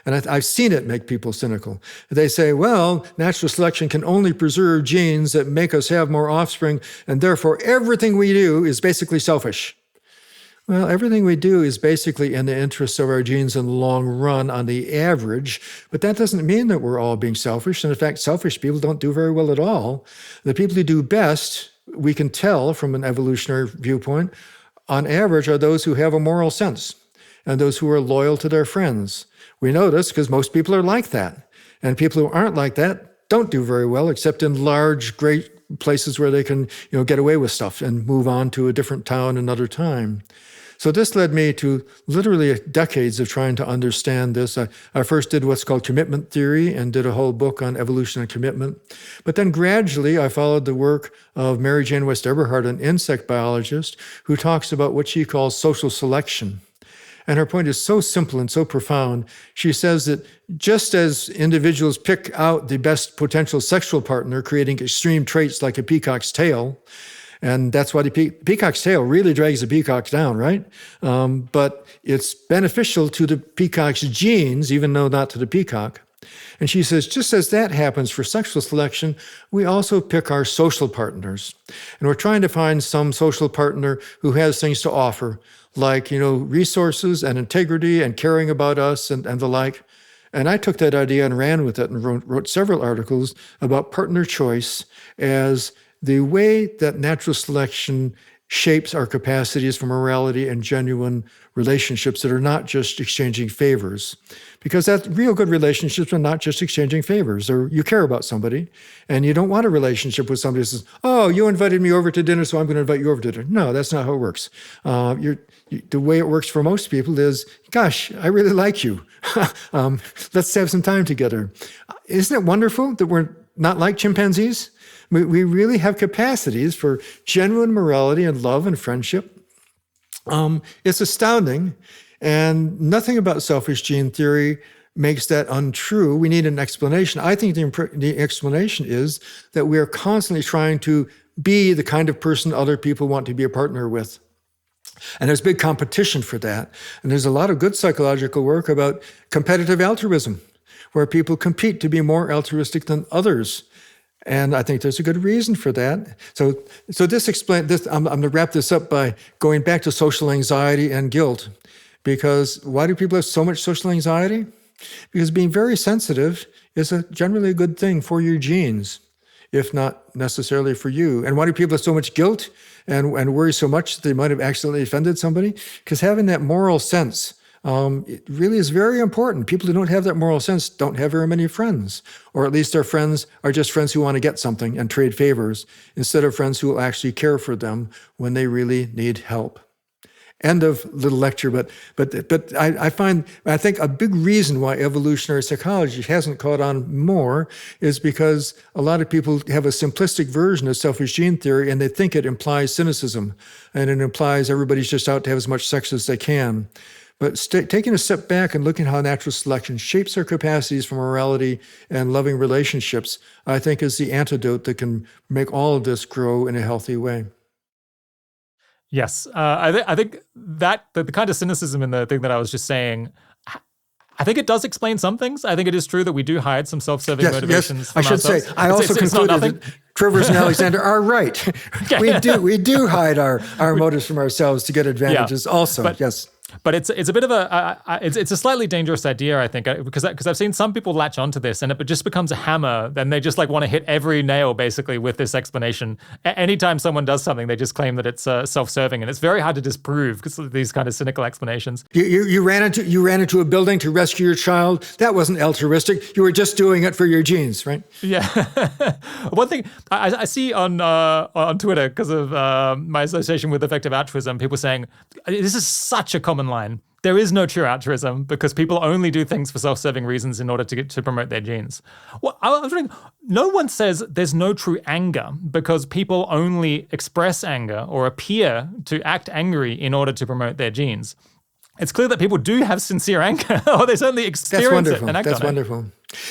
And I've seen it make people cynical. They say, well, natural selection can only preserve genes that make us have more offspring, and therefore everything we do is basically selfish. Well, everything we do is basically in the interests of our genes in the long run on the average, but that doesn't mean that we're all being selfish. And in fact, selfish people don't do very well at all. The people who do best, we can tell from an evolutionary viewpoint, on average are those who have a moral sense and those who are loyal to their friends. We know this because most people are like that. And people who aren't like that don't do very well, except in large, great places where they can get away with stuff and move on to a different town another time. So this led me to literally decades of trying to understand this. I first did what's called commitment theory and did a whole book on evolution and commitment. But then gradually I followed the work of Mary Jane West Eberhard, an insect biologist, who talks about what she calls social selection. And her point is so simple and so profound. She says that just as individuals pick out the best potential sexual partner, creating extreme traits like a peacock's tail, and that's why the peacock's tail really drags the peacock down, right? But it's beneficial to the peacock's genes, even though not to the peacock. And she says, just as that happens for sexual selection, we also pick our social partners. And we're trying to find some social partner who has things to offer, like, resources and integrity and caring about us and the like. And I took that idea and ran with it and wrote several articles about partner choice as the way that natural selection shapes our capacities for morality and genuine relationships that are not just exchanging favors. Because that real good relationships are not just exchanging favors. You care about somebody, and you don't want a relationship with somebody who says, oh, you invited me over to dinner, so I'm going to invite you over to dinner. No, that's not how it works. The way it works for most people is, gosh, I really like you. Let's have some time together. Isn't it wonderful that we're not like chimpanzees? We really have capacities for genuine morality and love and friendship. It's astounding, and nothing about selfish gene theory makes that untrue. We need an explanation. I think the explanation is that we are constantly trying to be the kind of person other people want to be a partner with. And there's big competition for that. And there's a lot of good psychological work about competitive altruism, where people compete to be more altruistic than others. And I think there's a good reason for that. So this explains this. I'm going to wrap this up by going back to social anxiety and guilt. Because why do people have so much social anxiety? Because being very sensitive is generally a good thing for your genes, if not necessarily for you. And why do people have so much guilt and worry so much that they might have accidentally offended somebody? Because having that moral sense, it really is very important. People who don't have that moral sense don't have very many friends, or at least their friends are just friends who want to get something and trade favors, instead of friends who will actually care for them when they really need help. End of little lecture, but I think a big reason why evolutionary psychology hasn't caught on more is because a lot of people have a simplistic version of selfish gene theory, and they think it implies cynicism, and it implies everybody's just out to have as much sex as they can. But taking a step back and looking at how natural selection shapes our capacities for morality and loving relationships, I think is the antidote that can make all of this grow in a healthy way. Yes, I think that the kind of cynicism in the thing that I was just saying, I think it does explain some things. I think it is true that we do hide some self-serving motivations. Yes, from I should ourselves. say. I also concluded that Trivers and Alexander are right. We do hide our motives from ourselves to get advantages. Also, yes. But it's a bit of it's a slightly dangerous idea, I think, because I've seen some people latch onto this, and it just becomes a hammer. Then they just want to hit every nail basically with this explanation. Anytime someone does something, they just claim that it's self-serving, and it's very hard to disprove because of these kind of cynical explanations. You ran into a building to rescue your child. That wasn't altruistic. You were just doing it for your genes, right? Yeah. One thing I see on Twitter, because of my association with effective altruism, people saying this is such a common line. There is no true altruism because people only do things for self-serving reasons in order to promote their genes. Well, I was wondering, no one says there's no true anger because people only express anger or appear to act angry in order to promote their genes. It's clear that people do have sincere anger, or they certainly experience it and act on it. That's wonderful.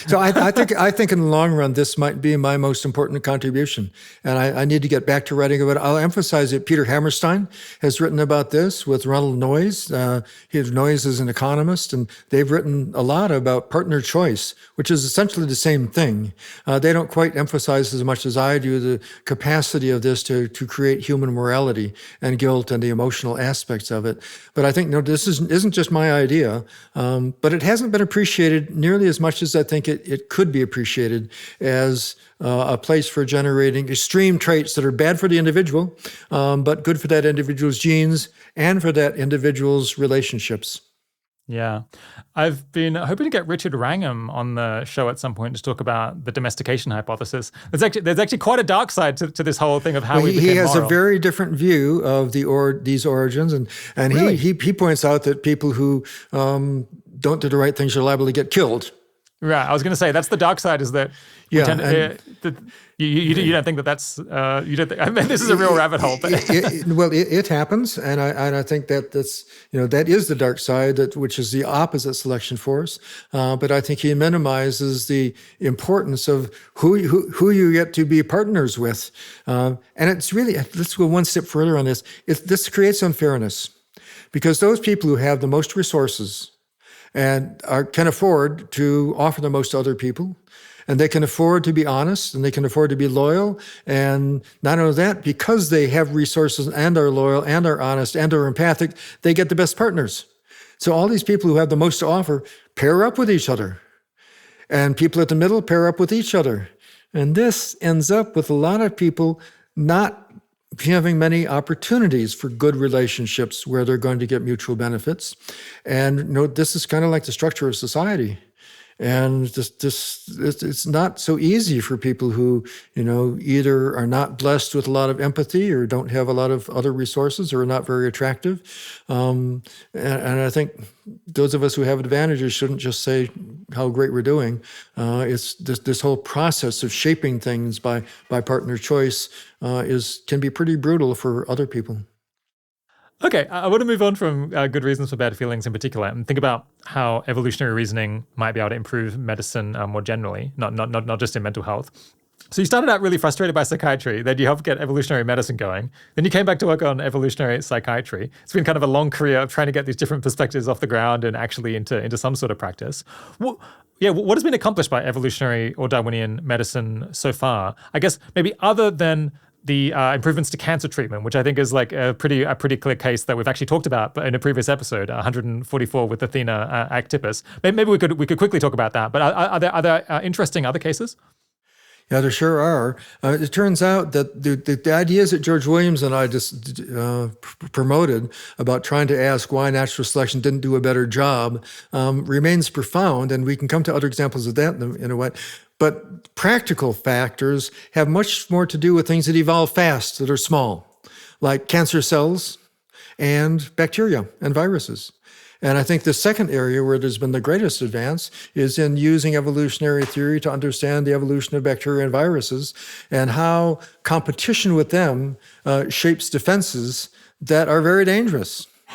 So I think in the long run, this might be my most important contribution. And I need to get back to writing about it. I'll emphasize that Peter Hammerstein has written about this with Ronald Noyes. Noyes is an economist, and they've written a lot about partner choice, which is essentially the same thing. They don't quite emphasize as much as I do the capacity of this to create human morality and guilt and the emotional aspects of it. But I think this isn't just my idea, but it hasn't been appreciated nearly as much as I think it could be appreciated as a place for generating extreme traits that are bad for the individual, but good for that individual's genes and for that individual's relationships. Yeah. I've been hoping to get Richard Wrangham on the show at some point to talk about the domestication hypothesis. There's actually quite a dark side to this whole thing of how we became He has moral. a very different view of these origins, and Really? he points out that people who don't do the right things are liable to get killed. Right. I was going to say that's the dark side. Is that you don't think that's you don't think, I mean, this is a real rabbit hole. But it happens, and I think that's that is the dark side, which is the opposite selection force. But I think he minimizes the importance of who you get to be partners with, and it's really, let's go one step further on this. This creates unfairness because those people who have the most resources and can afford to offer the most to other people, and they can afford to be honest, and they can afford to be loyal, and not only that, because they have resources and are loyal and are honest and are empathic, they get the best partners. So all these people who have the most to offer pair up with each other, and people at the middle pair up with each other. And this ends up with a lot of people not having many opportunities for good relationships where they're going to get mutual benefits. And this is kind of like the structure of society. And it's not so easy for people who, either are not blessed with a lot of empathy or don't have a lot of other resources or are not very attractive. And I think those of us who have advantages shouldn't just say how great we're doing. It's this whole process of shaping things by partner choice can be pretty brutal for other people. Okay, I want to move on from good reasons for bad feelings in particular and think about how evolutionary reasoning might be able to improve medicine more generally, not just in mental health. So you started out really frustrated by psychiatry, then you helped get evolutionary medicine going. Then you came back to work on evolutionary psychiatry. It's been kind of a long career of trying to get these different perspectives off the ground and actually into some sort of practice. What has been accomplished by evolutionary or Darwinian medicine so far? I guess maybe other than the improvements to cancer treatment, which I think is like a pretty clear case that we've actually talked about in a previous episode, 144 with Athena actipus. Maybe we could quickly talk about that. But are there interesting other cases? Yeah, there sure are. It turns out that the ideas that George Williams and I just promoted about trying to ask why natural selection didn't do a better job remains profound, and we can come to other examples of that in a way. But practical factors have much more to do with things that evolve fast, that are small, like cancer cells and bacteria and viruses. And I think the second area where there's been the greatest advance is in using evolutionary theory to understand the evolution of bacteria and viruses and how competition with them shapes defenses that are very dangerous. I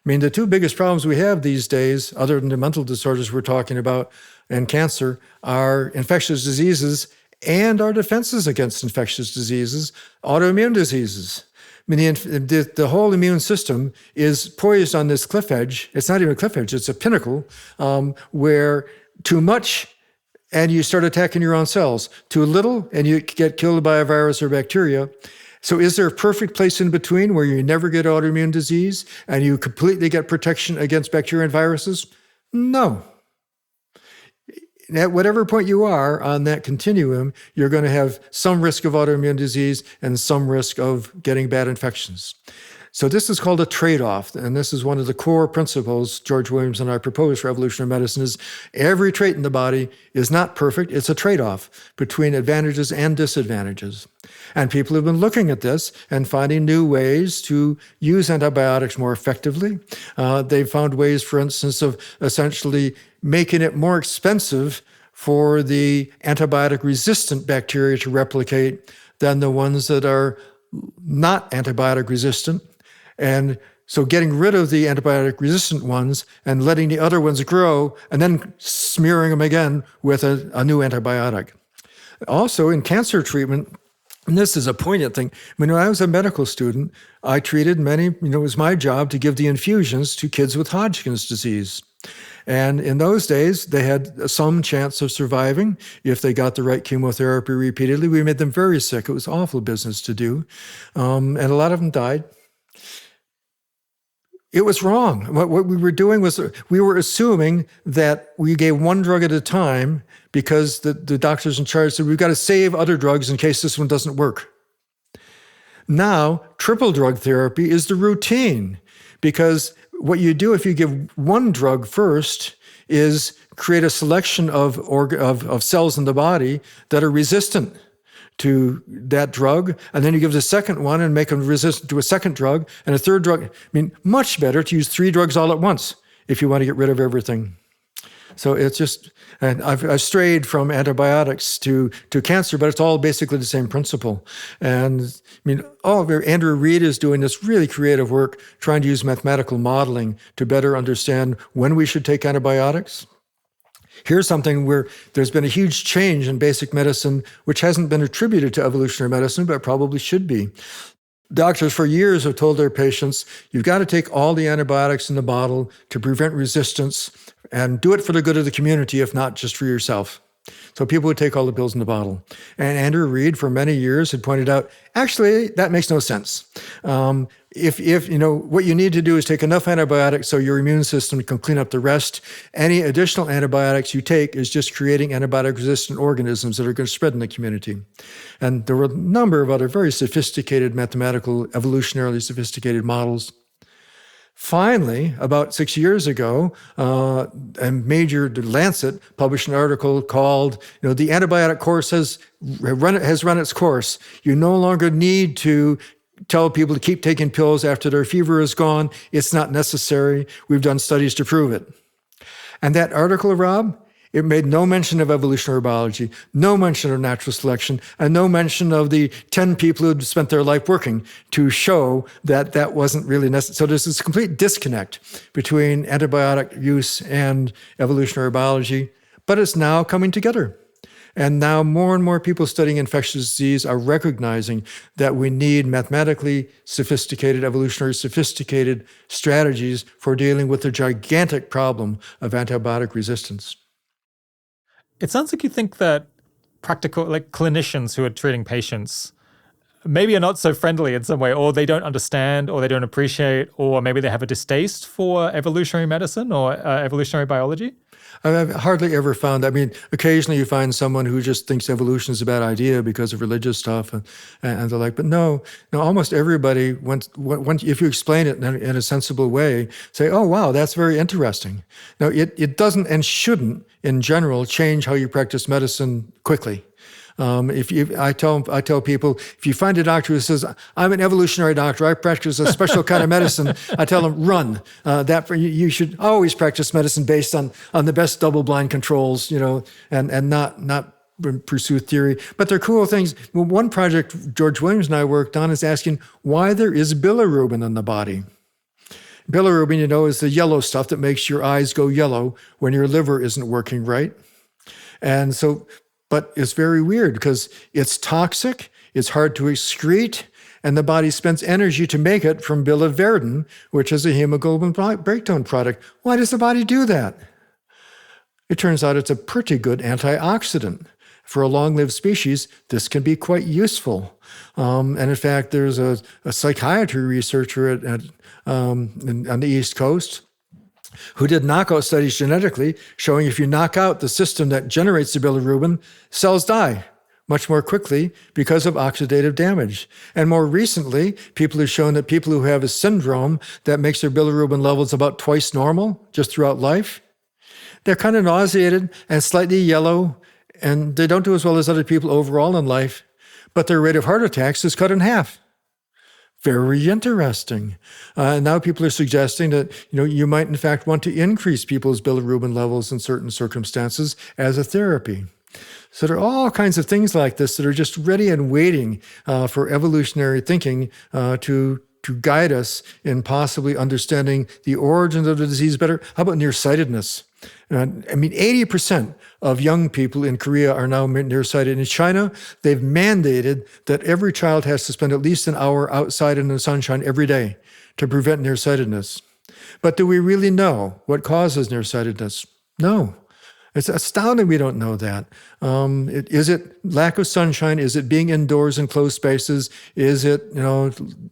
mean, the two biggest problems we have these days, other than the mental disorders we're talking about and cancer, are infectious diseases and our defenses against infectious diseases, autoimmune diseases. I mean, the whole immune system is poised on this cliff edge. It's not even a cliff edge, it's a pinnacle where too much and you start attacking your own cells. Too little and you get killed by a virus or bacteria. So is there a perfect place in between where you never get autoimmune disease and you completely get protection against bacteria and viruses? No. At whatever point you are on that continuum, you're going to have some risk of autoimmune disease and some risk of getting bad infections. So this is called a trade-off, and this is one of the core principles George Williams and I propose for evolutionary medicine is every trait in the body is not perfect. It's a trade-off between advantages and disadvantages. And people have been looking at this and finding new ways to use antibiotics more effectively. They've found ways, for instance, of essentially making it more expensive for the antibiotic-resistant bacteria to replicate than the ones that are not antibiotic-resistant. And so getting rid of the antibiotic-resistant ones and letting the other ones grow and then smearing them again with a new antibiotic. Also, in cancer treatment, and this is a poignant thing. I mean, when I was a medical student, I treated many, it was my job to give the infusions to kids with Hodgkin's disease. And in those days, they had some chance of surviving if they got the right chemotherapy repeatedly. We made them very sick. It was awful business to do. And a lot of them died. It was wrong. What we were doing was we were assuming that we gave one drug at a time because the doctors in charge said, we've got to save other drugs in case this one doesn't work. Now, triple drug therapy is the routine because what you do if you give one drug first is create a selection of cells in the body that are resistant to that drug, and then you give the second one and make them resistant to a second drug and a third drug. I mean, much better to use 3 drugs all at once if you want to get rid of everything. So it's just, and I've strayed from antibiotics to cancer, but it's all basically the same principle. And I mean, Andrew Reed is doing this really creative work, trying to use mathematical modeling to better understand when we should take antibiotics. Here's something where there's been a huge change in basic medicine, which hasn't been attributed to evolutionary medicine, but probably should be. Doctors for years have told their patients, you've got to take all the antibiotics in the bottle to prevent resistance and do it for the good of the community, if not just for yourself. So people would take all the pills in the bottle. And Andrew Reed, for many years, had pointed out, actually, that makes no sense. If what you need to do is take enough antibiotics so your immune system can clean up the rest. Any additional antibiotics you take is just creating antibiotic-resistant organisms that are going to spread in the community. And there were a number of other very sophisticated mathematical, evolutionarily sophisticated models. Finally, about 6 years ago, a major Lancet published an article called, the antibiotic course has run its course. You no longer need to tell people to keep taking pills after their fever is gone. It's not necessary. We've done studies to prove it. And that article, Rob, It made no mention of evolutionary biology, no mention of natural selection, and no mention of the 10 people who had spent their life working to show that that wasn't really necessary. So there's this complete disconnect between antibiotic use and evolutionary biology, but it's now coming together. And now more and more people studying infectious disease are recognizing that we need mathematically sophisticated, evolutionary sophisticated strategies for dealing with the gigantic problem of antibiotic resistance. It sounds like you think that practical, like clinicians who are treating patients, maybe are not so friendly in some way, or they don't understand, or they don't appreciate, or maybe they have a distaste for evolutionary medicine or evolutionary biology. I've hardly ever found, occasionally you find someone who just thinks evolution is a bad idea because of religious stuff and the like, but no, almost everybody, once if you explain it in a sensible way, say, oh, wow, that's very interesting. Now, it doesn't and shouldn't, in general, change how you practice medicine quickly. I tell people, if you find a doctor who says, I'm an evolutionary doctor, I practice a special kind of medicine, I tell them, run. You should always practice medicine based on the best double-blind controls, and not pursue theory. But they're cool things. Well, one project George Williams and I worked on is asking why there is bilirubin in the body. Bilirubin, is the yellow stuff that makes your eyes go yellow when your liver isn't working right. And so, but it's very weird because it's toxic, it's hard to excrete, and the body spends energy to make it from biliverdin, which is a hemoglobin breakdown product. Why does the body do that? It turns out it's a pretty good antioxidant. For a long-lived species, this can be quite useful. And in fact, there's a psychiatry researcher on the East Coast who did knockout studies genetically, showing if you knock out the system that generates the bilirubin, cells die much more quickly because of oxidative damage. And more recently, people have shown that people who have a syndrome that makes their bilirubin levels about twice normal just throughout life, they're kind of nauseated and slightly yellow, and they don't do as well as other people overall in life, but their rate of heart attacks is cut in half. Very interesting. And now people are suggesting that you might in fact want to increase people's bilirubin levels in certain circumstances as a therapy. So there are all kinds of things like this that are just ready and waiting for evolutionary thinking to guide us in possibly understanding the origins of the disease better. How about nearsightedness? 80% of young people in Korea are now nearsighted. In China, they've mandated that every child has to spend at least an hour outside in the sunshine every day to prevent nearsightedness. But do we really know what causes nearsightedness? No. It's astounding we don't know that. Is it lack of sunshine? Is it being indoors in closed spaces? Is it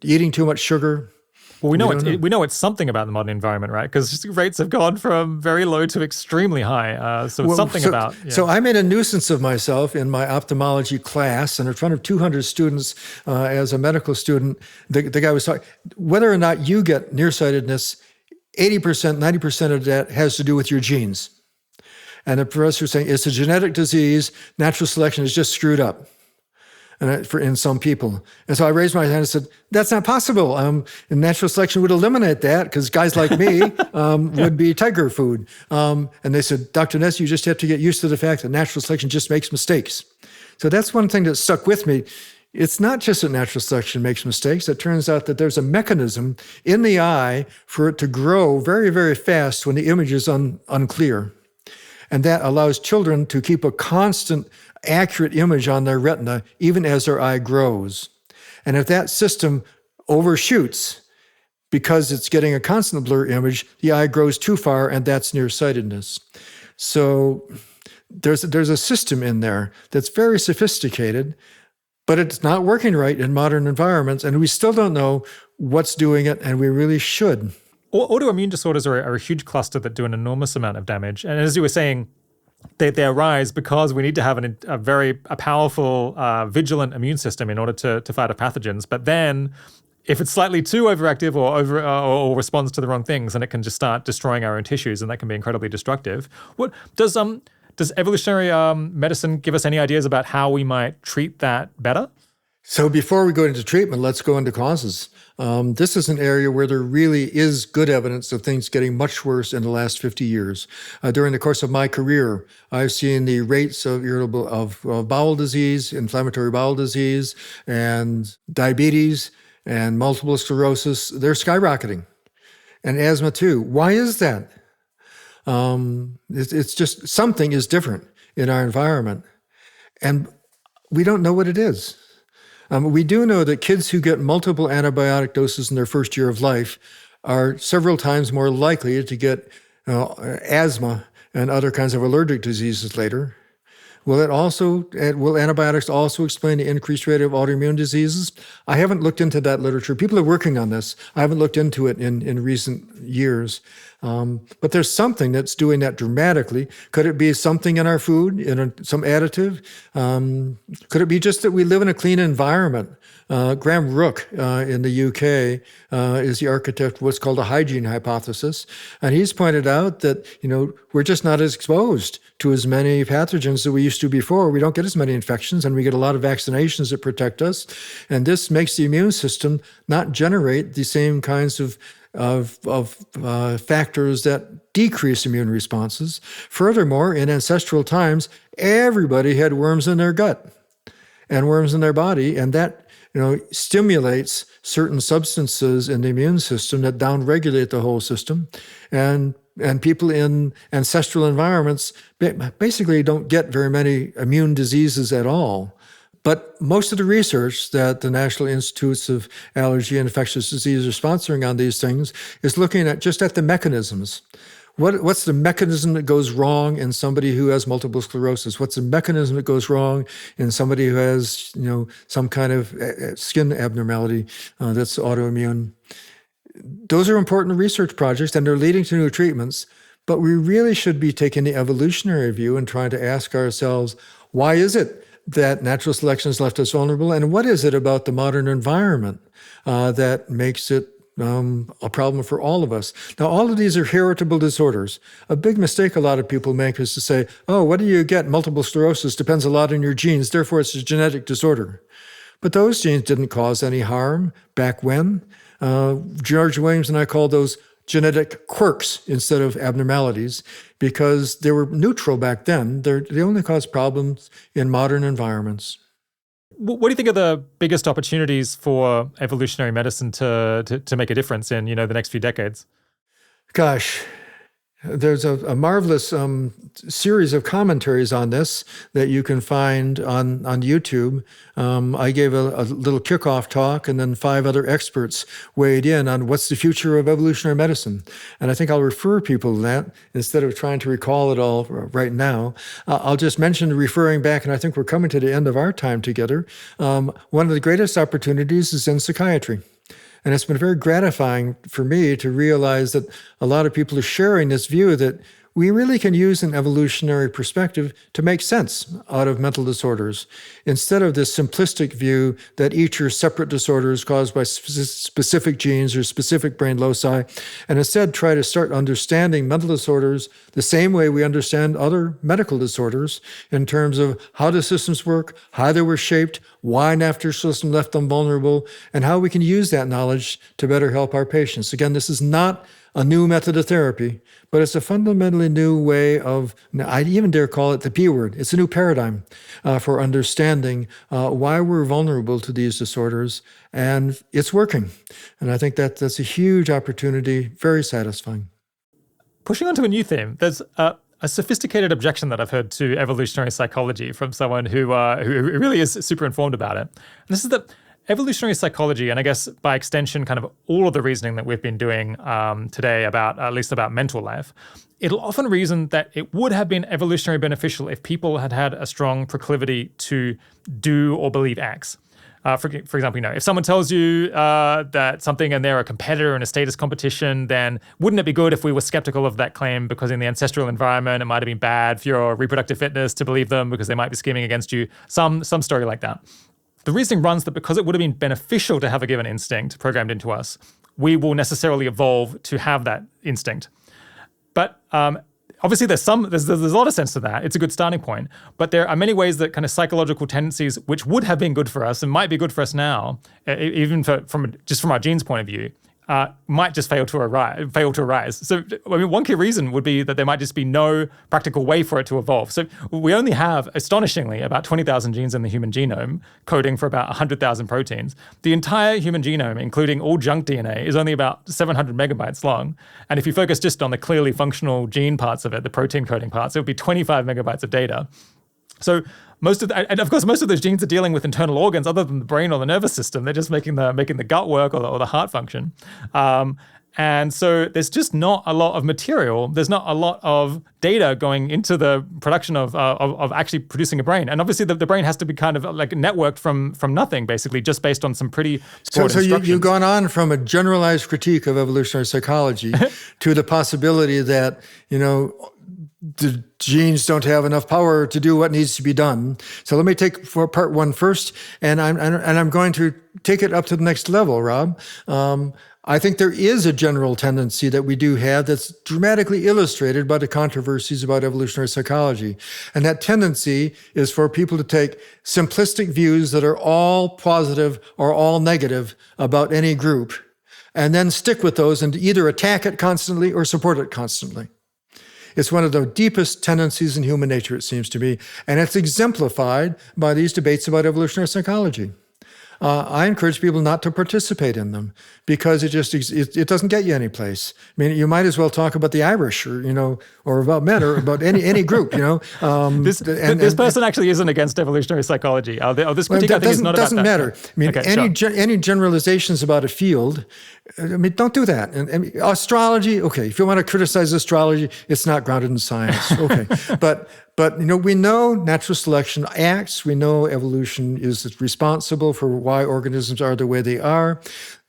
eating too much sugar? Well, we know it's something about the modern environment, right? Because rates have gone from very low to extremely high. So I made a nuisance of myself in my ophthalmology class, and in front of 200 students as a medical student. The guy was talking, whether or not you get nearsightedness, 80%, 90% of that has to do with your genes. And the professor was saying, it's a genetic disease, natural selection is just screwed up. In some people. And so I raised my hand and said, that's not possible. And natural selection would eliminate that because guys like me would be tiger food. And they said, Dr. Nesse, you just have to get used to the fact that natural selection just makes mistakes. So that's one thing that stuck with me. It's not just that natural selection makes mistakes. It turns out that there's a mechanism in the eye for it to grow very, very fast when the image is unclear. And that allows children to keep a constant, accurate image on their retina, even as their eye grows. And if that system overshoots, because it's getting a constant blur image, the eye grows too far, and that's nearsightedness. So there's a system in there that's very sophisticated, but it's not working right in modern environments, and we still don't know what's doing it, and we really should. Autoimmune disorders are a huge cluster that do an enormous amount of damage. And as you were saying, they arise because we need to have a very powerful, vigilant immune system in order to fight off pathogens. But then if it's slightly too overactive or responds to the wrong things, then it can just start destroying our own tissues, and that can be incredibly destructive. What does evolutionary medicine give us any ideas about how we might treat that better? So before we go into treatment, let's go into causes. This is an area where there really is good evidence of things getting much worse in the last 50 years. During the course of my career, I've seen the rates of bowel disease, inflammatory bowel disease, and diabetes, and multiple sclerosis. They're skyrocketing. And asthma too. Why is that? It's just something is different in our environment. And we don't know what it is. We do know that kids who get multiple antibiotic doses in their first year of life are several times more likely to get asthma and other kinds of allergic diseases later. Will antibiotics also explain the increased rate of autoimmune diseases? I haven't looked into that literature. People are working on this. I haven't looked into it in recent years. But there's something that's doing that dramatically. Could it be something in our food, some additive? Could it be just that we live in a clean environment? Graham Rook in the UK is the architect of what's called a hygiene hypothesis. And he's pointed out that, we're just not as exposed to as many pathogens that we used to before. We don't get as many infections, and we get a lot of vaccinations that protect us. And this makes the immune system not generate the same kinds of factors that decrease immune responses. Furthermore, in ancestral times, everybody had worms in their gut and worms in their body, and that stimulates certain substances in the immune system that downregulate the whole system. And people in ancestral environments basically don't get very many immune diseases at all. But most of the research that the National Institutes of Allergy and Infectious Disease are sponsoring on these things is looking at the mechanisms. What's the mechanism that goes wrong in somebody who has multiple sclerosis? What's the mechanism that goes wrong in somebody who has, some kind of skin abnormality that's autoimmune? Those are important research projects, and they're leading to new treatments. But we really should be taking the evolutionary view and trying to ask ourselves, why is it that natural selection has left us vulnerable? And what is it about the modern environment that makes it a problem for all of us? Now, all of these are heritable disorders. A big mistake a lot of people make is to say, what do you get? Multiple sclerosis depends a lot on your genes, therefore it's a genetic disorder. But those genes didn't cause any harm back when. George Williams and I call those genetic quirks instead of abnormalities because they were neutral back then. They only cause problems in modern environments. What do you think are the biggest opportunities for evolutionary medicine to make a difference in, the next few decades? Gosh, there's a marvelous series of commentaries on this that you can find on YouTube. I gave a little kickoff talk, and then 5 other experts weighed in on what's the future of evolutionary medicine. And I think I'll refer people to that instead of trying to recall it all right now. I'll just mention referring back, and I think we're coming to the end of our time together. One of the greatest opportunities is in psychiatry. And it's been very gratifying for me to realize that a lot of people are sharing this view that we really can use an evolutionary perspective to make sense out of mental disorders, instead of this simplistic view that each are separate disorders caused by specific genes or specific brain loci, and instead try to start understanding mental disorders the same way we understand other medical disorders in terms of how the systems work, how they were shaped, why an after system left them vulnerable, and how we can use that knowledge to better help our patients. Again, this is not a new method of therapy, but it's a fundamentally new way of, I even dare call it the P word. It's a new paradigm for understanding why we're vulnerable to these disorders, and it's working. And I think that's a huge opportunity, very satisfying. Pushing on to a new theme, there's a sophisticated objection that I've heard to evolutionary psychology from someone who really is super informed about it. And this is that evolutionary psychology, and I guess by extension, kind of all of the reasoning that we've been doing today about, at least about mental life, it'll often reason that it would have been evolutionary beneficial if people had had a strong proclivity to do or believe X. For example, if someone tells you that something and they're a competitor in a status competition, then wouldn't it be good if we were skeptical of that claim because in the ancestral environment, it might have been bad for your reproductive fitness to believe them because they might be scheming against you, some story like that. The reasoning runs that because it would have been beneficial to have a given instinct programmed into us, we will necessarily evolve to have that instinct. But obviously there's a lot of sense to that. It's a good starting point. But there are many ways that kind of psychological tendencies, which would have been good for us and might be good for us now, even from our genes point of view, might just fail to arise. So, I mean, one key reason would be that there might just be no practical way for it to evolve. So we only have, astonishingly, about 20,000 genes in the human genome, coding for about 100,000 proteins. The entire human genome, including all junk DNA, is only about 700 megabytes long. And if you focus just on the clearly functional gene parts of it, the protein coding parts, it would be 25 megabytes of data. So most of those genes are dealing with internal organs other than the brain or the nervous system. They're just making the gut work or the heart function. And so there's just not a lot of material. There's not a lot of data going into the production of actually producing a brain. And obviously the brain has to be kind of like networked from nothing, basically, just based on some pretty broad instructions. You've gone on from a generalized critique of evolutionary psychology to the possibility that, the genes don't have enough power to do what needs to be done. So let me take for part one first, and I'm going to take it up to the next level, Rob. I think there is a general tendency that we do have that's dramatically illustrated by the controversies about evolutionary psychology. And that tendency is for people to take simplistic views that are all positive or all negative about any group, and then stick with those and either attack it constantly or support it constantly. It's one of the deepest tendencies in human nature, it seems to me, and it's exemplified by these debates about evolutionary psychology. I encourage people not to participate in them because it doesn't get you anyplace. I mean, you might as well talk about the Irish or about men or about any group, This person actually isn't against evolutionary psychology. This critique, I think, is not about that. It doesn't matter. I mean, okay, any generalizations about a field, don't do that. And astrology, okay, if you want to criticize astrology, it's not grounded in science. Okay. But we know natural selection acts. We know evolution is responsible for why organisms are the way they are.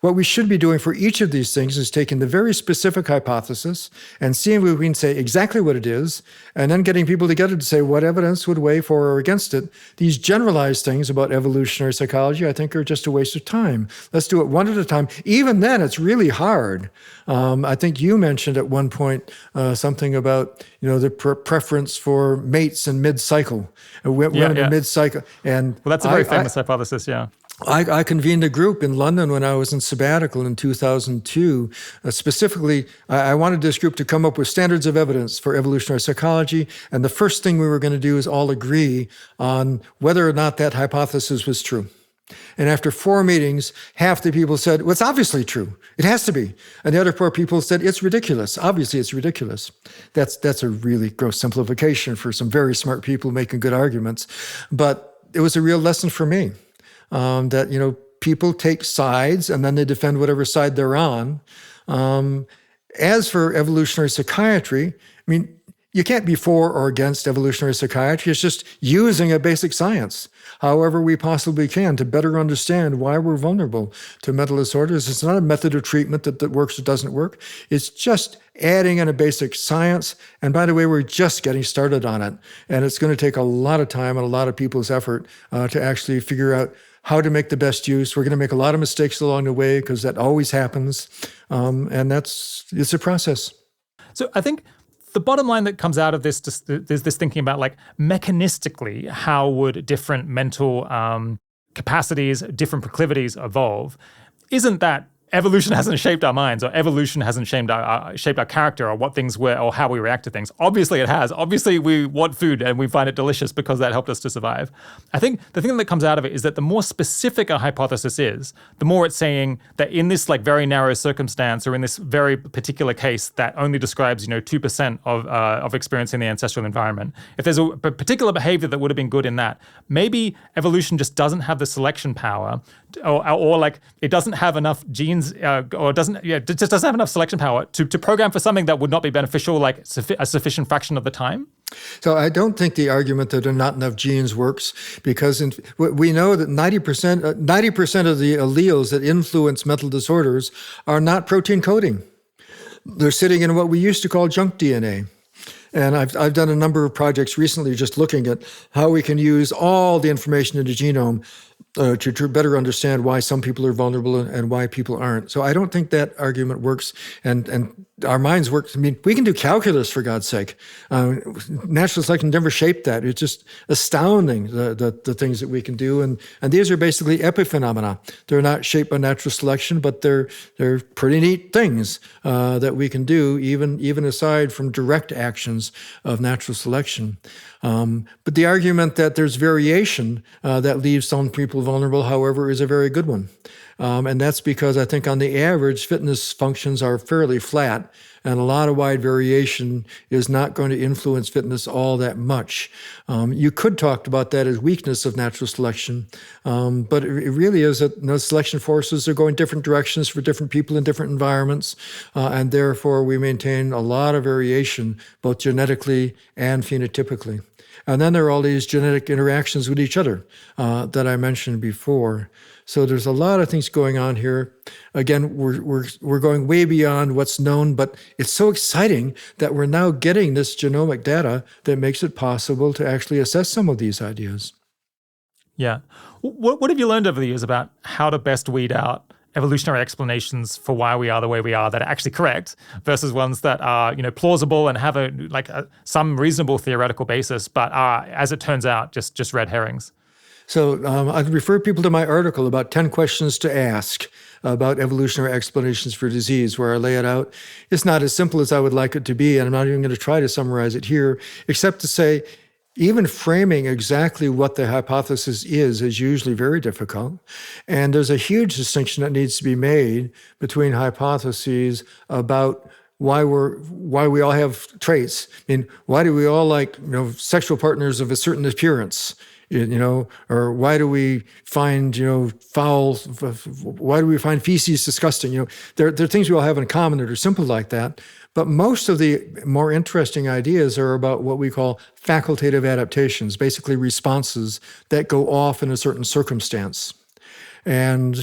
What we should be doing for each of these things is taking the very specific hypothesis and seeing if we can say exactly what it is, and then getting people together to say what evidence would weigh for or against it. These generalized things about evolutionary psychology, I think, are just a waste of time. Let's do it one at a time. Even then, it's really hard. I think you mentioned at one point something about the preference for mates in mid-cycle, women in mid-cycle. Well, that's a very famous hypothesis, yeah. I convened a group in London when I was in sabbatical in 2002. Specifically, I wanted this group to come up with standards of evidence for evolutionary psychology. And the first thing we were going to do is all agree on whether or not that hypothesis was true. And after 4 meetings, half the people said, well, it's obviously true. It has to be. And the other 4 people said, it's ridiculous. Obviously, it's ridiculous. That's a really gross simplification for some very smart people making good arguments. But it was a real lesson for me. That people take sides and then they defend whatever side they're on. As for evolutionary psychiatry, I mean, you can't be for or against evolutionary psychiatry. It's just using a basic science, however we possibly can, to better understand why we're vulnerable to mental disorders. It's not a method of treatment that works or doesn't work. It's just adding in a basic science. And by the way, we're just getting started on it. And it's going to take a lot of time and a lot of people's effort to actually figure out how to make the best use. We're going to make a lot of mistakes along the way because that always happens. And it's a process. So I think the bottom line that comes out of this is this thinking about like mechanistically, how would different mental capacities, different proclivities evolve? Isn't that evolution hasn't shaped our minds, or evolution hasn't shaped our character, or what things were, or how we react to things? Obviously, it has. Obviously, we want food and we find it delicious because that helped us to survive. I think the thing that comes out of it is that the more specific a hypothesis is, the more it's saying that in this like very narrow circumstance, or in this very particular case that only describes 2% of experience in the ancestral environment, if there's a particular behavior that would have been good in that, maybe evolution just doesn't have the selection power, or like it doesn't have enough genes, or just doesn't have enough selection power to program for something that would not be beneficial, like a sufficient fraction of the time. So I don't think the argument that there are not enough genes works, because we know that 90% of the alleles that influence mental disorders are not protein coding. They're sitting in what we used to call junk DNA. And I've done a number of projects recently just looking at how we can use all the information in the genome to better understand why some people are vulnerable and why people aren't. So I don't think that argument works, and our minds work. I mean, we can do calculus, for God's sake. Natural selection never shaped that. It's just astounding, the things that we can do, and these are basically epiphenomena. They're not shaped by natural selection, but they're pretty neat things that we can do, even aside from direct actions of natural selection. But the argument that there's variation that leaves some people vulnerable, however, is a very good one. And that's because I think on the average, fitness functions are fairly flat, and a lot of wide variation is not going to influence fitness all that much. You could talk about that as weakness of natural selection, but it really is that selection forces are going different directions for different people in different environments, and therefore we maintain a lot of variation, both genetically and phenotypically. And then there are all these genetic interactions with each other that I mentioned before. So there's a lot of things going on here. Again, we're going way beyond what's known, but it's so exciting that we're now getting this genomic data that makes it possible to actually assess some of these ideas. Yeah. What have you learned over the years about how to best weed out evolutionary explanations for why we are the way we are that are actually correct versus ones that are, plausible and have some reasonable theoretical basis, but are, as it turns out, just red herrings? So I'd refer people to my article about 10 questions to ask about evolutionary explanations for disease, where I lay it out. It's not as simple as I would like it to be, and I'm not even going to try to summarize it here, except to say, even framing exactly what the hypothesis is usually very difficult. And there's a huge distinction that needs to be made between hypotheses about why we all have traits. I mean, why do we all like sexual partners of a certain appearance? Or why do we find, foul, why do we find feces disgusting? There are things we all have in common that are simple like that. But most of the more interesting ideas are about what we call facultative adaptations, basically responses that go off in a certain circumstance. And,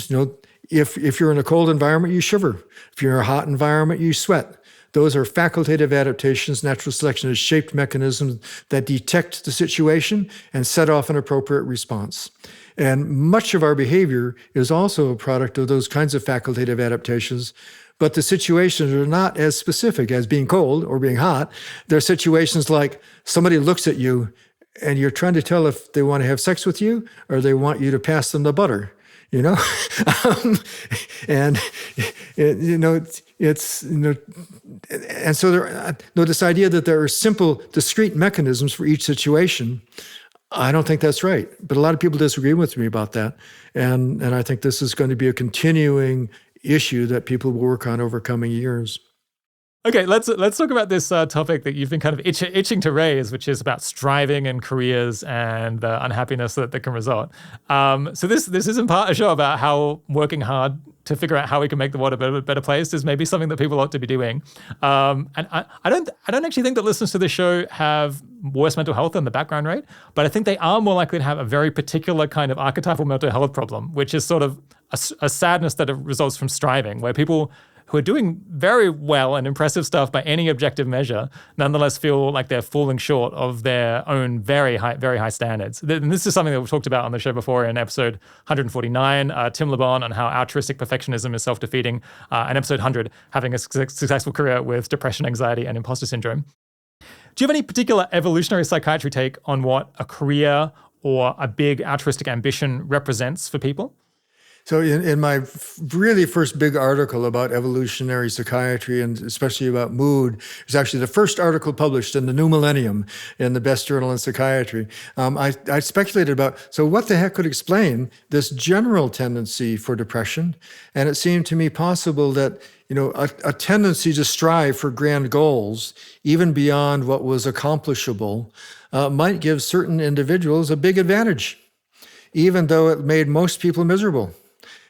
if you're in a cold environment, you shiver. If you're in a hot environment, you sweat. Those are facultative adaptations. Natural selection has shaped mechanisms that detect the situation and set off an appropriate response. And much of our behavior is also a product of those kinds of facultative adaptations, but the situations are not as specific as being cold or being hot. There are situations like somebody looks at you and you're trying to tell if they want to have sex with you or they want you to pass them the butter. And and so this idea that there are simple, discrete mechanisms for each situation, I don't think that's right. But a lot of people disagree with me about that, and I think this is going to be a continuing issue that people will work on over coming years. Okay, let's talk about this topic that you've been kind of itching to raise, which is about striving and careers and the unhappiness that can result. So this is in part a show about how working hard to figure out how we can make the world a better place is maybe something that people ought to be doing. And I don't actually think that listeners to this show have worse mental health than the background rate, but I think they are more likely to have a very particular kind of archetypal mental health problem, which is sort of a sadness that results from striving, where people who are doing very well and impressive stuff by any objective measure, nonetheless feel like they're falling short of their own very high standards. And this is something that we've talked about on the show before in episode 149, Tim LeBon, on how altruistic perfectionism is self-defeating, and episode 100, having a successful career with depression, anxiety, and imposter syndrome. Do you have any particular evolutionary psychiatry take on what a career or a big altruistic ambition represents for people? So in my really first big article about evolutionary psychiatry and especially about mood, it was actually the first article published in the new millennium in the best journal in psychiatry. I speculated about, so what the heck could explain this general tendency for depression? And it seemed to me possible that a tendency to strive for grand goals, even beyond what was accomplishable, might give certain individuals a big advantage, even though it made most people miserable,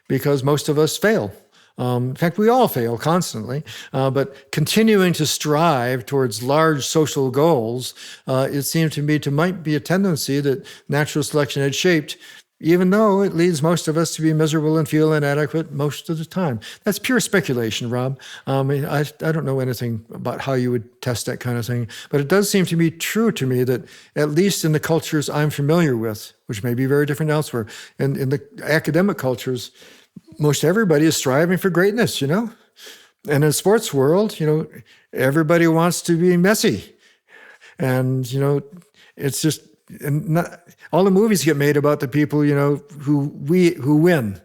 because most of us fail. In fact, we all fail constantly, but continuing to strive towards large social goals, it seemed to me might be a tendency that natural selection had shaped even though it leads most of us to be miserable and feel inadequate most of the time. That's pure speculation, Rob. I don't know anything about how you would test that kind of thing, but it does seem to be true to me that at least in the cultures I'm familiar with, which may be very different elsewhere, and in the academic cultures, most everybody is striving for greatness, And in the sports world, everybody wants to be Messi. And, it's just, and not, all the movies get made about the people, who win.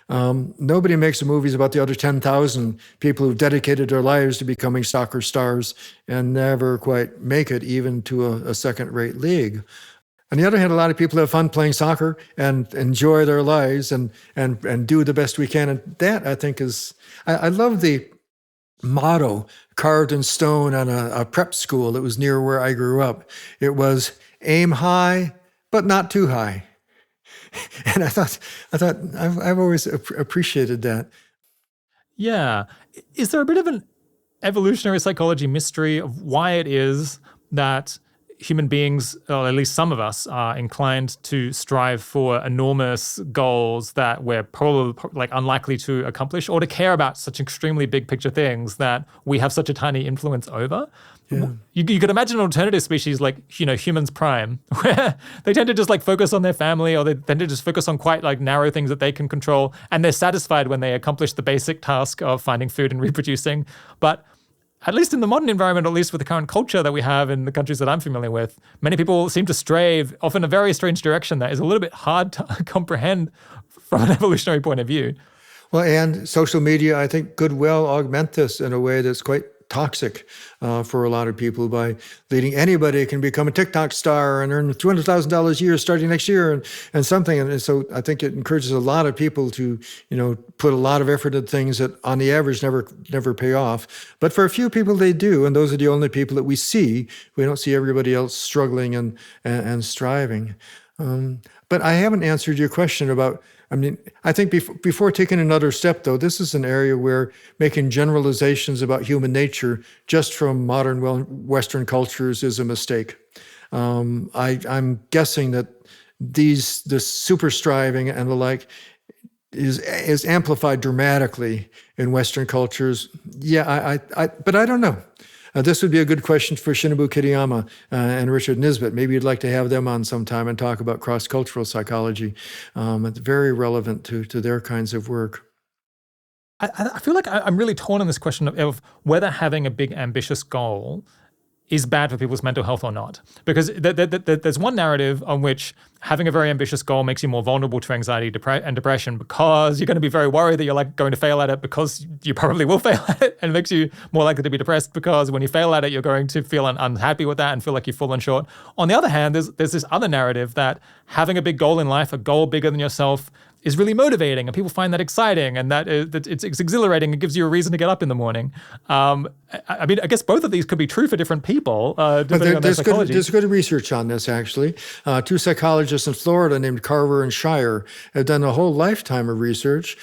Nobody makes the movies about the other 10,000 people who've dedicated their lives to becoming soccer stars and never quite make it even to a second-rate league. On the other hand, a lot of people have fun playing soccer and enjoy their lives and do the best we can. And that, I think, I love the motto carved in stone on a prep school that was near where I grew up. It was, aim high, but not too high. And I thought I've always appreciated that. Yeah. Is there a bit of an evolutionary psychology mystery of why it is that human beings, or at least some of us, are inclined to strive for enormous goals that we're probably unlikely to accomplish, or to care about such extremely big picture things that we have such a tiny influence over? Yeah. You could imagine an alternative species like, humans prime, where they tend to just focus on their family, or they tend to just focus on quite narrow things that they can control, and they're satisfied when they accomplish the basic task of finding food and reproducing. But at least in the modern environment, at least with the current culture that we have in the countries that I'm familiar with, many people seem to stray off in a very strange direction that is a little bit hard to comprehend from an evolutionary point of view. Well, and social media, I think, could well augment this in a way that's quite toxic for a lot of people by leading anybody can become a TikTok star and earn $200,000 a year starting next year and something. And so I think it encourages a lot of people to, put a lot of effort into things that on the average never pay off. But for a few people, they do. And those are the only people that we see. We don't see everybody else struggling and striving. But I haven't answered your question about, I think before taking another step, though, this is an area where making generalizations about human nature just from modern Western cultures is a mistake. I'm guessing that this super striving and the like is amplified dramatically in Western cultures. Yeah, but I don't know. This would be a good question for Shinobu Kitayama and Richard Nisbett. Maybe you'd like to have them on sometime and talk about cross-cultural psychology. It's very relevant to their kinds of work. I feel like I'm really torn on this question of whether having a big ambitious goal is bad for people's mental health or not. Because there's one narrative on which having a very ambitious goal makes you more vulnerable to anxiety and depression because you're going to be very worried that you're going to fail at it because you probably will fail at it, and it makes you more likely to be depressed because when you fail at it, you're going to feel unhappy with that and feel like you've fallen short. On the other hand, there's this other narrative that having a big goal in life, a goal bigger than yourself, is really motivating, and people find that exciting, and that it's exhilarating. It gives you a reason to get up in the morning. I guess both of these could be true for different people, depending on their psychology. There's good research on this, actually. Two psychologists in Florida named Carver and Shire have done a whole lifetime of research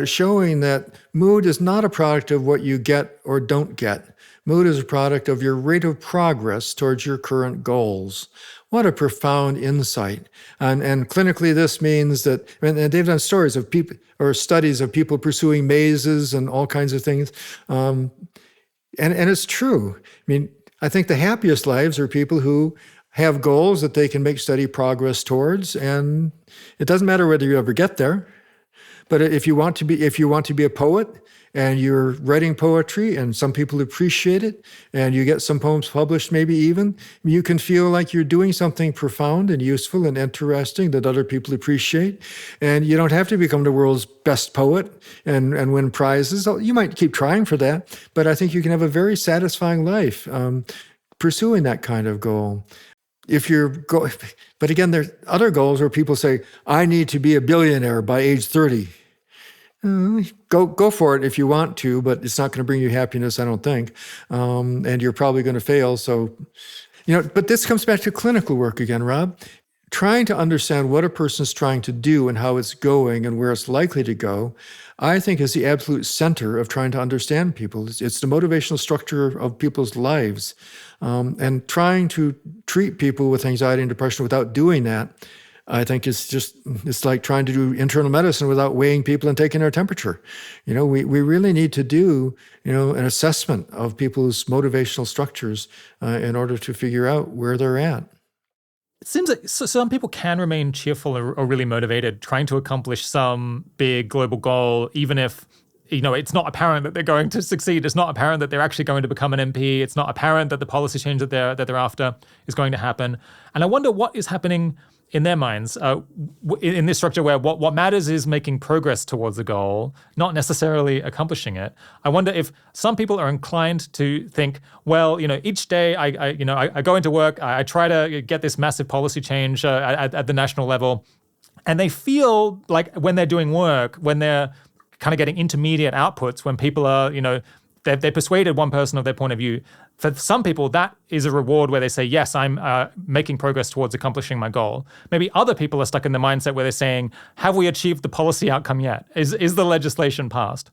showing that mood is not a product of what you get or don't get. Mood is a product of your rate of progress towards your current goals. What a profound insight. And clinically, this means that, and they've done stories of people or studies of people pursuing mazes and all kinds of things. And it's true. I think the happiest lives are people who have goals that they can make steady progress towards. And it doesn't matter whether you ever get there. But if you want to be a poet, and you're writing poetry, and some people appreciate it, and you get some poems published maybe even, you can feel like you're doing something profound and useful and interesting that other people appreciate. And you don't have to become the world's best poet and win prizes. You might keep trying for that, but I think you can have a very satisfying life pursuing that kind of goal. But again, there's other goals where people say, I need to be a billionaire by age 30. Go for it if you want to, but it's not going to bring you happiness, I don't think. And you're probably going to fail. So, but this comes back to clinical work again, Rob. Trying to understand what a person's trying to do and how it's going and where it's likely to go, I think is the absolute center of trying to understand people. It's the motivational structure of people's lives. And trying to treat people with anxiety and depression without doing that, I think it's like trying to do internal medicine without weighing people and taking their temperature. We really need to do, an assessment of people's motivational structures in order to figure out where they're at. It seems like some people can remain cheerful or really motivated, trying to accomplish some big global goal, even if it's not apparent that they're going to succeed. It's not apparent that they're actually going to become an MP. It's not apparent that the policy change that they're after is going to happen. And I wonder what is happening in their minds in this structure where what matters is making progress towards the goal, not necessarily accomplishing it. I wonder if some people are inclined to think, well, each day I go into work, I try to get this massive policy change at the national level, and they feel like when they're doing work, when they're kind of getting intermediate outputs, when people are, they persuaded one person of their point of view. For some people, that is a reward where they say, yes, I'm making progress towards accomplishing my goal. Maybe other people are stuck in the mindset where they're saying, have we achieved the policy outcome yet? Is the legislation passed?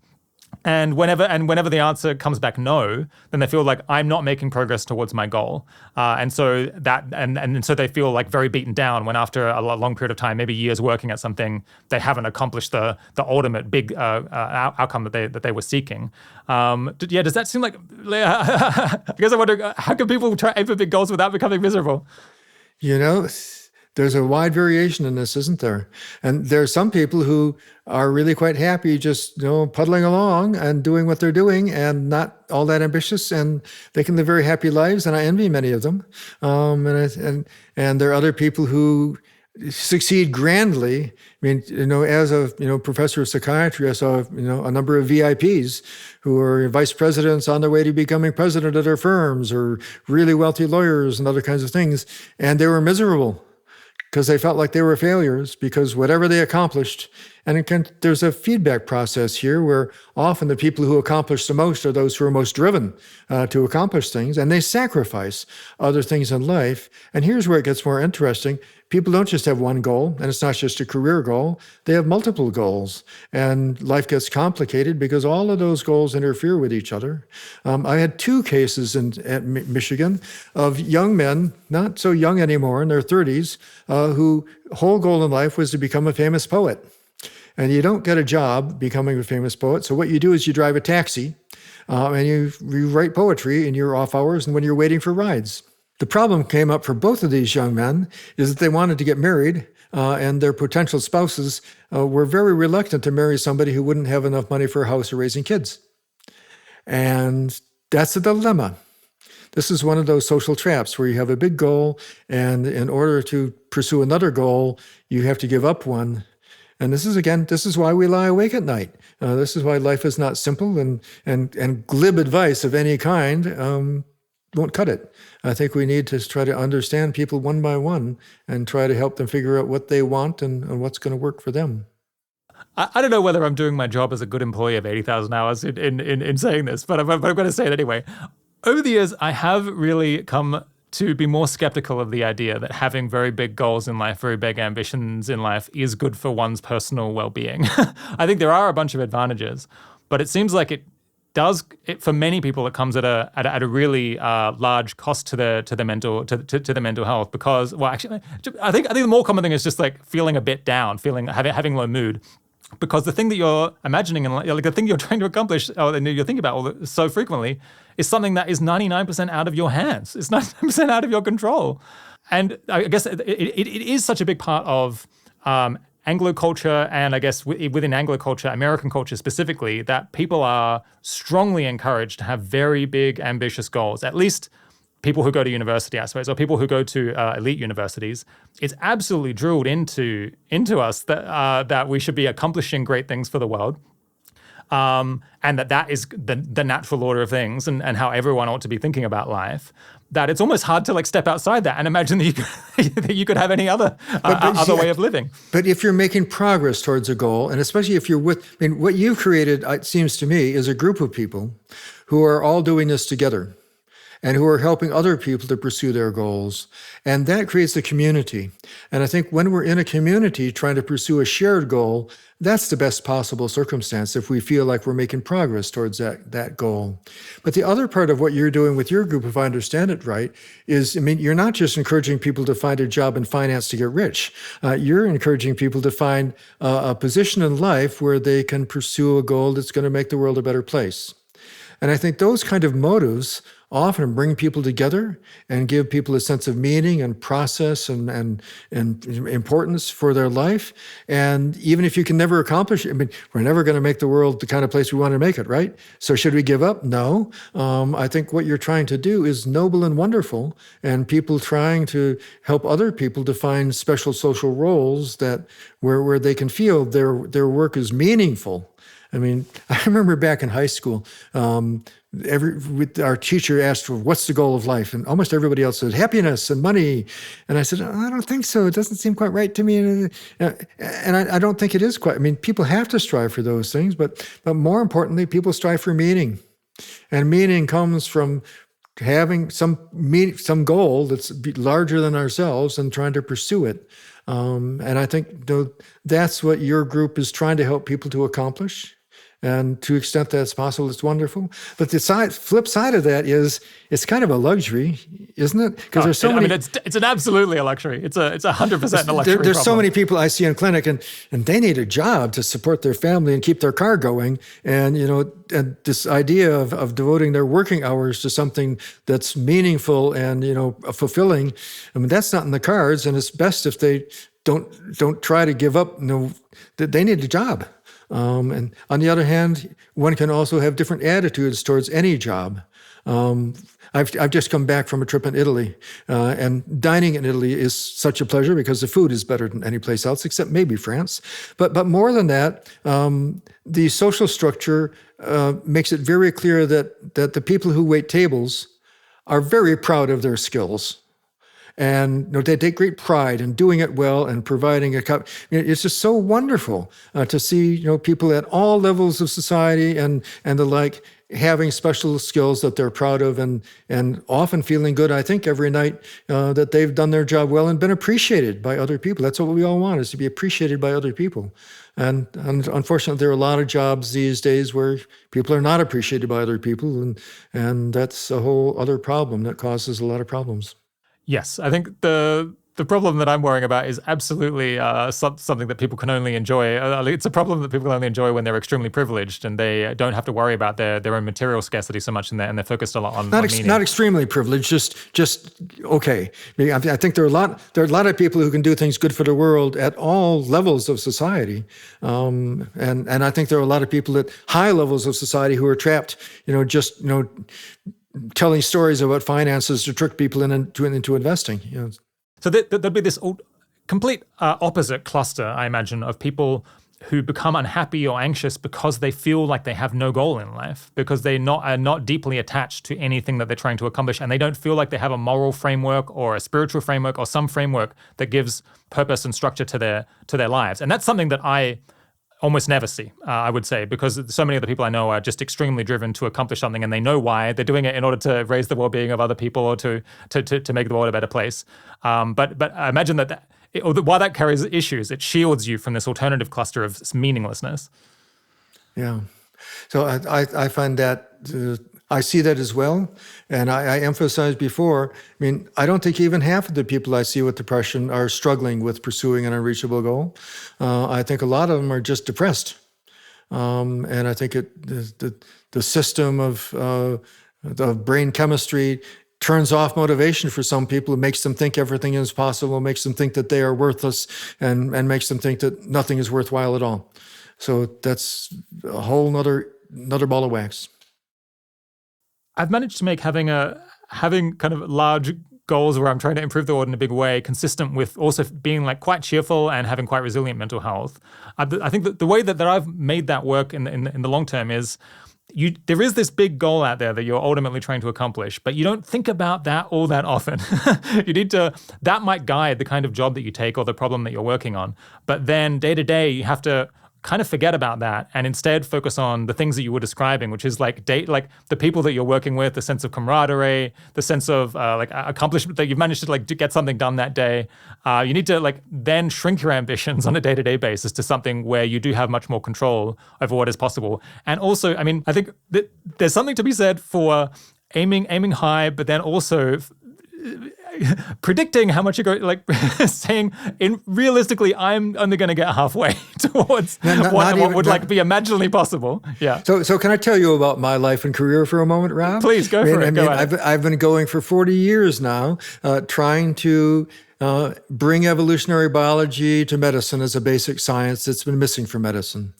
And whenever the answer comes back no, then they feel like I'm not making progress towards my goal, and so they feel like very beaten down when after a long period of time, maybe years working at something, they haven't accomplished the ultimate big outcome that they were seeking. Does that seem like? I guess I wonder, how can people try aim for big goals without becoming miserable? There's a wide variation in this, isn't there? And there are some people who are really quite happy just, puddling along and doing what they're doing and not all that ambitious, and they can live very happy lives, and I envy many of them. And there are other people who succeed grandly. I mean, as a professor of psychiatry, I saw a number of VIPs who are vice presidents on their way to becoming president of their firms, or really wealthy lawyers and other kinds of things, and they were miserable because they felt like they were failures, because whatever they accomplished, and there's a feedback process here where often the people who accomplish the most are those who are most driven to accomplish things, and they sacrifice other things in life. And here's where it gets more interesting. People don't just have one goal, and it's not just a career goal. They have multiple goals, and life gets complicated because all of those goals interfere with each other. I had two cases at Michigan of young men, not so young anymore, in their 30s, whose whole goal in life was to become a famous poet. And you don't get a job becoming a famous poet, so what you do is you drive a taxi, and you write poetry in your off hours and when you're waiting for rides. The problem came up for both of these young men is that they wanted to get married, and their potential spouses were very reluctant to marry somebody who wouldn't have enough money for a house or raising kids. And that's a dilemma. This is one of those social traps where you have a big goal, and in order to pursue another goal, you have to give up one. And this is why we lie awake at night. This is why life is not simple, and glib advice of any kind won't cut it. I think we need to try to understand people one by one and try to help them figure out what they want and what's going to work for them. I don't know whether I'm doing my job as a good employee of 80,000 hours in saying this, but I'm going to say it anyway. Over the years, I have really come to be more skeptical of the idea that having very big goals in life, very big ambitions in life is good for one's personal well-being. I think there are a bunch of advantages, but it seems like for many people, it comes at a really large cost to the mental health, because, well, actually, I think the more common thing is just like feeling a bit down, having low mood. Because the thing that you're imagining and like the thing you're trying to accomplish, or you're thinking about so frequently, is something that is 99% out of your hands. It's 99% out of your control. And I guess it is such a big part of Anglo culture, and I guess within Anglo culture, American culture specifically, that people are strongly encouraged to have very big, ambitious goals. At least people who go to university, I suppose, or people who go to elite universities. It's absolutely drilled into us that we should be accomplishing great things for the world, and that is the natural order of things, and how everyone ought to be thinking about life. That it's almost hard to like step outside that and imagine that you could have any other way of living. But if you're making progress towards a goal, and especially if you're what you've created, it seems to me, is a group of people who are all doing this together. and who are helping other people to pursue their goals. And that creates a community. And I think when we're in a community trying to pursue a shared goal, that's the best possible circumstance if we feel like we're making progress towards that goal. But the other part of what you're doing with your group, if I understand it right, is, you're not just encouraging people to find a job in finance to get rich. You're encouraging people to find a position in life where they can pursue a goal that's going to make the world a better place. And I think those kind of motives often bring people together and give people a sense of meaning and process and importance for their life. And even if you can never accomplish it, we're never going to make the world the kind of place we want to make it, right? So should we give up? No. I think what you're trying to do is noble and wonderful, and people trying to help other people to find special social roles that where they can feel their work is meaningful. I remember back in high school, our teacher asked for what's the goal of life, and almost everybody else said happiness and money. And I said, I don't think so. It doesn't seem quite right to me. And I don't think it is quite. People have to strive for those things, but more importantly, people strive for meaning, and meaning comes from having some goal that's larger than ourselves and trying to pursue it. And I think that's what your group is trying to help people to accomplish. And to the extent that's possible, it's wonderful. But the flip side of that is it's kind of a luxury, isn't it? Because there's so many. It's an absolutely a luxury. It's 100% a luxury. There's so many people I see in clinic, and they need a job to support their family and keep their car going. And and this idea of devoting their working hours to something that's meaningful and fulfilling, that's not in the cards. And it's best if they don't try to give up. That they need a job. And on the other hand, one can also have different attitudes towards any job. I've just come back from a trip in Italy, and dining in Italy is such a pleasure because the food is better than any place else, except maybe France. But more than that, the social structure makes it very clear that the people who wait tables are very proud of their skills. And they take great pride in doing it well and providing a cup. It's just so wonderful to see people at all levels of society and the like having special skills that they're proud of and often feeling good, I think, every night that they've done their job well and been appreciated by other people. That's what we all want, is to be appreciated by other people. And unfortunately, there are a lot of jobs these days where people are not appreciated by other people, and that's a whole other problem that causes a lot of problems. Yes, I think the problem that I'm worrying about is absolutely something that people can only enjoy. It's a problem that people only enjoy when they're extremely privileged and they don't have to worry about their own material scarcity so much, and they're focused a lot on meaning. Not extremely privileged, just okay. I think there are a lot of people who can do things good for the world at all levels of society, and I think there are a lot of people at high levels of society who are trapped, telling stories about finances to trick people into investing. So there'd be this complete opposite cluster, I imagine, of people who become unhappy or anxious because they feel like they have no goal in life, because they are not deeply attached to anything that they're trying to accomplish, and they don't feel like they have a moral framework or a spiritual framework or some framework that gives purpose and structure to their lives. And that's something that I almost never see, I would say, because so many of the people I know are just extremely driven to accomplish something, and they know why. They're doing it in order to raise the well-being of other people or to make the world a better place. But I imagine while that carries issues, it shields you from this alternative cluster of meaninglessness. Yeah. So I find that I see that as well. And I emphasized before, I don't think even half of the people I see with depression are struggling with pursuing an unreachable goal. I think a lot of them are just depressed. And I think the system of brain chemistry turns off motivation for some people. It makes them think everything is possible, makes them think that they are worthless, and makes them think that nothing is worthwhile at all. So that's a whole nother ball of wax. I've managed to make having kind of large goals where I'm trying to improve the world in a big way consistent with also being quite cheerful and having quite resilient mental health. I think that the way that I've made that work in the long term is there is this big goal out there that you're ultimately trying to accomplish, but you don't think about that all that often. That might guide the kind of job that you take or the problem that you're working on. But then day to day, you have to kind of forget about that and instead focus on the things that you were describing, which is like the people that you're working with, the sense of camaraderie, the sense of like accomplishment that you've managed to like to get something done that day. You need to like then shrink your ambitions on a day-to-day basis to something where you do have much more control over what is possible. And also, I mean, I think that there's something to be said for aiming high, but then also predicting how much you're going, like saying realistically, I'm only going to get halfway towards what would like be imaginably possible. Yeah. So can I tell you about my life and career for a moment, Rob? Please go for it. I've been going for 40 years now, trying to bring evolutionary biology to medicine as a basic science that's been missing from medicine.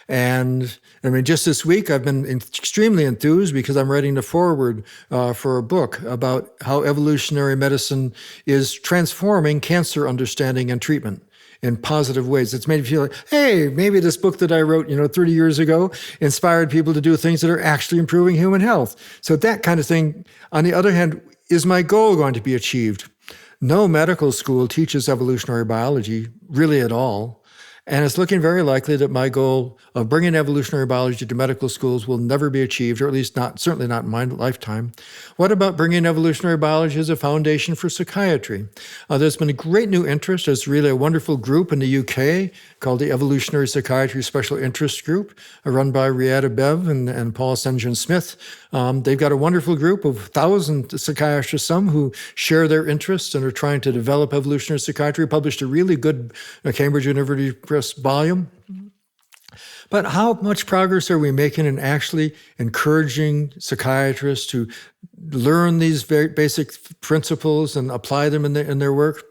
And I mean, just this week, I've been extremely enthused because I'm writing the foreword for a book about how evolutionary medicine is transforming cancer understanding and treatment in positive ways. It's made me feel like, hey, maybe this book that I wrote, 30 years ago inspired people to do things that are actually improving human health. So that kind of thing, on the other hand, is my goal going to be achieved? No medical school teaches evolutionary biology really at all. And it's looking very likely that my goal of bringing evolutionary biology to medical schools will never be achieved, or at least certainly not in my lifetime. What about bringing evolutionary biology as a foundation for psychiatry? There's been a great new interest. There's really a wonderful group in the UK called the Evolutionary Psychiatry Special Interest Group, run by Riada Bev and Paul St. John Smith. They've got a wonderful group of 1,000 psychiatrists, some who share their interests and are trying to develop evolutionary psychiatry, published a really good Cambridge University Press volume. But how much progress are we making in actually encouraging psychiatrists to learn these very basic principles and apply them in their work?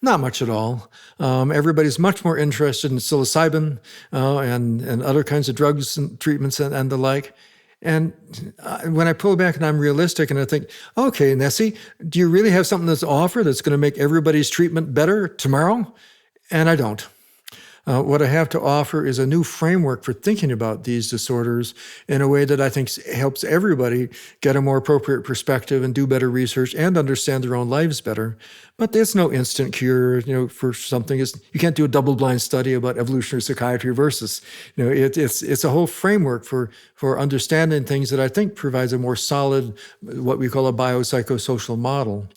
Not much at all. Everybody's much more interested in psilocybin and other kinds of drugs and treatments and the like. And when I pull back and I'm realistic and I think, okay, Nesse, do you really have something that's offered that's going to make everybody's treatment better tomorrow? And I don't. What I have to offer is a new framework for thinking about these disorders in a way that I think helps everybody get a more appropriate perspective and do better research and understand their own lives better. But there's no instant cure, for something. You can't do a double-blind study about evolutionary psychiatry versus, it's a whole framework for understanding things that I think provides a more solid, what we call a biopsychosocial model.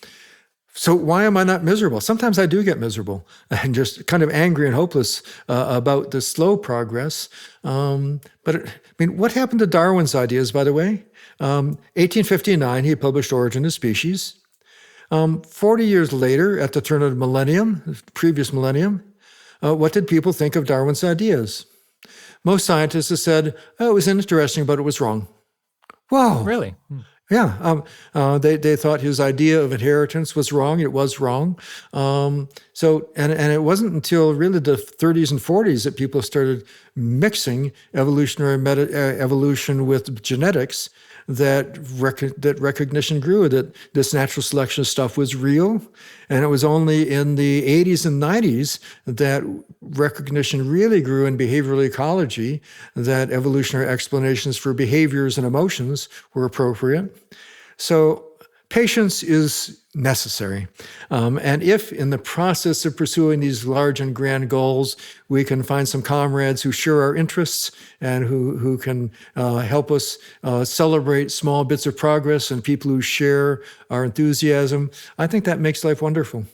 So why am I not miserable? Sometimes I do get miserable and just kind of angry and hopeless about the slow progress. What happened to Darwin's ideas, by the way? 1859, he published Origin of Species. 40 years later, at the turn of the millennium, the previous millennium, what did people think of Darwin's ideas? Most scientists have said, it was interesting, but it was wrong. Wow. Really? Yeah, they thought his idea of inheritance was wrong. It was wrong. And it wasn't until really the 30s and 40s that people started mixing evolution with genetics that recognition grew that this natural selection stuff was real. And it was only in the 80s and 90s that recognition really grew in behavioral ecology, that evolutionary explanations for behaviors and emotions were appropriate. So patience is necessary. And if in the process of pursuing these large and grand goals, we can find some comrades who share our interests and who can help us celebrate small bits of progress and people who share our enthusiasm, I think that makes life wonderful.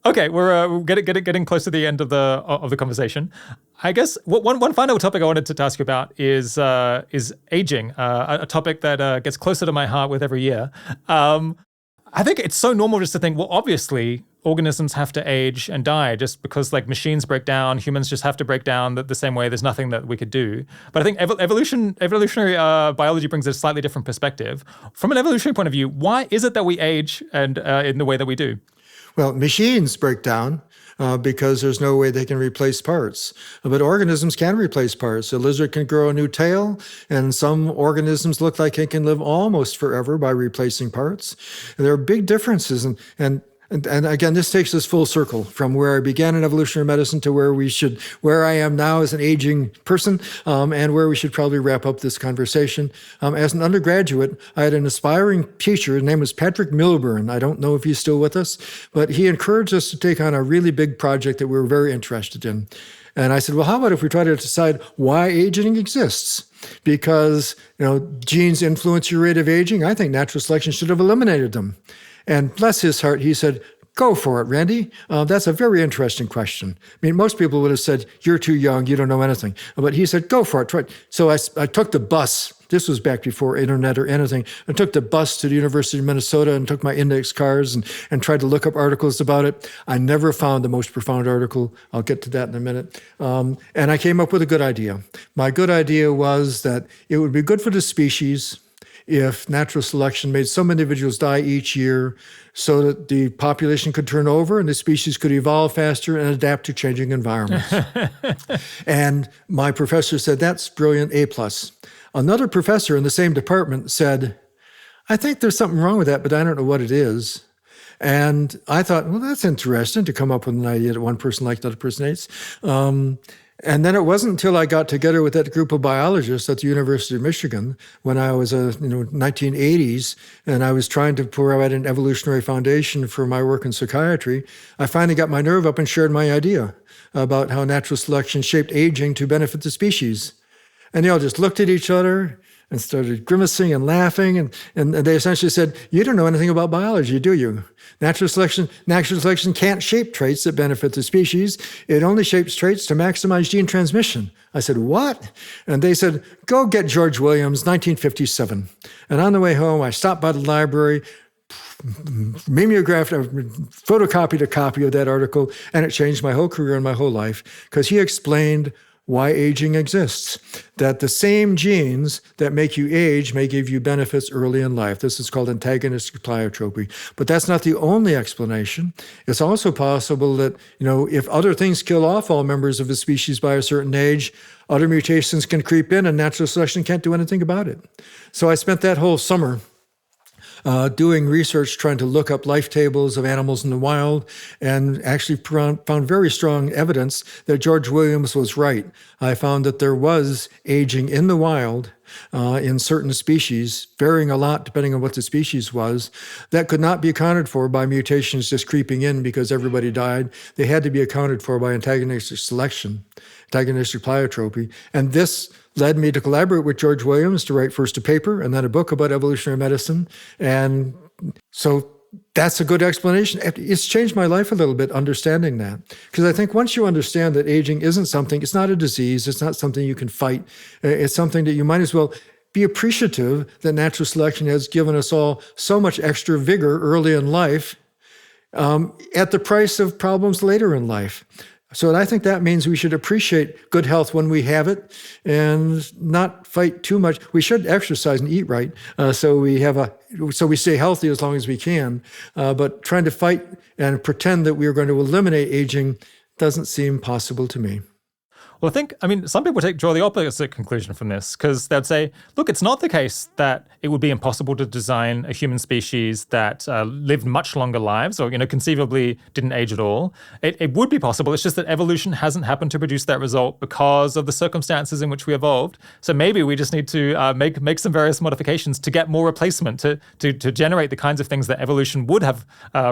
Okay, we're getting close to the end of the conversation. I guess one final topic I wanted to ask you about is aging, a topic that gets closer to my heart with every year. I think it's so normal just to think, well, obviously organisms have to age and die just because like machines break down, humans just have to break down the same way. There's nothing that we could do. But I think evolutionary biology brings a slightly different perspective. From an evolutionary point of view, why is it that we age and in the way that we do? Well, machines break down because there's no way they can replace parts. But organisms can replace parts. A lizard can grow a new tail, and some organisms look like it can live almost forever by replacing parts. And there are big differences. And again, this takes us full circle from where I began in evolutionary medicine to where I am now as an aging person, and where we should probably wrap up this conversation. As an undergraduate, I had an aspiring teacher. His name was Patrick Milburn. I don't know if he's still with us, but he encouraged us to take on a really big project that we were very interested in. And I said, well, how about if we try to decide why aging exists? Because, genes influence your rate of aging. I think natural selection should have eliminated them. And bless his heart, he said, go for it, Randy. That's a very interesting question. I mean, most people would have said, you're too young, you don't know anything. But he said, go for it. Try. So I took the bus. This was back before internet or anything. I took the bus to the University of Minnesota and took my index cards and tried to look up articles about it. I never found the most profound article. I'll get to that in a minute. And I came up with a good idea. My good idea was that it would be good for the species if natural selection made some individuals die each year so that the population could turn over and the species could evolve faster and adapt to changing environments. And my professor said, that's brilliant, A+. Another professor in the same department said, I think there's something wrong with that, but I don't know what it is. And I thought, well, that's interesting to come up with an idea that one person likes, the other person hates. And then it wasn't until I got together with that group of biologists at the University of Michigan when I was 1980s, and I was trying to provide an evolutionary foundation for my work in psychiatry, I finally got my nerve up and shared my idea about how natural selection shaped aging to benefit the species. And they all just looked at each other and started grimacing and laughing. And they essentially said, you don't know anything about biology, do you? Natural selection can't shape traits that benefit the species. It only shapes traits to maximize gene transmission. I said, what? And they said, go get George Williams, 1957. And on the way home, I stopped by the library, photocopied a copy of that article, and it changed my whole career and my whole life because he explained why aging exists, that the same genes that make you age may give you benefits early in life. This is called antagonistic pleiotropy. But that's not the only explanation. It's also possible that, if other things kill off all members of a species by a certain age, other mutations can creep in and natural selection can't do anything about it. So I spent that whole summer doing research, trying to look up life tables of animals in the wild, and actually found very strong evidence that George Williams was right. I found that there was aging in the wild in certain species, varying a lot depending on what the species was, that could not be accounted for by mutations just creeping in because everybody died. They had to be accounted for by antagonistic selection, antagonistic pleiotropy. And this led me to collaborate with George Williams to write first a paper and then a book about evolutionary medicine. And so that's a good explanation. It's changed my life a little bit understanding that. Because I think once you understand that aging isn't something, it's not a disease, it's not something you can fight, it's something that you might as well be appreciative that natural selection has given us all so much extra vigor early in life at the price of problems later in life. So I think that means we should appreciate good health when we have it and not fight too much. We should exercise and eat right so we stay healthy as long as we can. But trying to fight and pretend that we are going to eliminate aging doesn't seem possible to me. Well, some people draw the opposite conclusion from this because they'd say, look, it's not the case that it would be impossible to design a human species that lived much longer lives or, conceivably didn't age at all. It would be possible. It's just that evolution hasn't happened to produce that result because of the circumstances in which we evolved. So maybe we just need to make some various modifications to get more replacement to generate the kinds of things that evolution would have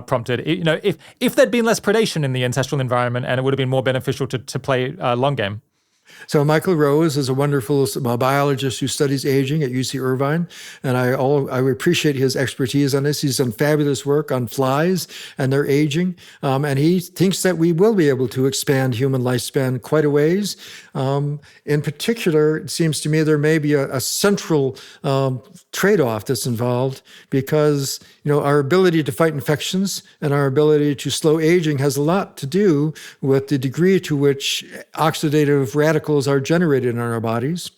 prompted. If there'd been less predation in the ancestral environment and it would have been more beneficial to play a long game. So Michael Rose is a wonderful biologist who studies aging at UC Irvine, and I appreciate his expertise on this. He's done fabulous work on flies and their aging, and he thinks that we will be able to expand human lifespan quite a ways. In particular, it seems to me there may be a central trade-off that's involved because our ability to fight infections and our ability to slow aging has a lot to do with the degree to which oxidative radicals are generated in our bodies.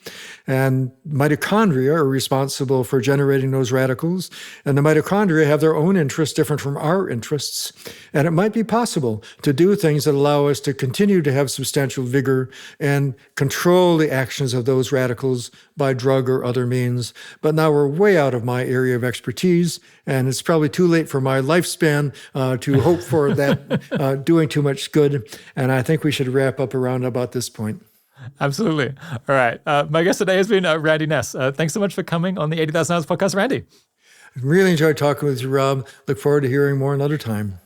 And mitochondria are responsible for generating those radicals. And the mitochondria have their own interests different from our interests. And it might be possible to do things that allow us to continue to have substantial vigor and control the actions of those radicals by drug or other means. But now we're way out of my area of expertise, and it's probably too late for my lifespan to hope for that doing too much good. And I think we should wrap up around about this point. Absolutely. All right. My guest today has been Randy Nesse. Thanks so much for coming on the 80,000 Hours podcast, Randy. Really enjoyed talking with you, Rob. Look forward to hearing more another time.